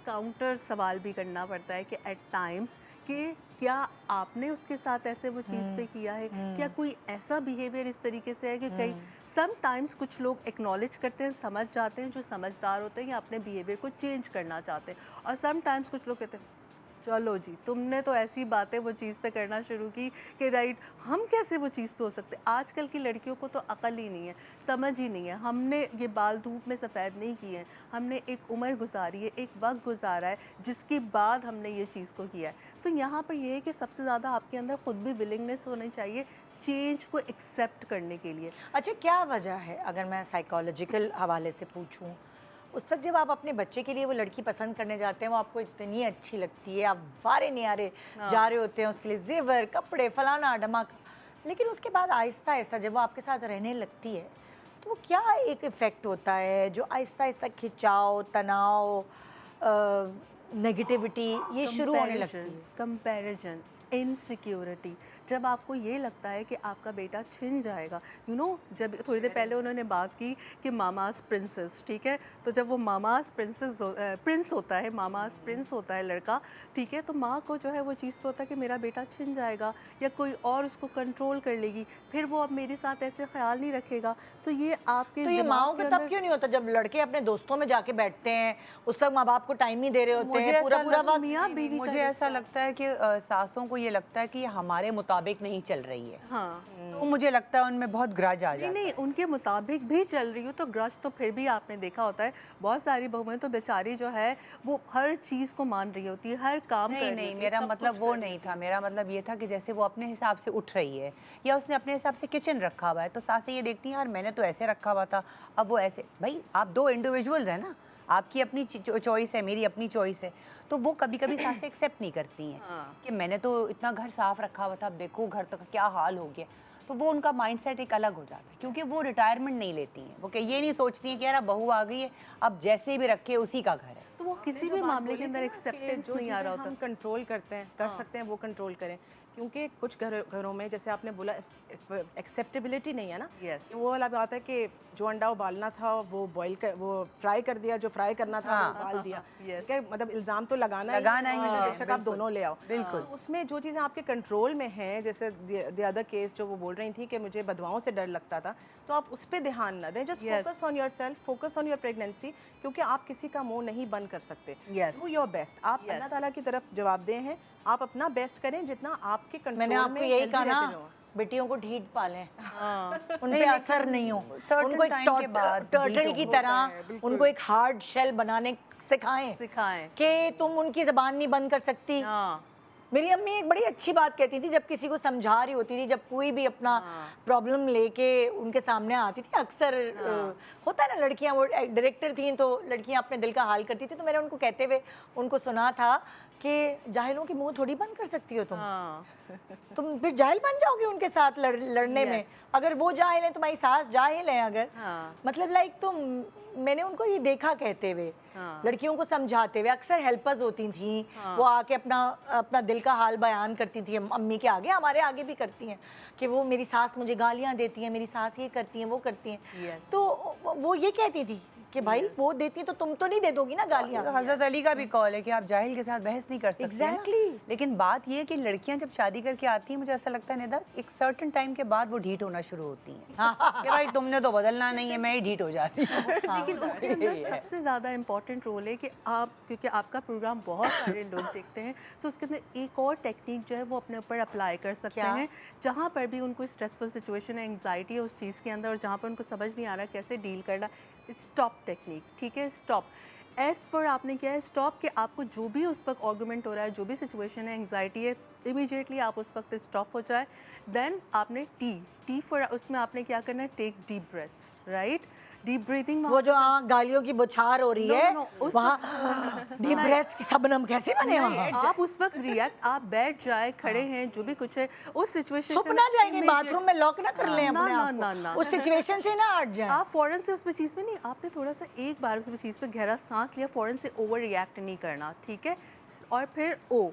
काउंटर सवाल भी करना पड़ता है कि एट टाइम्स कि क्या आपने उसके साथ ऐसे वो चीज़ पे किया है, क्या कोई ऐसा बिहेवियर इस तरीके से है कि कहीं सम टाइम्स कुछ लोग एक्नॉलेज करते हैं, समझ जाते हैं, जो समझदार होते हैं या अपने बिहेवियर को चेंज करना चाहते हैं, और सम टाइम्स कुछ लोग कहते हैं चलो जी, तुमने तो ऐसी बातें वो चीज़ पे करना शुरू की कि राइट, हम कैसे वो चीज़ पे हो सकते। आजकल की लड़कियों को तो अकल ही नहीं है, समझ ही नहीं है। हमने ये बाल धूप में सफ़ेद नहीं किए हैं, हमने एक उम्र गुजारी है, एक वक्त गुजारा है, जिसके बाद हमने ये चीज़ को किया है। तो यहाँ पर ये है कि सबसे ज़्यादा आपके अंदर ख़ुद भी विलिंगनेस होनी चाहिए चेंज को एक्सेप्ट करने के लिए। अच्छा, क्या वजह है, अगर मैं साइकोलॉजिकल हवाले से पूछूं, उस वक्त जब आप अपने बच्चे के लिए वो लड़की पसंद करने जाते हैं, वो आपको इतनी अच्छी लगती है, आप वारे नियारे जा रहे होते हैं उसके लिए, जेवर, कपड़े, फलाना ढमाका, लेकिन उसके बाद आहिस्ता आहिस्ता जब वो आपके साथ रहने लगती है तो वो क्या एक इफ़ेक्ट होता है जो आहिस्ता आहिस्ता खिंचाव, तनाव, नेगेटिविटी ये शुरू होने लगती है? Comparison, insecurity. जब आपको ये लगता है कि आपका बेटा छिन जाएगा, यू नो, जब थोड़ी देर पहले उन्होंने बात की कि मामास प्रिंसेस, ठीक है, तो जब वो मामास प्रिंस होता है, मामास प्रिंस होता है लड़का, ठीक है, तो माँ को जो है वो चीज़ पे होता है कि मेरा बेटा छिन जाएगा या कोई और उसको कंट्रोल कर लेगी, फिर वो अब मेरे साथ ऐसे ख्याल नहीं रखेगा। सो ये आपके तो ये माओ को तब क्यों नहीं होता जब लड़के अपने दोस्तों में जाके बैठते हैं, उस वक्त माँ बाप को टाइम नहीं दे रहे होते हैं, पूरा पूरा वक्त मुझे ऐसा लगता है कि सासों को ये लगता है कि हमारे मुताबिक नहीं चल रही है। हाँ, तो मुझे लगता है उनमें बहुत ग्रज आ जाता है। नहीं, उनके मुताबिक भी चल रही हो तो ग्रज तो फिर भी आपने देखा होता है, बहुत सारी बहुएं तो बेचारी जो है वो हर चीज़ को मान रही होती है, हर काम कर रही नहीं, होती है, मेरा सब मतलब कुछ वो कर रही नहीं था। मेरा मतलब ये था कि जैसे वो अपने हिसाब से उठ रही है या उसने अपने हिसाब से किचन रखा हुआ है, तो सासें ये देखती हैं यार मैंने तो ऐसे रखा हुआ था, अब वो ऐसे। भाई आप दो इंडिविजुअल्स हैं ना, आपकी अपनी चॉइस है, मेरी अपनी चॉइस है, तो वो कभी कभी सासें एक्सेप्ट नहीं करती हैं कि मैंने तो इतना घर साफ रखा हुआ था, अब देखो घर तो क्या हाल हो गया। तो वो उनका माइंडसेट एक अलग हो जाता है, क्योंकि वो रिटायरमेंट नहीं लेती हैं। वो ये नहीं सोचती हैं कि यार अब बहू आ गई है, अब जैसे भी रखे उसी का घर है। तो वो किसी भी मामले के अंदर एक्सेप्टेंस नहीं आ रहा होता। हम कंट्रोल करते हैं, कर सकते हैं, वो कंट्रोल करें, क्योंकि कुछ घरों में जैसे आपने बोला एक्सेप्टेबिलिटी नहीं है ना। Yes. वो वाला बात है कि जो अंडा उबालना था वो वो फ्राई कर दिया, जो फ्राई करना था वो उबाल दिया। Yes. ठीक है, मतलब इल्ज़ाम तो लगाना ही है, बेशक आप दोनों ले आओ। बिल्कुल। तो उसमें जो चीज़ें आपके कंट्रोल में हैं, जैसे द अदर केस जो वो बोल रही थी कि मुझे बदवाओं से डर लगता था, तो आप उस पर ध्यान न दें, just focus on your self, focus on your pregnancy, क्योंकि आप किसी का मुंह नहीं बंद कर सकते। Yes. डू योर बेस्ट, आप अल्लाह ताला की तरफ जवाबदेह हैं, आप अपना बेस्ट करें जितना आपके कंट्रोल में। मैंने आपको यही healthy कहा रहते ना, रहो। बेटियों को ढीठ पालें, उन नहीं, पे असर नहीं हो, certain उनको एक time के बाद टर्टल ढीठ की होता तरह उनको एक हार्ड शेल बनाने सिखाएं कि तुम उनकी ज़बान नहीं बंद कर सकती। हाँ, मेरी अम्मी एक बड़ी अच्छी बात कहती थी, जब किसी को समझा रही होती थी, जब कोई भी अपना प्रॉब्लम लेके उनके सामने आती थी, अक्सर होता है ना, लड़कियां वो डायरेक्टर थी तो लड़कियां अपने दिल का हाल करती थी, तो मैंने उनको कहते हुए उनको सुना था कि जाहिलों की मुंह थोड़ी बंद कर सकती हो तुम फिर जाहिल बन जाओगे उनके साथ लड़ने में। अगर वो जाहिल है, तुम्हारी सास जाहिल है, अगर मतलब लाइक तुम, मैंने उनको ये देखा कहते हुए, लड़कियों को समझाते हुए, अक्सर हेल्पर्स होती थी, वो आके अपना दिल का हाल बयान करती थी अम्मी के आगे, हमारे आगे भी करती हैं कि वो मेरी सास मुझे गालियां देती हैं, मेरी सास ये करती हैं, वो करती हैं। तो वो ये कहती थी कि भाई वो देती तो तुम तो नहीं दे दोगी ना गालियां। हजरत अली का भी कॉल है कि आप जाहिल के साथ बहस नहीं कर सकते। Exactly. लेकिन बात ये है कि लड़कियां जब शादी करके आती हैं, मुझे ऐसा लगता है निदा, एक सर्टेन टाइम के बाद वो ढीठ होना शुरू होती हैं कि भाई तुमने तो बदलना नहीं है, मैं ही ढीठ हो जाती हूँ। लेकिन उसके अंदर सबसे ज़्यादा इम्पॉर्टेंट रोल है कि आप, क्योंकि आपका प्रोग्राम बहुत सारे लोग देखते हैं, सो उसके अंदर एक और टेक्निक जो है वो अपने ऊपर अप्लाई कर सकते हैं, जहाँ पर भी उनको स्ट्रेसफुल सिचुएशन है, एंग्जाइटी है उस चीज़ के अंदर, और जहाँ पर उनको समझ नहीं आ रहा कैसे डील करना, स्टॉप टेक्निक। ठीक है, स्टॉप। एस फॉर आपने क्या है, स्टॉप, कि आपको जो भी उस वक्त आर्गूमेंट हो रहा है, जो भी सिचुएशन है, एंग्जाइटी है, इमीडिएटली आप उस वक्त स्टॉप हो जाए। देन आपने टी फॉर, उसमें आपने क्या करना है, take deep breaths, right, deep breathing. वो जो गालियों की बौछार हो रही है वहाँ डीप ब्रेथ्स की शबनम कैसे बने वहाँ? आप उस वक्त रिएक्ट, आप बैठ जाए, खड़े हैं, जो भी कुछ है उस सिचुएशन, छुप ना जाएंगे, बाथरूम में लॉक ना कर लें ना अपने ना आप को, ना ना, उस सिचुएशन से ना हट जाए। आप फौरन से उस चीज़ में नहीं, आपने थोड़ा सा एक बार उस चीज़ पे गहरा सांस लिया, फौरन से ओवर रिएक्ट नहीं करना, ठीक है। और फिर ओ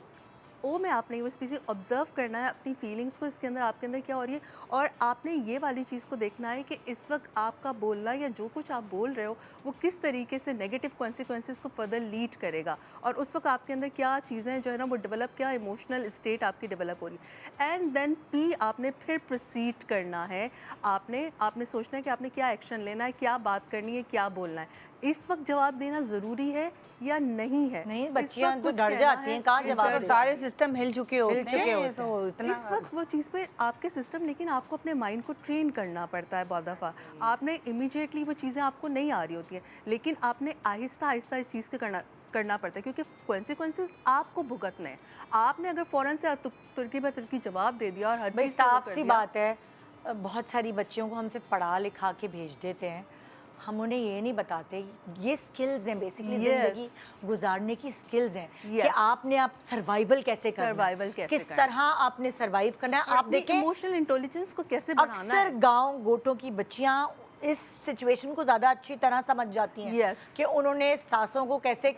में आपने उस चीज़ ऑब्जर्व करना है, अपनी फीलिंग्स को, इसके अंदर आपके अंदर क्या हो रही है, और आपने ये वाली चीज़ को देखना है कि इस वक्त आपका बोलना या जो कुछ आप बोल रहे हो वो किस तरीके से नेगेटिव कॉन्सिक्वेंसेस को फर्दर लीड करेगा, और उस वक्त आपके अंदर क्या चीज़ें जो है ना वो डेवलप, क्या इमोशनल स्टेट आपकी डेवलप हो रही है। एंड देन पी, आपने फिर प्रोसीड करना है, आपने सोचना है कि आपने क्या एक्शन लेना है, क्या बात करनी है, क्या बोलना है। इस वक्त जवाब देना ज़रूरी है या नहीं है? नहीं, इस बच्चियां वक्त तो कुछ डर कहना जाती है, हैं, कहाँ इस जवाब वक्त दें। सारे सिस्टम हिल चुके होते चुके हैं होते तो इतना इस वक्त वो चीज़ पे आपके सिस्टम, लेकिन आपको अपने माइंड को ट्रेन करना पड़ता है बहुत दफ़ा। आपने इमीडिएटली वो चीज़ें आपको नहीं आ रही होती हैं, लेकिन आपने आहिस्ता आहिस्ता इस चीज़ के करना पड़ता है, क्योंकि कॉन्सिक्वेंसेस आपको भुगतने हैं। आपने अगर फ़ौरन से तुर्की ब तुर्की जवाब दे दिया और हर भाई चीज़ पे वो साफ कर सी दिया, बात है, बहुत सारी बच्चियों को हम सिर्फ पढ़ा लिखा के भेज देते हैं, हम उन्हें ये नहीं बताते, ये स्किल्स हैं बेसिकली, Yes. जिंदगी गुजारने की स्किल्स हैं कि Yes. आपने आप सर्वाइवल कैसे करना है, Survival कैसे किस करना है। तरह आपने सर्वाइव करना है। और आप अपनी देखें इमोशनल इंटेलिजेंस को कैसे बढ़ाना अक्सर है। गांव गोटों की बच्चियां इस सिचुएशन को ज़्यादा अच्छी तरह समझ जाती हैं Yes. कि उन्होंने सासों को कैसे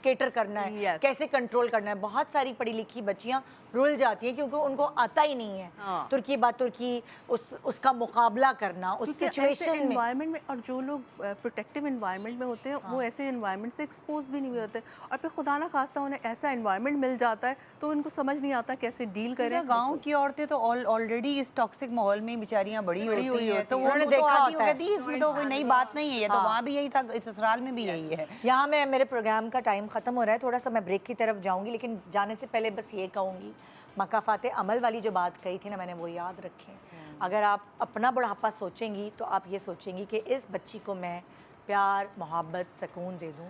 केटर करना है, Yes. कैसे कंट्रोल करना है। बहुत सारी पढ़ी लिखी बच्चियां रुल जाती हैं क्योंकि उनको आता ही नहीं है हाँ। तुर्की बात तुर्की उसका मुकाबला करना उस क्योंकि ऐसे सिचुएशन में। एनवायरनमेंट में, और जो लोग प्रोटेक्टिव एनवायरनमेंट में होते हैं वो ऐसे एनवायरनमेंट से एक्सपोज भी नहीं हुए होते, और फिर खुदा ना खास्ता उन्हें ऐसा एनवायरनमेंट मिल जाता है तो उनको समझ नहीं आता कैसे डील करें। गांव की औरतें तो ऑलरेडी इस टॉक्सिक माहौल में बेचारियां बड़ी होती हैं, तो वो उन्होंने उनको तो देखा आदी होता हो है। कहती है इसमें तो कोई नई बात नहीं है, ये तो वहाँ भी यही था, इस ससुराल में भी यही है। यहाँ मैं मेरे प्रोग्राम का टाइम ख़त्म हो रहा है, थोड़ा सा मैं ब्रेक की तरफ जाऊंगी, लेकिन जाने से पहले बस ये कहूँगी, मकाफाते अमल वाली जो बात कही थी ना, मैंने वो याद रखें। अगर आप अपना बुढ़ापा सोचेंगी तो आप ये सोचेंगी कि इस बच्ची को मैं प्यार मोहब्बत सुकून दे दूँ,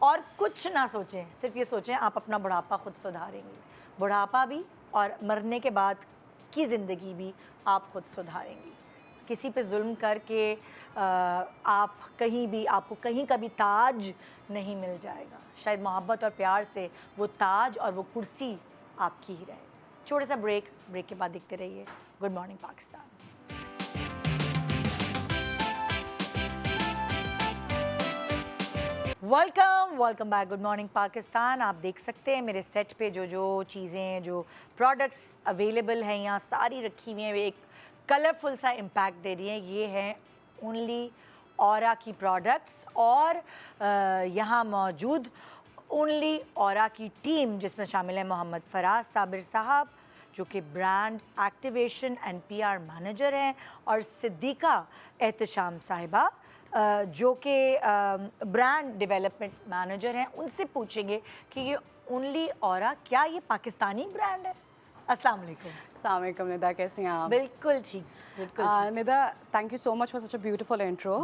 और कुछ ना सोचें, सिर्फ ये सोचें आप अपना बुढ़ापा खुद सुधारेंगी। बुढ़ापा भी और मरने के बाद की ज़िंदगी भी आप खुद सुधारेंगी। किसी पे जुल्म करके आप कहीं भी, आपको कहीं का भी ताज नहीं मिल जाएगा। शायद मोहब्बत और प्यार से वो ताज और वो कुर्सी आपकी ही रहे। छोटा सा ब्रेक के बाद देखते रहिए good morning Pakistan. Welcome back, good morning Pakistan. आप देख सकते हैं मेरे सेट पे जो जो चीज़ें, जो प्रोडक्ट्स अवेलेबल हैं यहाँ सारी रखी हुई हैं, एक कलरफुल सा इम्पैक्ट दे रही हैं। ये हैं ओनली ऑरा की प्रोडक्ट्स, और यहाँ मौजूद ओनली ऑरा की टीम, जिसमें शामिल है मोहम्मद फराज साबिर साहब जो कि brand activation and PR manager हैं, और सिद्दीका एहतशाम साहिबा जो कि ब्रांड डेवलपमेंट मैनेजर हैं। उनसे पूछेंगे कि ये ओनली ऑरा क्या ये पाकिस्तानी ब्रांड है? अस्सलाम वालेकुम। अस्सलाम वालेकुम निदा, कैसे हैं आप? बिल्कुल ठीक, बिल्कुल ठीक। Nida, thank you so much for such a beautiful intro.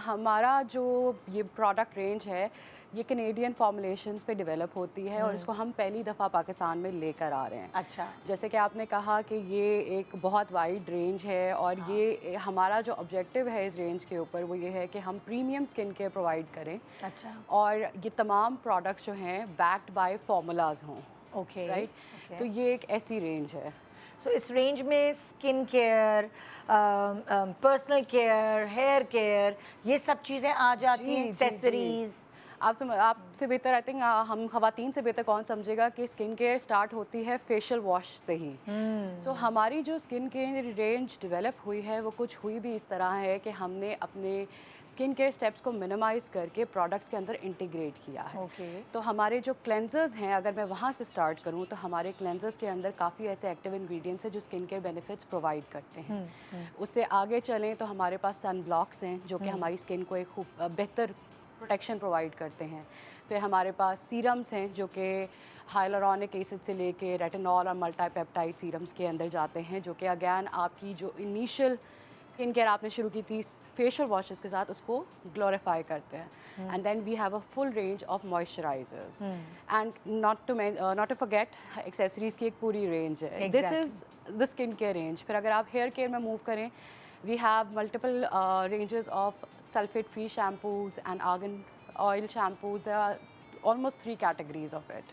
हमारा जो ये प्रोडक्ट रेंज है ये कैनेडियन फॉर्मुलेशंस पे डेवलप होती है, और इसको हम पहली दफ़ा पाकिस्तान में लेकर आ रहे हैं। अच्छा, जैसे कि आपने कहा कि ये एक बहुत वाइड रेंज है, और ये हमारा जो ऑब्जेक्टिव है इस रेंज के ऊपर वो ये है कि हम प्रीमियम स्किन केयर प्रोवाइड करें, अच्छा, और ये तमाम प्रोडक्ट्स जो हैं बैक्ड बाय फार्मूलाज हों। ओके, राइट, तो ये एक ऐसी रेंज है। सो इस रेंज में skin care, personal care, hair care, ये सब चीज़ें आ जाती हैं, एक्सेसरीज। आपसे बेहतर आई थिंक हम ख़वातीन से बेहतर कौन समझेगा कि स्किन केयर स्टार्ट होती है फेशियल वॉश से ही। सो हमारी जो स्किन केयर रेंज डेवलप हुई है वो कुछ हुई भी इस तरह है कि हमने अपने स्किन केयर स्टेप्स को मिनिमाइज़ करके प्रोडक्ट्स के अंदर इंटीग्रेट किया है। तो हमारे जो क्लेंजर्स हैं, अगर मैं वहाँ से स्टार्ट करूँ तो हमारे क्लेंजर्स के अंदर काफ़ी ऐसे एक्टिव इंग्रेडिएंट्स हैं जो स्किन केयर बेनिफिट्स प्रोवाइड करते हैं। उससे आगे चलें तो हमारे पास सन ब्लॉक्स हैं जो कि हमारी स्किन को एक खूब बेहतर प्रोटेक्शन प्रोवाइड करते हैं। फिर हमारे पास सीरम्स हैं जो कि हाइलुरोनिक एसिड से लेके रेटिनॉल और मल्टीपेप्टाइड सीरम्स के अंदर जाते हैं, जो कि अगैन आपकी जो इनिशियल स्किन केयर आपने शुरू की थी फेशियल वॉशेस के साथ उसको ग्लोरीफाई करते हैं। And then we have a full range of moisturisers, and not to forget accessories की एक पूरी रेंज है। This is the skin care range. फिर अगर आप हेयर केयर में मूव करें, we have multiple ranges of sulphate free shampoos and argan oil shampoos, almost 3 categories of it.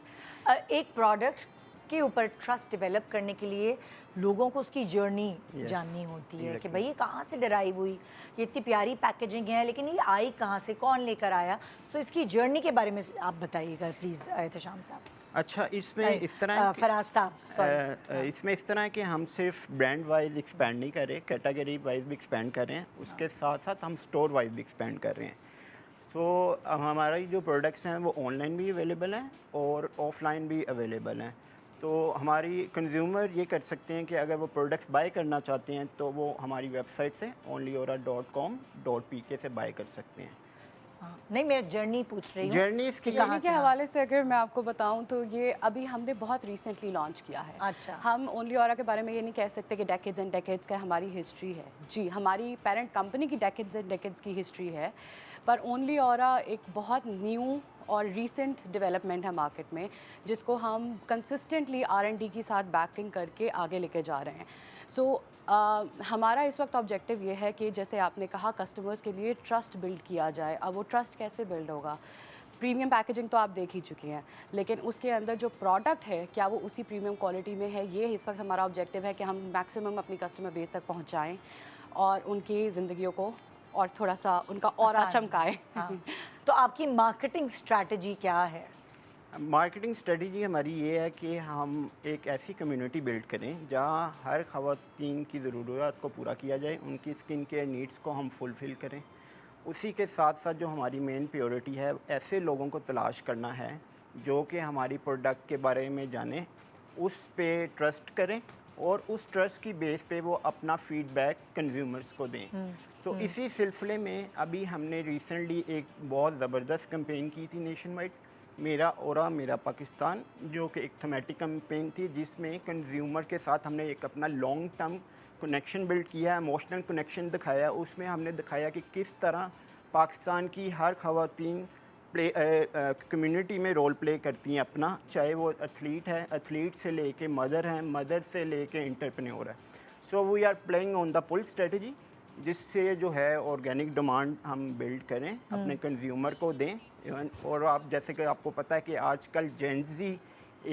एक प्रोडक्ट के ऊपर ट्रस्ट डेवलप करने के लिए लोगों को उसकी जर्नी जाननी होती है कि भाई ये कहाँ से डराइव हुई, ये इतनी प्यारी पैकेजिंग है, लेकिन ये आई कहाँ से, कौन लेकर आया। सो इसकी जर्नी के बारे में आप बताइएगा प्लीज़ एहतशाम साहब। अच्छा, इसमें इस तरह फराज साहब, इसमें इस तरह कि हम सिर्फ ब्रांड वाइज एक्सपेंड नहीं कर रहे, कैटेगरी वाइज भी एक्सपेंड कर रहे हैं, उसके साथ साथ हम स्टोर वाइज भी एक्सपेंड कर रहे हैं। सो हमारी जो प्रोडक्ट्स हैं वो ऑनलाइन भी अवेलेबल हैं और ऑफलाइन भी अवेलेबल हैं। तो हमारी कंज्यूमर ये कर सकते हैं कि अगर वो प्रोडक्ट्स बाय करना चाहते हैं तो वो हमारी वेबसाइट से onlyora.com.pk से बाय कर सकते हैं। हाँ, नहीं मैं जर्नी पूछ रही हूँ जर्नी इसकी जर्नी के हवाले से अगर मैं आपको बताऊं तो ये अभी हमने बहुत रिसेंटली लॉन्च किया है। अच्छा। हम ओनली ऑरा के बारे में ये नहीं कह सकते कि डेकेड्स एंड डेकेड्स का हमारी हिस्ट्री है। जी, हमारी पेरेंट कंपनी की डेकेड्स एंड डेकेड्स की हिस्ट्री है, पर ओनली ऑरा एक बहुत न्यू और रीसेंट डेवलपमेंट है मार्केट में, जिसको हम कंसिस्टेंटली R&D के साथ बैकिंग करके आगे लेके जा रहे हैं। सो हमारा इस वक्त ऑब्जेक्टिव ये है कि जैसे आपने कहा कस्टमर्स के लिए ट्रस्ट बिल्ड किया जाए। अब वो ट्रस्ट कैसे बिल्ड होगा? प्रीमियम पैकेजिंग तो आप देख ही चुकी हैं, लेकिन उसके अंदर जो प्रोडक्ट है क्या वो उसी प्रीमियम क्वालिटी में है, ये इस वक्त हमारा ऑब्जेक्टिव है कि हम मैक्सिमम अपनी कस्टमर बेस तक पहुंचाएं और उनकी ज़िंदगियों को और थोड़ा सा उनका और चमकाएं। हाँ। तो आपकी मार्केटिंग स्ट्रैटेजी क्या है? मार्केटिंग स्ट्रेटजी हमारी ये है कि हम एक ऐसी कम्युनिटी बिल्ड करें जहाँ हर ख़वातीन की ज़रूरत को पूरा किया जाए, उनकी स्किन केयर नीड्स को हम फुलफ़िल करें। उसी के साथ साथ जो हमारी मेन प्रायोरिटी है, ऐसे लोगों को तलाश करना है जो कि हमारी प्रोडक्ट के बारे में जाने, उस पे ट्रस्ट करें और उस ट्रस्ट की बेस पे वो अपना फीडबैक कंज्यूमर्स को दें। तो इसी सिलसिले में अभी हमने रिसेंटली एक बहुत ज़बरदस्त कैंपेन की थी नेशन वाइड, मेरा औरा मेरा पाकिस्तान, जो कि एक थीमेटिक कैंपेन थी जिसमें कंज्यूमर के साथ हमने एक अपना लॉन्ग टर्म कनेक्शन बिल्ड किया, इमोशनल कनेक्शन दिखाया। उसमें हमने दिखाया कि किस तरह पाकिस्तान की हर ख़वातीन प्ले कम्युनिटी में रोल प्ले करती हैं अपना, चाहे वो एथलीट है, एथलीट से लेके मदर हैं, मदर से लेके एंटरप्रेन्योर है। So we are playing on the pull strategy, जिससे जो है ऑर्गेनिक डिमांड हम बिल्ड करें, अपने कंज्यूमर को दें। और आप जैसे कि आपको पता है कि आजकल जेंजी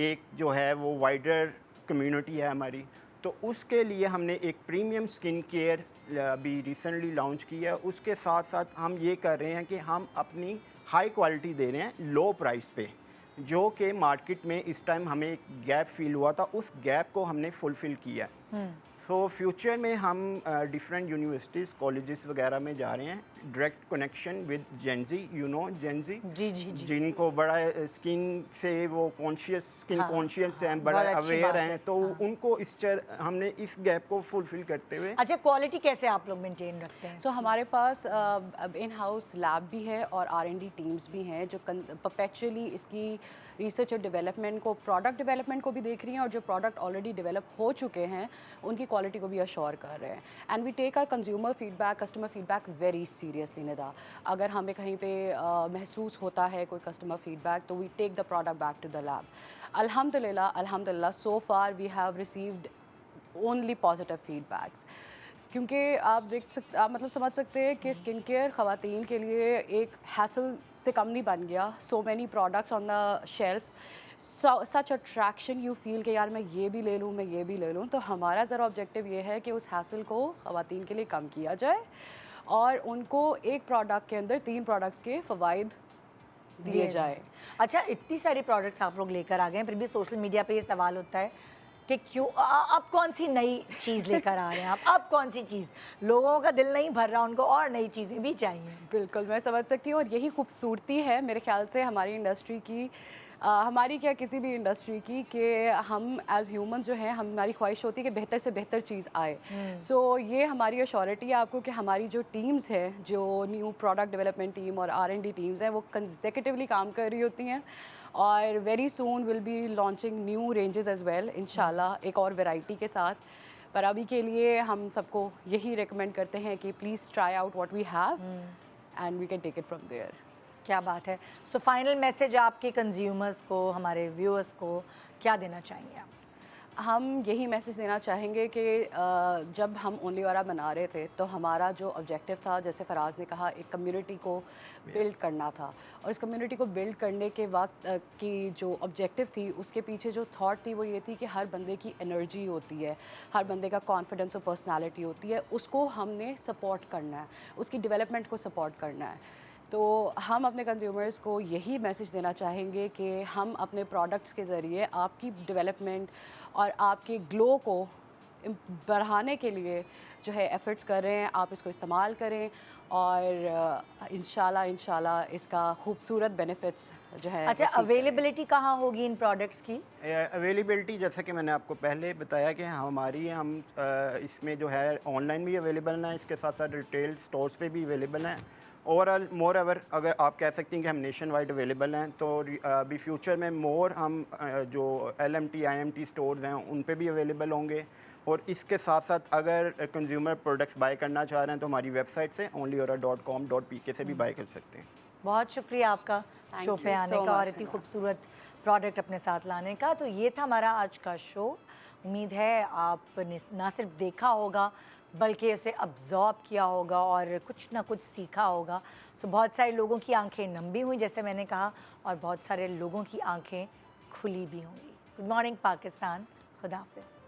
एक जो है वो वाइडर कम्युनिटी है हमारी, तो उसके लिए हमने एक प्रीमियम स्किन केयर अभी रिसेंटली लॉन्च किया है। उसके साथ साथ हम ये कर रहे हैं कि हम अपनी हाई क्वालिटी दे रहे हैं लो प्राइस पे, जो कि मार्केट में इस टाइम हमें एक गैप फील हुआ था, उस गैप को हमने फुलफ़िल किया। सो फ्यूचर में हम डिफरेंट यूनिवर्सिटीज़ कॉलेजेस वगैरह में जा रहे हैं, direct connection with Gen Z, you know Gen Z, जी जी जी। जिनको बड़ा स्किन से वो कॉन्शियस, स्किन कॉन्शियस हैं, बड़ा बहुत अच्छी अवेयर बात है। हैं, तो उनको हमने इस गैप को फुलफ़िल करते हुए अच्छा, क्वालिटी कैसे आप लोग मेंटेन रखते हैं? सो हमारे पास अब इन हाउस लैब भी है और R&D टीम्स भी हैं जो परपेचुअली इसकी रिसर्च और डेवलपमेंट को, प्रोडक्ट डेवलपमेंट को भी देख रही हैं और जो प्रोडक्ट ऑलरेडी डेवलप हो चुके हैं उनकी क्वालिटी को भी अश्योर कर रहे हैं। And we take our consumer feedback, customer feedback very seriously Nida. अगर हमें कहीं पे महसूस होता है कोई कस्टमर फीडबैक तो we take the product back to the lab. अल्हम्दुलिल्लाह so far we have received only positive feedbacks, क्योंकि आप मतलब समझ सकते हैं कि स्किन केयर ख़वातीन के लिए एक हैसल से कम नहीं बन गया। So many products on the shelf, such attraction you feel कि यार मैं ये भी ले लूँ, मैं ये भी ले लूँ। तो हमारा ज़रा ऑब्जेक्टिव ये है कि उस हैसल को ख़वातीन के लिए कम किया जाए और उनको एक प्रोडक्ट के अंदर 3 प्रोडक्ट्स के फ़वाइद दिए जाए। अच्छा, इतनी सारी प्रोडक्ट्स आप लोग लेकर आ गए हैं, फिर भी सोशल मीडिया पे ये सवाल होता है कि क्यों अब कौन सी नई चीज़ लेकर आ रहे हैं आप? अब कौन सी चीज़? लोगों का दिल नहीं भर रहा, उनको और नई चीज़ें भी चाहिए। बिल्कुल, मैं समझ सकती हूँ और यही खूबसूरती है मेरे ख्याल से हमारी इंडस्ट्री की, हमारी क्या किसी भी इंडस्ट्री की, कि हम एज ह्यूमन जो हैं हमारी ख्वाहिश होती है कि बेहतर से बेहतर चीज़ आए। सो ये हमारी अश्योरिटी है आपको कि हमारी जो टीम्स हैं, जो न्यू प्रोडक्ट डेवलपमेंट टीम और R&D टीम्स हैं, वो कंसेक्यूटिवली काम कर रही होती हैं और very soon will be launching new ranges as well, इंशाल्लाह एक और वैरायटी के साथ। पर अभी के लिए हम सबको यही रिकमेंड करते हैं कि please try out what we have and we can take it from there. क्या बात है। सो फाइनल मैसेज आपके कंज्यूमर्स को, हमारे व्यूअर्स को क्या देना चाहेंगे आप? हम यही मैसेज देना चाहेंगे कि जब हम ओनली ऑरा बना रहे थे तो हमारा जो ऑब्जेक्टिव था, जैसे फराज ने कहा, एक कम्युनिटी को बिल्ड करना था और इस कम्युनिटी को बिल्ड करने के वक्त की जो ऑब्जेक्टिव थी, उसके पीछे जो थॉट थी वो ये थी कि हर बंदे की एनर्जी होती है, हर बंदे का कॉन्फिडेंस और पर्सनालिटी होती है, उसको हमने सपोर्ट करना है, उसकी डेवलपमेंट को सपोर्ट करना है। तो हम अपने कंज्यूमर्स को यही मैसेज देना चाहेंगे कि हम अपने प्रोडक्ट्स के ज़रिए आपकी डेवलपमेंट और आपके ग्लो को बढ़ाने के लिए जो है एफ़र्ट्स कर रहे हैं। आप इसको इस्तेमाल करें और इंशाल्लाह इसका खूबसूरत बेनिफिट्स जो है। अच्छा, अवेलेबिलिटी कहाँ होगी इन प्रोडक्ट्स की? अवेलेबिलिटी जैसा कि मैंने आपको पहले बताया कि हम इसमें जो है ऑनलाइन भी अवेलेबल हैं, इसके साथ साथ रिटेल स्टोर्स पे भी अवेलेबल हैं ओवरऑल मोर एवर अगर आप कह सकती हैं कि हम नेशन वाइड अवेलेबल हैं, तो अभी फ्यूचर में मोर हम जो LMT IMT स्टोर्स हैं उन पे भी अवेलेबल होंगे। और इसके साथ साथ अगर कंज्यूमर प्रोडक्ट्स बाय करना चाह रहे हैं तो हमारी वेबसाइट से onlyora.com.pk से भी बाय कर सकते हैं। बहुत शुक्रिया आपका Thank शो पे you आने so का और much, इतनी Neha। खूबसूरत प्रोडक्ट अपने साथ लाने का। तो ये था हमारा आज का शो। उम्मीद है आपने ना सिर्फ देखा होगा बल्कि उसे अब्जॉर्ब किया होगा और कुछ ना कुछ सीखा होगा। सो बहुत सारे लोगों की आंखें नम भी हुई जैसे मैंने कहा, और बहुत सारे लोगों की आंखें खुली भी होंगी। गुड मॉर्निंग पाकिस्तान, खुदा हाफिज़।